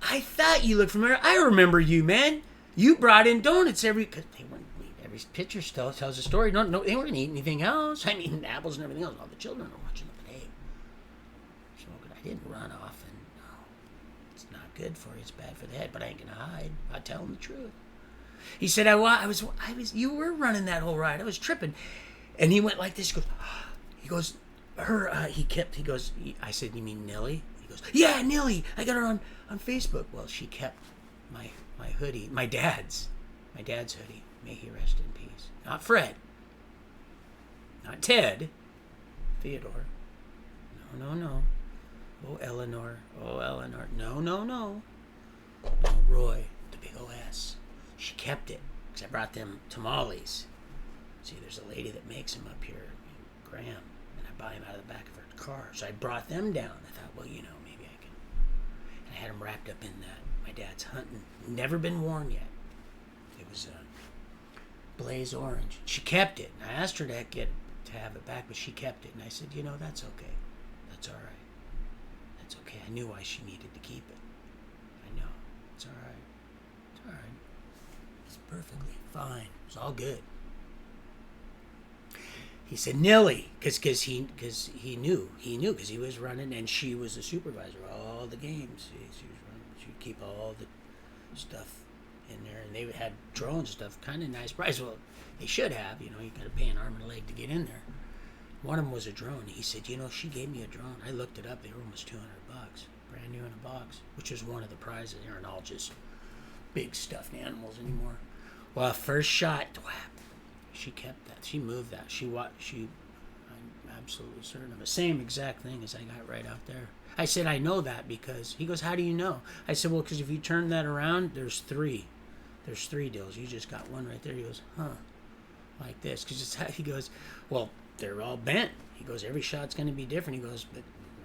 I thought you looked familiar. I remember you, man. You brought in donuts every picture still tells a story. No, they weren't eating anything else. I mean, apples and everything else. All the children are watching the parade. I didn't run off, and no, it's not good for you. It's bad for the head. But I ain't gonna hide. I tell him the truth. He said, you were running that whole ride. I was tripping, and he went like this. He goes, I said, you mean Nellie? He goes, yeah, Nellie. I got her on Facebook. Well, she kept my hoodie, my dad's hoodie. May he rest in peace. Not Fred. Not Ted. Theodore. No. Oh, Eleanor. No. Roy, the big OS. She kept it because I brought them tamales. See, there's a lady that makes them up here, Graham, and I buy them out of the back of her car. So I brought them down. I thought, well, maybe I can. And I had them wrapped up in my dad's hunting. Never been worn yet. It was blaze orange. She kept it. And I asked her to have it back, but she kept it. And I said, that's okay. That's all right. That's okay. I knew why she needed to keep it. I know. It's all right. It's all right. It's perfectly fine. It's all good. He said, Nellie, because he knew, because he was running, and she was the supervisor of all the games. She was running. She'd keep all the stuff in there, and they had drone stuff, kind of nice price. Well, they should have, you got to pay an arm and a leg to get in there. One of them was a drone. He said, she gave me a drone. I looked it up. They were almost $200, brand new in a box, which was one of the prizes. They aren't all just big stuffed animals anymore. Well, first shot, she kept that. She moved that. I'm absolutely certain of it. Same exact thing as I got right out there. I said, I know that because, he goes, how do you know? I said, well, because if you turn that around, there's three. There's three deals. You just got one right there. He goes, huh, like this. He goes, well, they're all bent. He goes, every shot's going to be different. He goes, but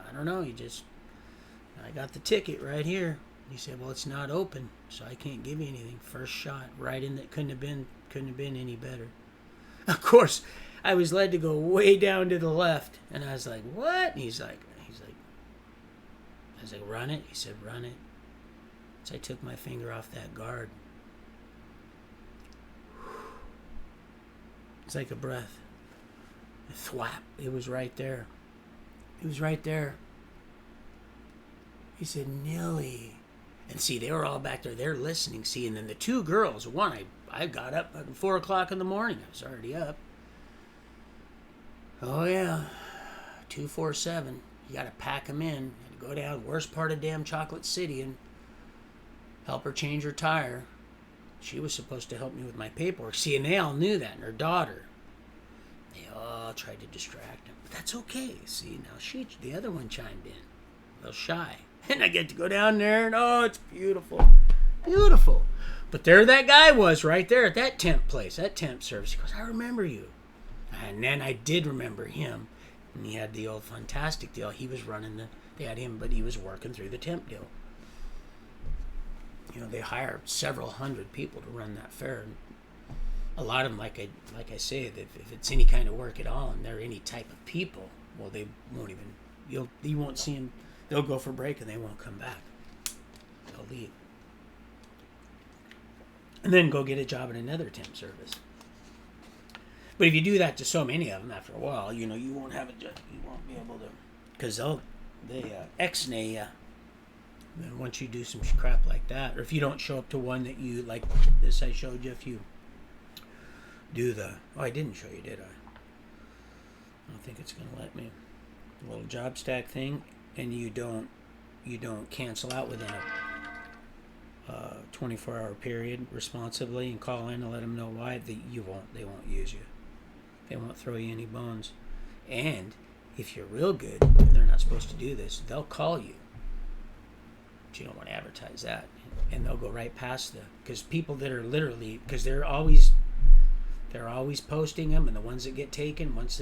I don't know. I got the ticket right here. He said, well, it's not open, so I can't give you anything. First shot, right in that, couldn't have been any better. Of course, I was led to go way down to the left, and I was like, what? And he's like, I was like, run it? He said, run it. So I took my finger off that guard. It's like a breath. A thwap. It was right there. It was right there. He said, Nilly. And see, they were all back there. They're listening. See, and then the two girls, one, I got up at 4 o'clock in the morning. I was already up. Oh, yeah. 247. You got to pack them in. And go down worst part of damn Chocolate City and help her change her tire. She was supposed to help me with my paperwork. See, and they all knew that. And her daughter. They all tried to distract him. But that's okay. See, now the other one chimed in. A little shy. And I get to go down there, and oh, it's beautiful. Beautiful. But there that guy was right there at that temp place, that temp service. He goes, I remember you. And then I did remember him. And he had the old fantastic deal. He was running they had him, but he was working through the temp deal. You know, they hire several hundred people to run that fair. And a lot of them, like I say, that if it's any kind of work at all and they're any type of people, well, they won't even, you won't see them. They'll go for break and they won't come back. They'll leave. And then go get a job at another temp service. But if you do that to so many of them, after a while, you won't have a job. You won't be able to, because they ex-nay you. Then once you do some crap like that, or if you don't show up to one that you, like this I showed you, if you do I didn't show you, did I? I don't think it's going to let me. A little job stack thing. And you don't cancel out within a 24-hour period responsibly and call in and let them know why they won't use you. They won't throw you any bones. And if you're real good, they're not supposed to do this. They'll call you, but you don't want to advertise that. And they'll go right past because people that are literally, because they're always posting them, and the ones that get taken, once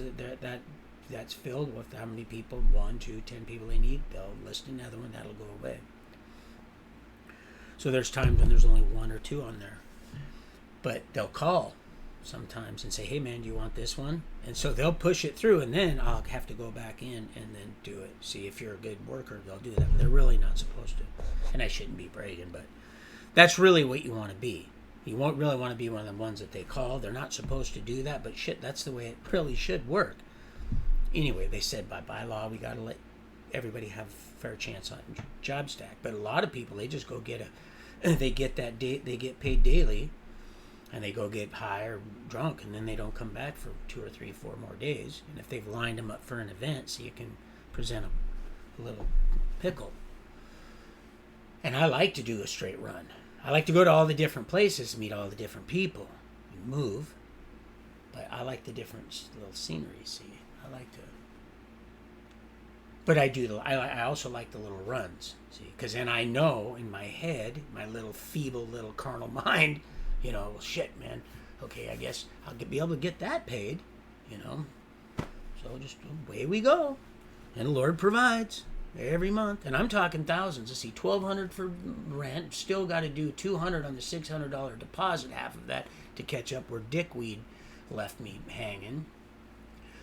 that's filled with how many people, 1, 2, 10 people they need, they'll list another one, that'll go away. So there's times when there's only 1 or 2 on there. But they'll call sometimes and say, hey man, do you want this one? And so they'll push it through, and then I'll have to go back in and then do it. See, if you're a good worker, they'll do that. But they're really not supposed to. And I shouldn't be bragging, but that's really what you want to be. You won't really want to be one of the ones that they call. They're not supposed to do that, but shit, that's the way it really should work. Anyway, they said by bylaw we got to let everybody have a fair chance on job stack. But a lot of people, they just go they get paid daily, and they go get high or drunk, and then they don't come back for 2 or 3, 4 more days. And if they've lined them up for an event, so you can present a little pickle. And I like to do a straight run. I like to go to all the different places, meet all the different people, and move. But I like the different little scenery, see. I like to. But I also like the little runs, see. Because then I know in my head, my little feeble little carnal mind, well, shit, man. Okay, I guess I'll be able to get that paid, So just away we go. And the Lord provides every month. And I'm talking thousands. Let's see, $1,200 for rent. Still got to do $200 on the $600 deposit, half of that to catch up where dickweed left me hanging.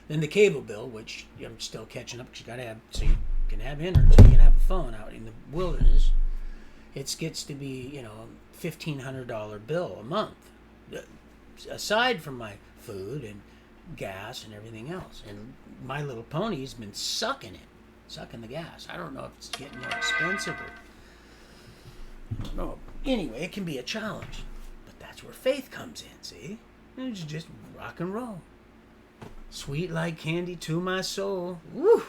Then the cable bill, which I'm still catching up because you got to have, so you can have internet, so you can have a phone out in the wilderness. It gets to be, $1,500 bill a month, aside from my food and gas and everything else. And My Little Pony's been sucking the gas. I don't know if it's getting more expensive or I don't know. Anyway, it can be a challenge, but that's where faith comes in. See, it's just rock and roll. Sweet like candy to my soul. Woo!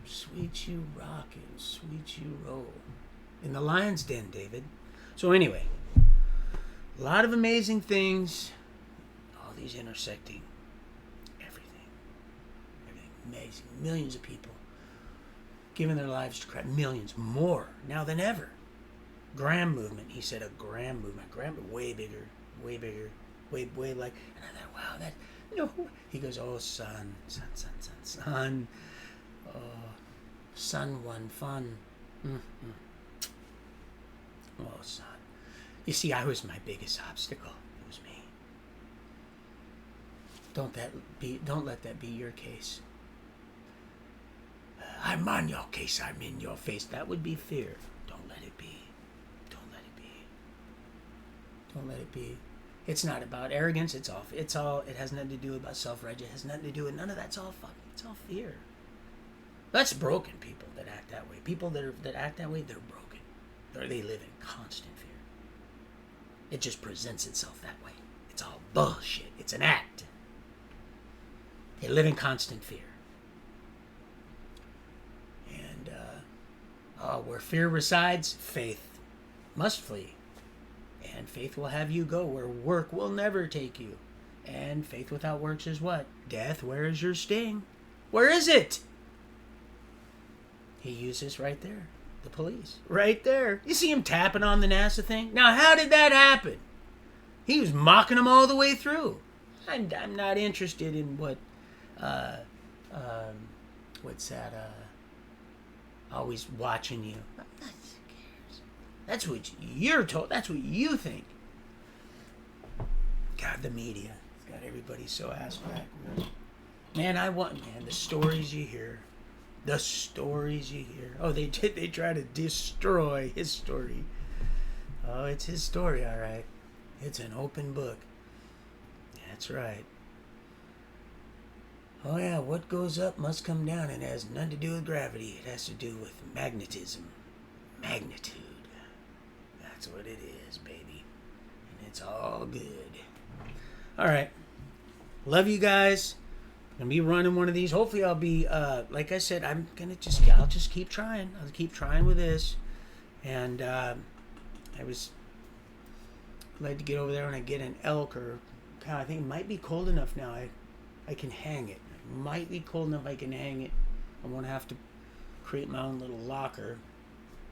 Sweet you rockin', sweet you roll. In the lion's den, David. So anyway, A lot of amazing things. All these intersecting. Everything. Everything amazing. Millions of people giving their lives to Christ. Millions. More now than ever. Graham movement. He said a Graham movement. Graham, way bigger. Way bigger. Way like. And I thought, wow, that. He goes, oh, son. Oh, son, one fun. Mm-hmm. Oh, son. You see, I was my biggest obstacle. It was me. Don't let that be your case. I'm on your case. I'm in your face. That would be fear. Don't let it be. Don't let it be. Don't let it be. It's not about arrogance. It has nothing to do about self-righteous. It has nothing to do with none of that. It's all fear. That's broken people that act that way. People that act that way, they're broken. They live in constant fear. It just presents itself that way. It's all bullshit. It's an act. They live in constant fear. And where fear resides, faith must flee. And faith will have you go where work will never take you. And faith without works is what? Death. Where is your sting? Where is it? He uses right there. The police. Right there. You see him tapping on the NASA thing? Now, how did that happen? He was mocking them all the way through. I'm not interested in what... what's that? Always watching you. Who cares? That's what you're told. That's what you think. God, the media. It's got everybody so ass backward. Man, the stories you hear. The stories you hear. Oh, they try to destroy his story. Oh, it's his story, all right. It's an open book. That's right. Oh, yeah, what goes up must come down, and it has nothing to do with gravity. It has to do with magnetism. Magnitude. That's what it is, baby. And it's all good. All right. Love you guys. I'm going to be running one of these. Hopefully I'll be, like I said, I'll just keep trying. I'll keep trying with this. And I'd like to get over there when I get an elk or cow. I think it might be cold enough now. I can hang it. It might be cold enough I can hang it. I won't have to create my own little locker.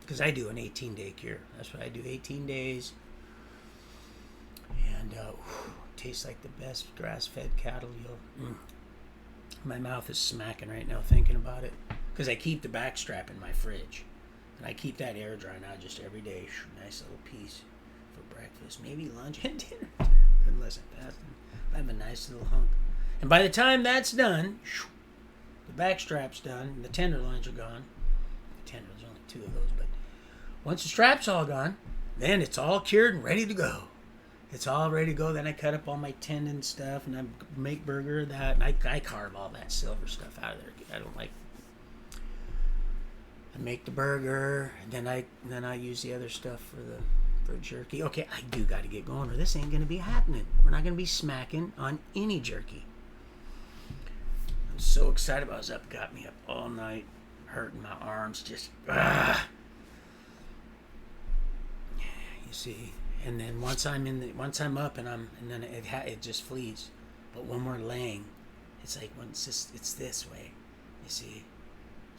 Because I do an 18-day cure. That's what I do, 18 days. And tastes like the best grass-fed cattle. My mouth is smacking right now thinking about it. Because I keep the back strap in my fridge. And I keep that air drying out just every day. Nice little piece for breakfast. Maybe lunch and dinner. Unless I'm fasting. I have a nice little hunk. And by the time that's done, the back strap's done, and the tenderloins are gone. The tenderloins, only 2 of those. But once the strap's all gone, then it's all cured and ready to go. It's all ready to go. Then I cut up all my tendon stuff, and I make burger of that. And I carve all that silver stuff out of there. I don't like. I make the burger, and then I use the other stuff for jerky. Okay, I do got to get going, or this ain't gonna be happening. We're not gonna be smacking on any jerky. I'm so excited about this. Got me up all night, hurting my arms, just You see. And then once I'm up and then it just flees. But when we're laying, it's like it's this way. You see.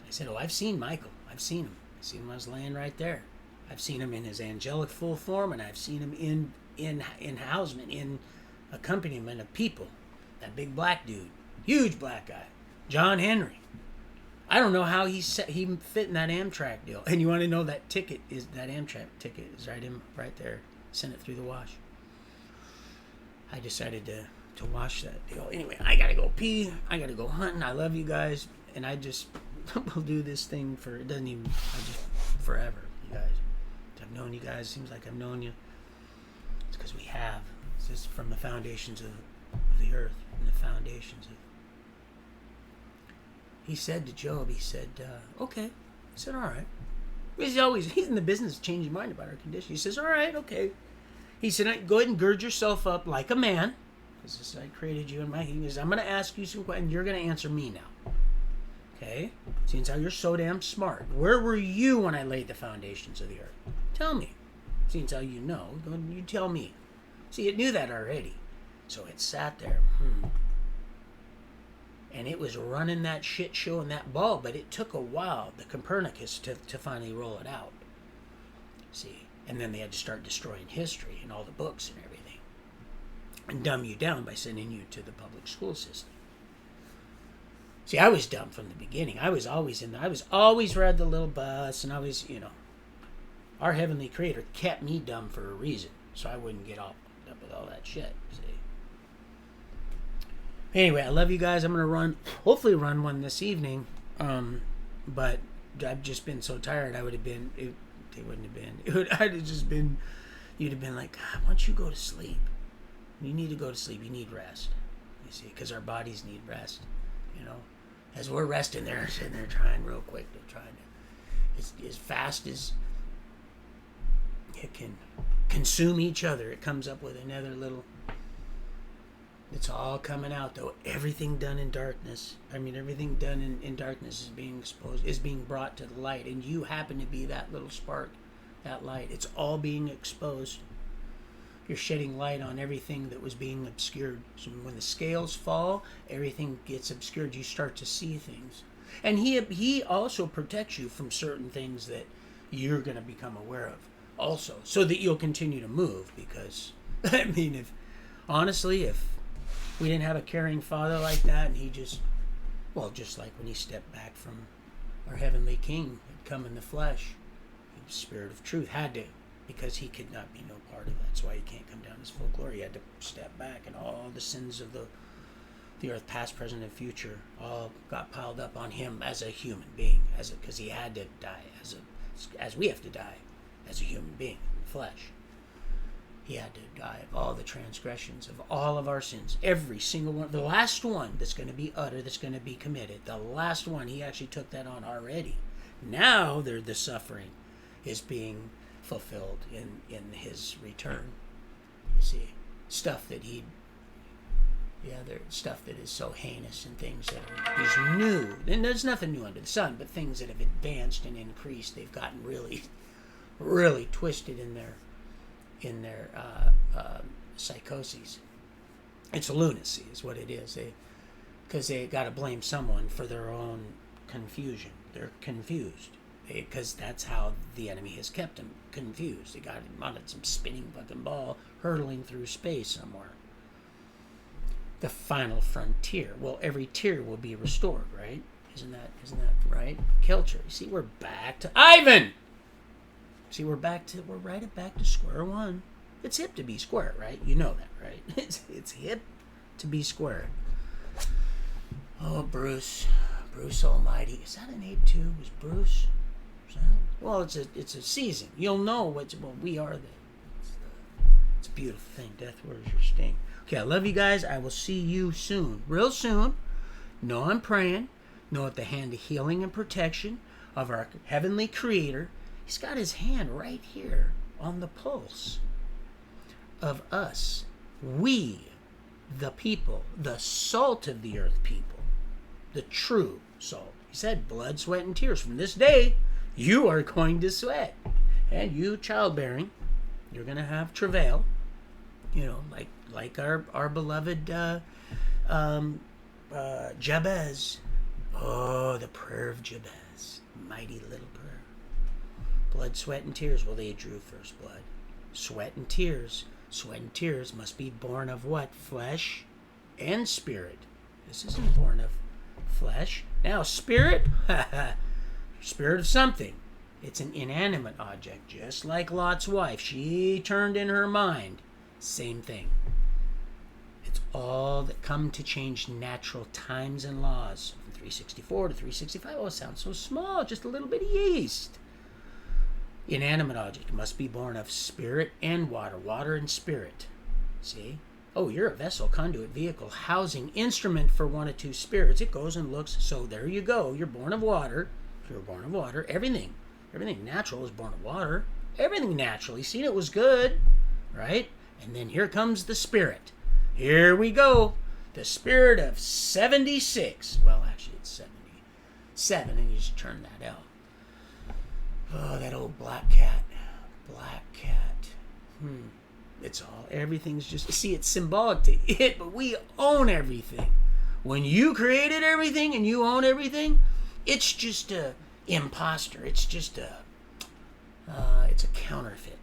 I said, I've seen Michael. I've seen him. I seen him when I was laying right there. I've seen him in his angelic full form, and I've seen him in housement, in accompaniment of people. That big black dude, huge black guy, John Henry. I don't know how he fit in that Amtrak deal. And you want to know that Amtrak ticket is right there. Sent it through the wash. I decided to wash that deal. Anyway, I gotta go pee. I gotta go hunting. I love you guys, and I just will do this thing forever. You guys, I've known you guys. Seems like I've known you. It's because we have. It's just from the foundations of the earth, and the foundations of. He said to Job, okay. He said, all right. He's in the business of changing mind about our condition. He says, all right, okay. He said, go ahead and gird yourself up like a man. Because I created you in my... He says, I'm going to ask you some questions, and you're going to answer me now. Okay? Seeing how you're so damn smart. Where were you when I laid the foundations of the earth? Tell me. Seeing how you know, you tell me. See, it knew that already. So it sat there. And it was running that shit show in that ball, but it took a while, the Copernicus, to finally roll it out. See? And then they had to start destroying history and all the books and everything. And dumb you down by sending you to the public school system. See, I was dumb from the beginning. I was always read the little bus, and I was, our Heavenly Creator kept me dumb for a reason, so I wouldn't get all up with all that shit, see? Anyway, I love you guys. I'm going to hopefully run one this evening, but I've just been so tired. I'd have been, you'd have been like, God, why don't you go to sleep? You need to go to sleep. You need rest, you see, because our bodies need rest, As we're resting there, sitting there trying real quick to try to, as fast as it can consume each other, it comes up with another little. It's all coming out, though. Everything done in darkness. Everything done in darkness is being exposed, is being brought to the light. And you happen to be that little spark, that light. It's all being exposed. You're shedding light on everything that was being obscured. So when the scales fall, everything gets obscured. You start to see things. And he also protects you from certain things that you're going to become aware of also. So that you'll continue to move. Because, if we didn't have a caring father like that, and he just like when he stepped back from our Heavenly King, had come in the flesh, the Spirit of Truth had to, because he could not be no part of that. That's why he can't come down in his full glory. He had to step back, and all the sins of the earth, past, present, and future, all got piled up on him as a human being, because he had to die as we have to die as a human being in the flesh. He had to die of all the transgressions, of all of our sins, every single one. The last one that's going to be uttered, that's going to be committed, the last one, he actually took that on already. Now the suffering is being fulfilled in his return. You see, stuff that stuff that is so heinous, and things that he's new. And there's nothing new under the sun, but things that have advanced and increased. They've gotten really, really twisted in their psychoses. It's lunacy is what it is. Because they got to blame someone for their own confusion. They're confused. Because that's how the enemy has kept them confused. They got him on some spinning fucking ball hurtling through space somewhere. The final frontier. Well, every tier will be restored, right? Isn't that right? Kelcher. You see, we're back to Ivan! See, we're back to square one. It's hip to be square, right? You know that, right? It's hip to be square. Oh, Bruce Almighty. Is that an 8-2? Is Bruce? Well, it's a season. You'll know we are it's a beautiful thing. Death, where's your sting? Okay, I love you guys. I will see you soon. Real soon. Know I'm praying. Know at the hand of healing and protection of our Heavenly Creator. He's got his hand right here on the pulse of us. We, the people, the salt of the earth people, the true salt. He said, blood, sweat, and tears. From this day, you are going to sweat. And you, childbearing, you're going to have travail. Like our beloved Jabez. Oh, the prayer of Jabez. Mighty little prayer. Blood, sweat, and tears. Well, they drew first blood. Sweat and tears. Sweat and tears must be born of what? Flesh and spirit. This isn't born of flesh. Now, spirit? Spirit of something. It's an inanimate object, just like Lot's wife. She turned in her mind. Same thing. It's all that come to change natural times and laws. From 364 to 365. Oh, it sounds so small. Just a little bit of yeast. Inanimate object must be born of spirit and water. Water and spirit. See? Oh, you're a vessel, conduit, vehicle, housing, instrument for one of two spirits. It goes and looks. So there you go. You're born of water. You're born of water. Everything natural is born of water. Everything natural. You seen it was good. Right? And then here comes the spirit. Here we go. The spirit of 76. Well, actually, it's 77, and you just turn that L. Oh, that old black cat. Black cat. It's all, everything's just, see, it's symbolic to it, but we own everything. When you created everything and you own everything, it's just a imposter. It's just it's a counterfeit.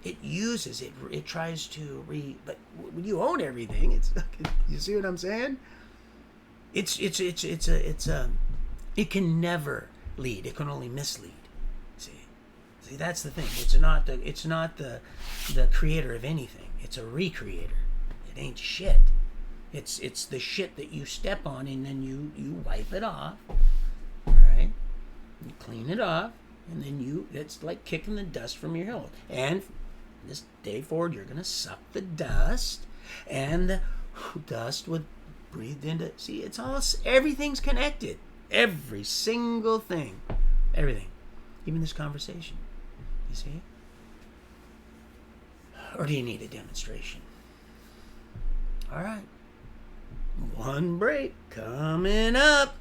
It uses it. It tries to but when you own everything, it's, you see what I'm saying? It can never lead. It can only mislead. See, that's the thing. It's not the creator of anything. It's a recreator. It ain't shit. It's the shit that you step on and then you wipe it off. All right? You clean it off, and then it's like kicking the dust from your heel. And this day forward, you're gonna suck the dust, and the dust would breathe into. See, it's all, everything's connected. Every single thing, everything, even this conversation. You see? Or do you need a demonstration? All right. One break coming up.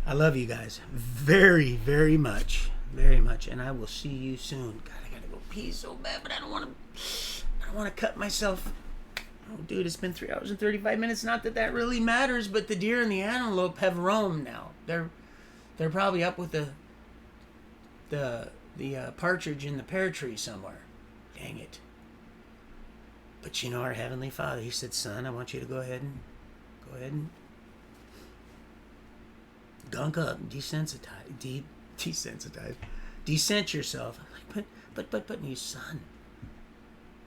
I love you guys very, very much. Very much. And I will see you soon. God, I gotta go pee so bad, but I don't want to cut myself. Oh, dude, it's been 3 hours and 35 minutes. Not that that really matters, but the deer and the antelope have roamed now. They're probably up with the partridge in the pear tree somewhere. Dang it. But you know, our Heavenly Father, He said, son, I want you to go ahead and gunk up, desensitize, descent yourself. I'm like, but you, son,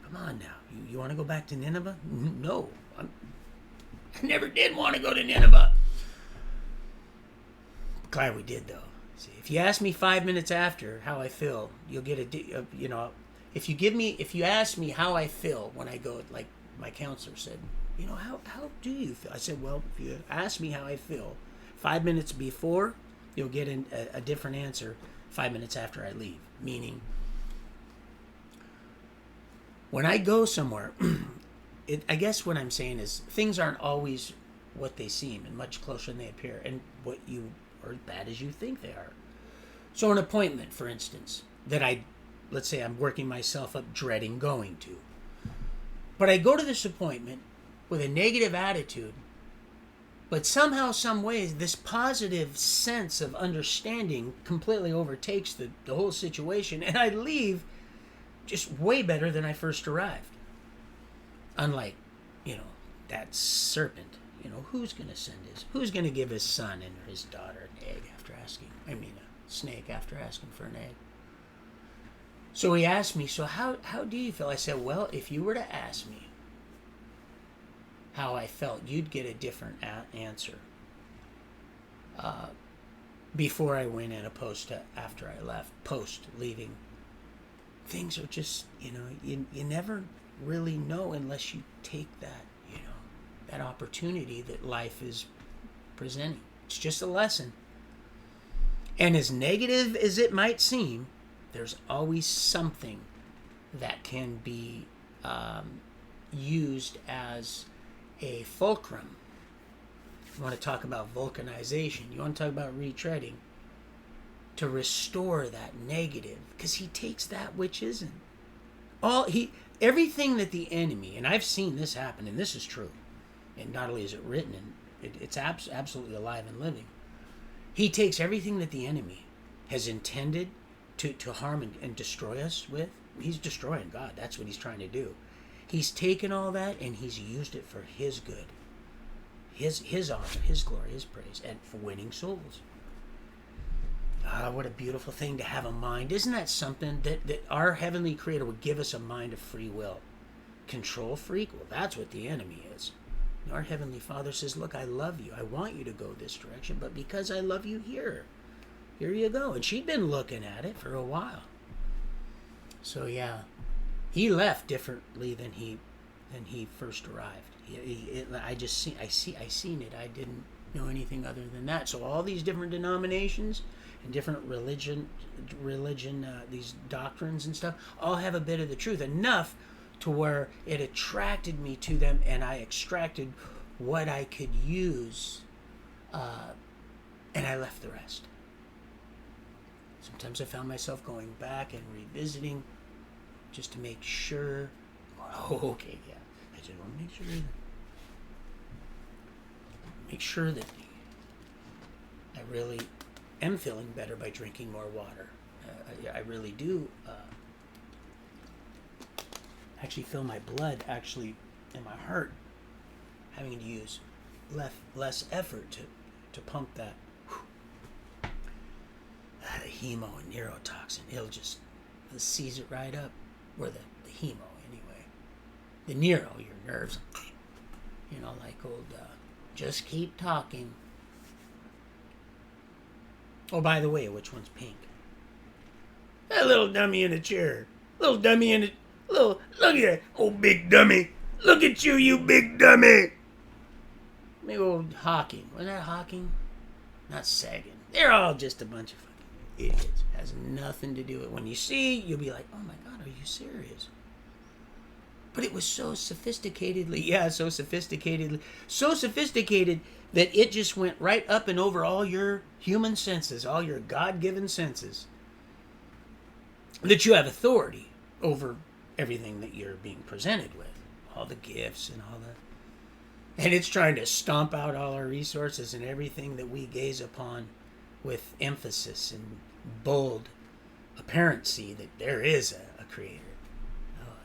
come on now. You want to go back to Nineveh? No, I never did want to go to Nineveh. Glad we did, though. See, if you ask me 5 minutes after how I feel, you'll get if you ask me how I feel when I go, like my counselor said, how do you feel? I said, well, if you ask me how I feel 5 minutes before, you'll get a different answer 5 minutes after I leave. Meaning, when I go somewhere, I guess what I'm saying is things aren't always what they seem and much closer than they appear and what you are as bad as you think they are. So an appointment, for instance, that let's say I'm working myself up dreading going to. But I go to this appointment with a negative attitude, but somehow, some ways, this positive sense of understanding completely overtakes the whole situation, and I leave just way better than I first arrived. Unlike, that serpent. Who's going to give his son and his daughter an egg after asking, a snake after asking for an egg? So he asked me, so how do you feel? I said, well, if you were to ask me how I felt, you'd get a different answer before I went in opposed to after I left, leaving. Things are just, you never really know unless you take that, that opportunity that life is presenting. It's just a lesson. And as negative as it might seem, there's always something that can be used as a fulcrum. You want to talk about vulcanization. You want to talk about retreading. To restore that negative. Because he takes that which isn't. Everything that the enemy, and I've seen this happen, and this is true. And not only is it written, and it's absolutely alive and living. He takes everything that the enemy has intended to harm and destroy us with. He's destroying God. That's what he's trying to do. He's taken all that and he's used it for his good. His honor, his glory, his praise, and for winning souls. What a beautiful thing to have a mind. Isn't that something that our Heavenly Creator would give us a mind of free will? Control freak? Well, that's what the enemy is. Our Heavenly Father says, look, I love you. I want you to go this direction, but because I love you, here you go. And she'd been looking at it for a while. So yeah, he left differently than he first arrived. I seen it. I didn't know anything other than that. So all these different denominations and different religion, these doctrines and stuff, all have a bit of the truth. Enough to where it attracted me to them, and I extracted what I could use, and I left the rest. Sometimes I found myself going back and revisiting just to make sure. Oh, okay, yeah. I just want to make sure that I really am feeling better by drinking more water. I really do actually feel my blood actually in my heart having to use less effort to pump that hemo and neurotoxin. It'll seize it right up, or the hemo anyway. The neuro, your nerves, like old, just keep talking. Oh, by the way, which one's pink? That little dummy in the chair. Look at that. Oh, big dummy. Look at you, you big dummy. Maybe old Hawking. Wasn't that Hawking? Not Sagan. They're all just a bunch of fucking idiots. Has nothing to do with it. When you see, you'll be like, oh my God, are you serious? But it was so sophisticated that it just went right up and over all your human senses, all your God-given senses, that you have authority over everything that you're being presented with, all the gifts and all the... And it's trying to stomp out all our resources and everything that we gaze upon with emphasis and bold apparency that there is a creator. Oh,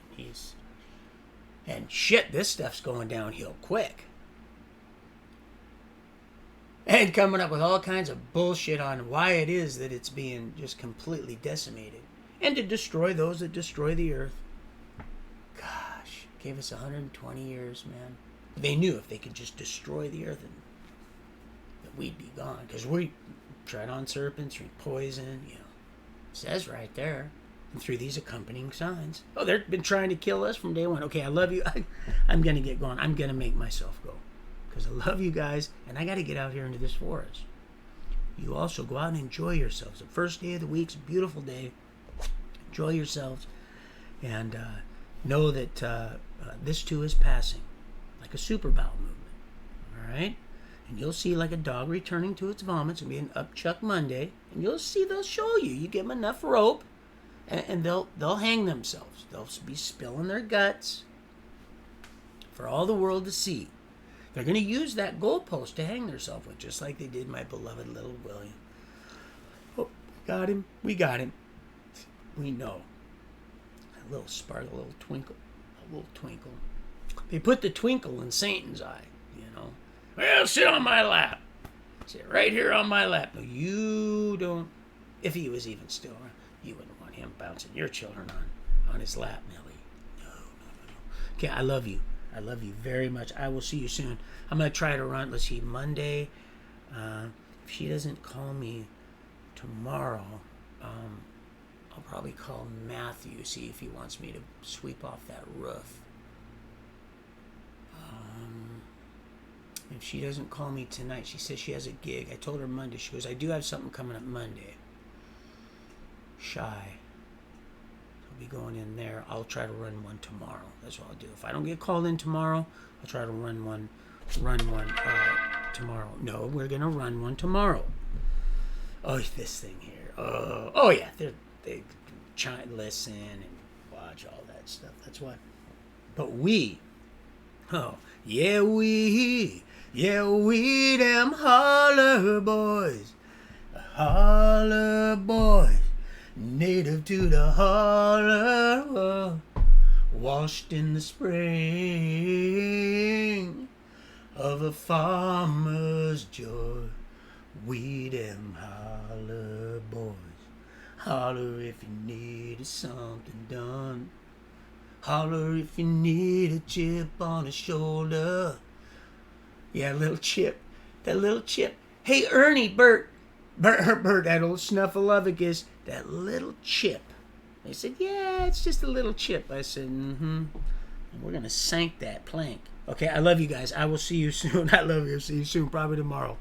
and shit, this stuff's going downhill quick. And coming up with all kinds of bullshit on why it is that it's being just completely decimated. And to destroy those that destroy the earth. Gosh, gave us 120 years, man. They knew if they could just destroy the earth, that we'd be gone. Because we tread on serpents, drink poison, It says right there. And through these accompanying signs. Oh, they've been trying to kill us from day one. Okay, I love you. I'm going to get going. I'm going to make myself go. Because I love you guys, and I got to get out here into this forest. You also go out and enjoy yourselves. The first day of the week's a beautiful day. Enjoy yourselves. And know that this too is passing. Like a super bowel movement. All right? And you'll see like a dog returning to its vomits. It'll be an upchuck Monday. And you'll see they'll show you. You give them enough rope, and they'll hang themselves. They'll be spilling their guts for all the world to see. They're going to use that goalpost to hang themselves with, just like they did my beloved little William. Oh, got him. We got him. We know. A little sparkle, a little twinkle. They put the twinkle in Satan's eye, Well, sit on my lap. Sit right here on my lap. No, you don't. If he was even still around, you wouldn't want him bouncing your children on his lap, Nelly. No. Okay, I love you. I love you very much. I will see you soon. I'm going to try to run, let's see, Monday. If she doesn't call me tomorrow, I'll probably call Matthew, see if he wants me to sweep off that roof. If she doesn't call me tonight, she says she has a gig. I told her Monday. She goes, I do have something coming up Monday. Shy. I'll be going in there. I'll try to run one tomorrow. That's what I'll do. If I don't get called in tomorrow, I'll try to run one tomorrow. No, we're going to run one tomorrow. Oh, this thing here. Oh yeah. They try and listen and watch all that stuff. That's why. But we, we them holler boys, native to the holler, washed in the spring of a farmer's joy. We them holler boys, holler if you need something done. Holler if you need a chip on the shoulder. Yeah, little chip. That little chip. Hey, Ernie, Bert, that old Snuffleupagus, that little chip. They said, yeah, it's just a little chip. I said, And we're going to sank that plank. Okay, I love you guys. I will see you soon. I love you. See you soon, probably tomorrow.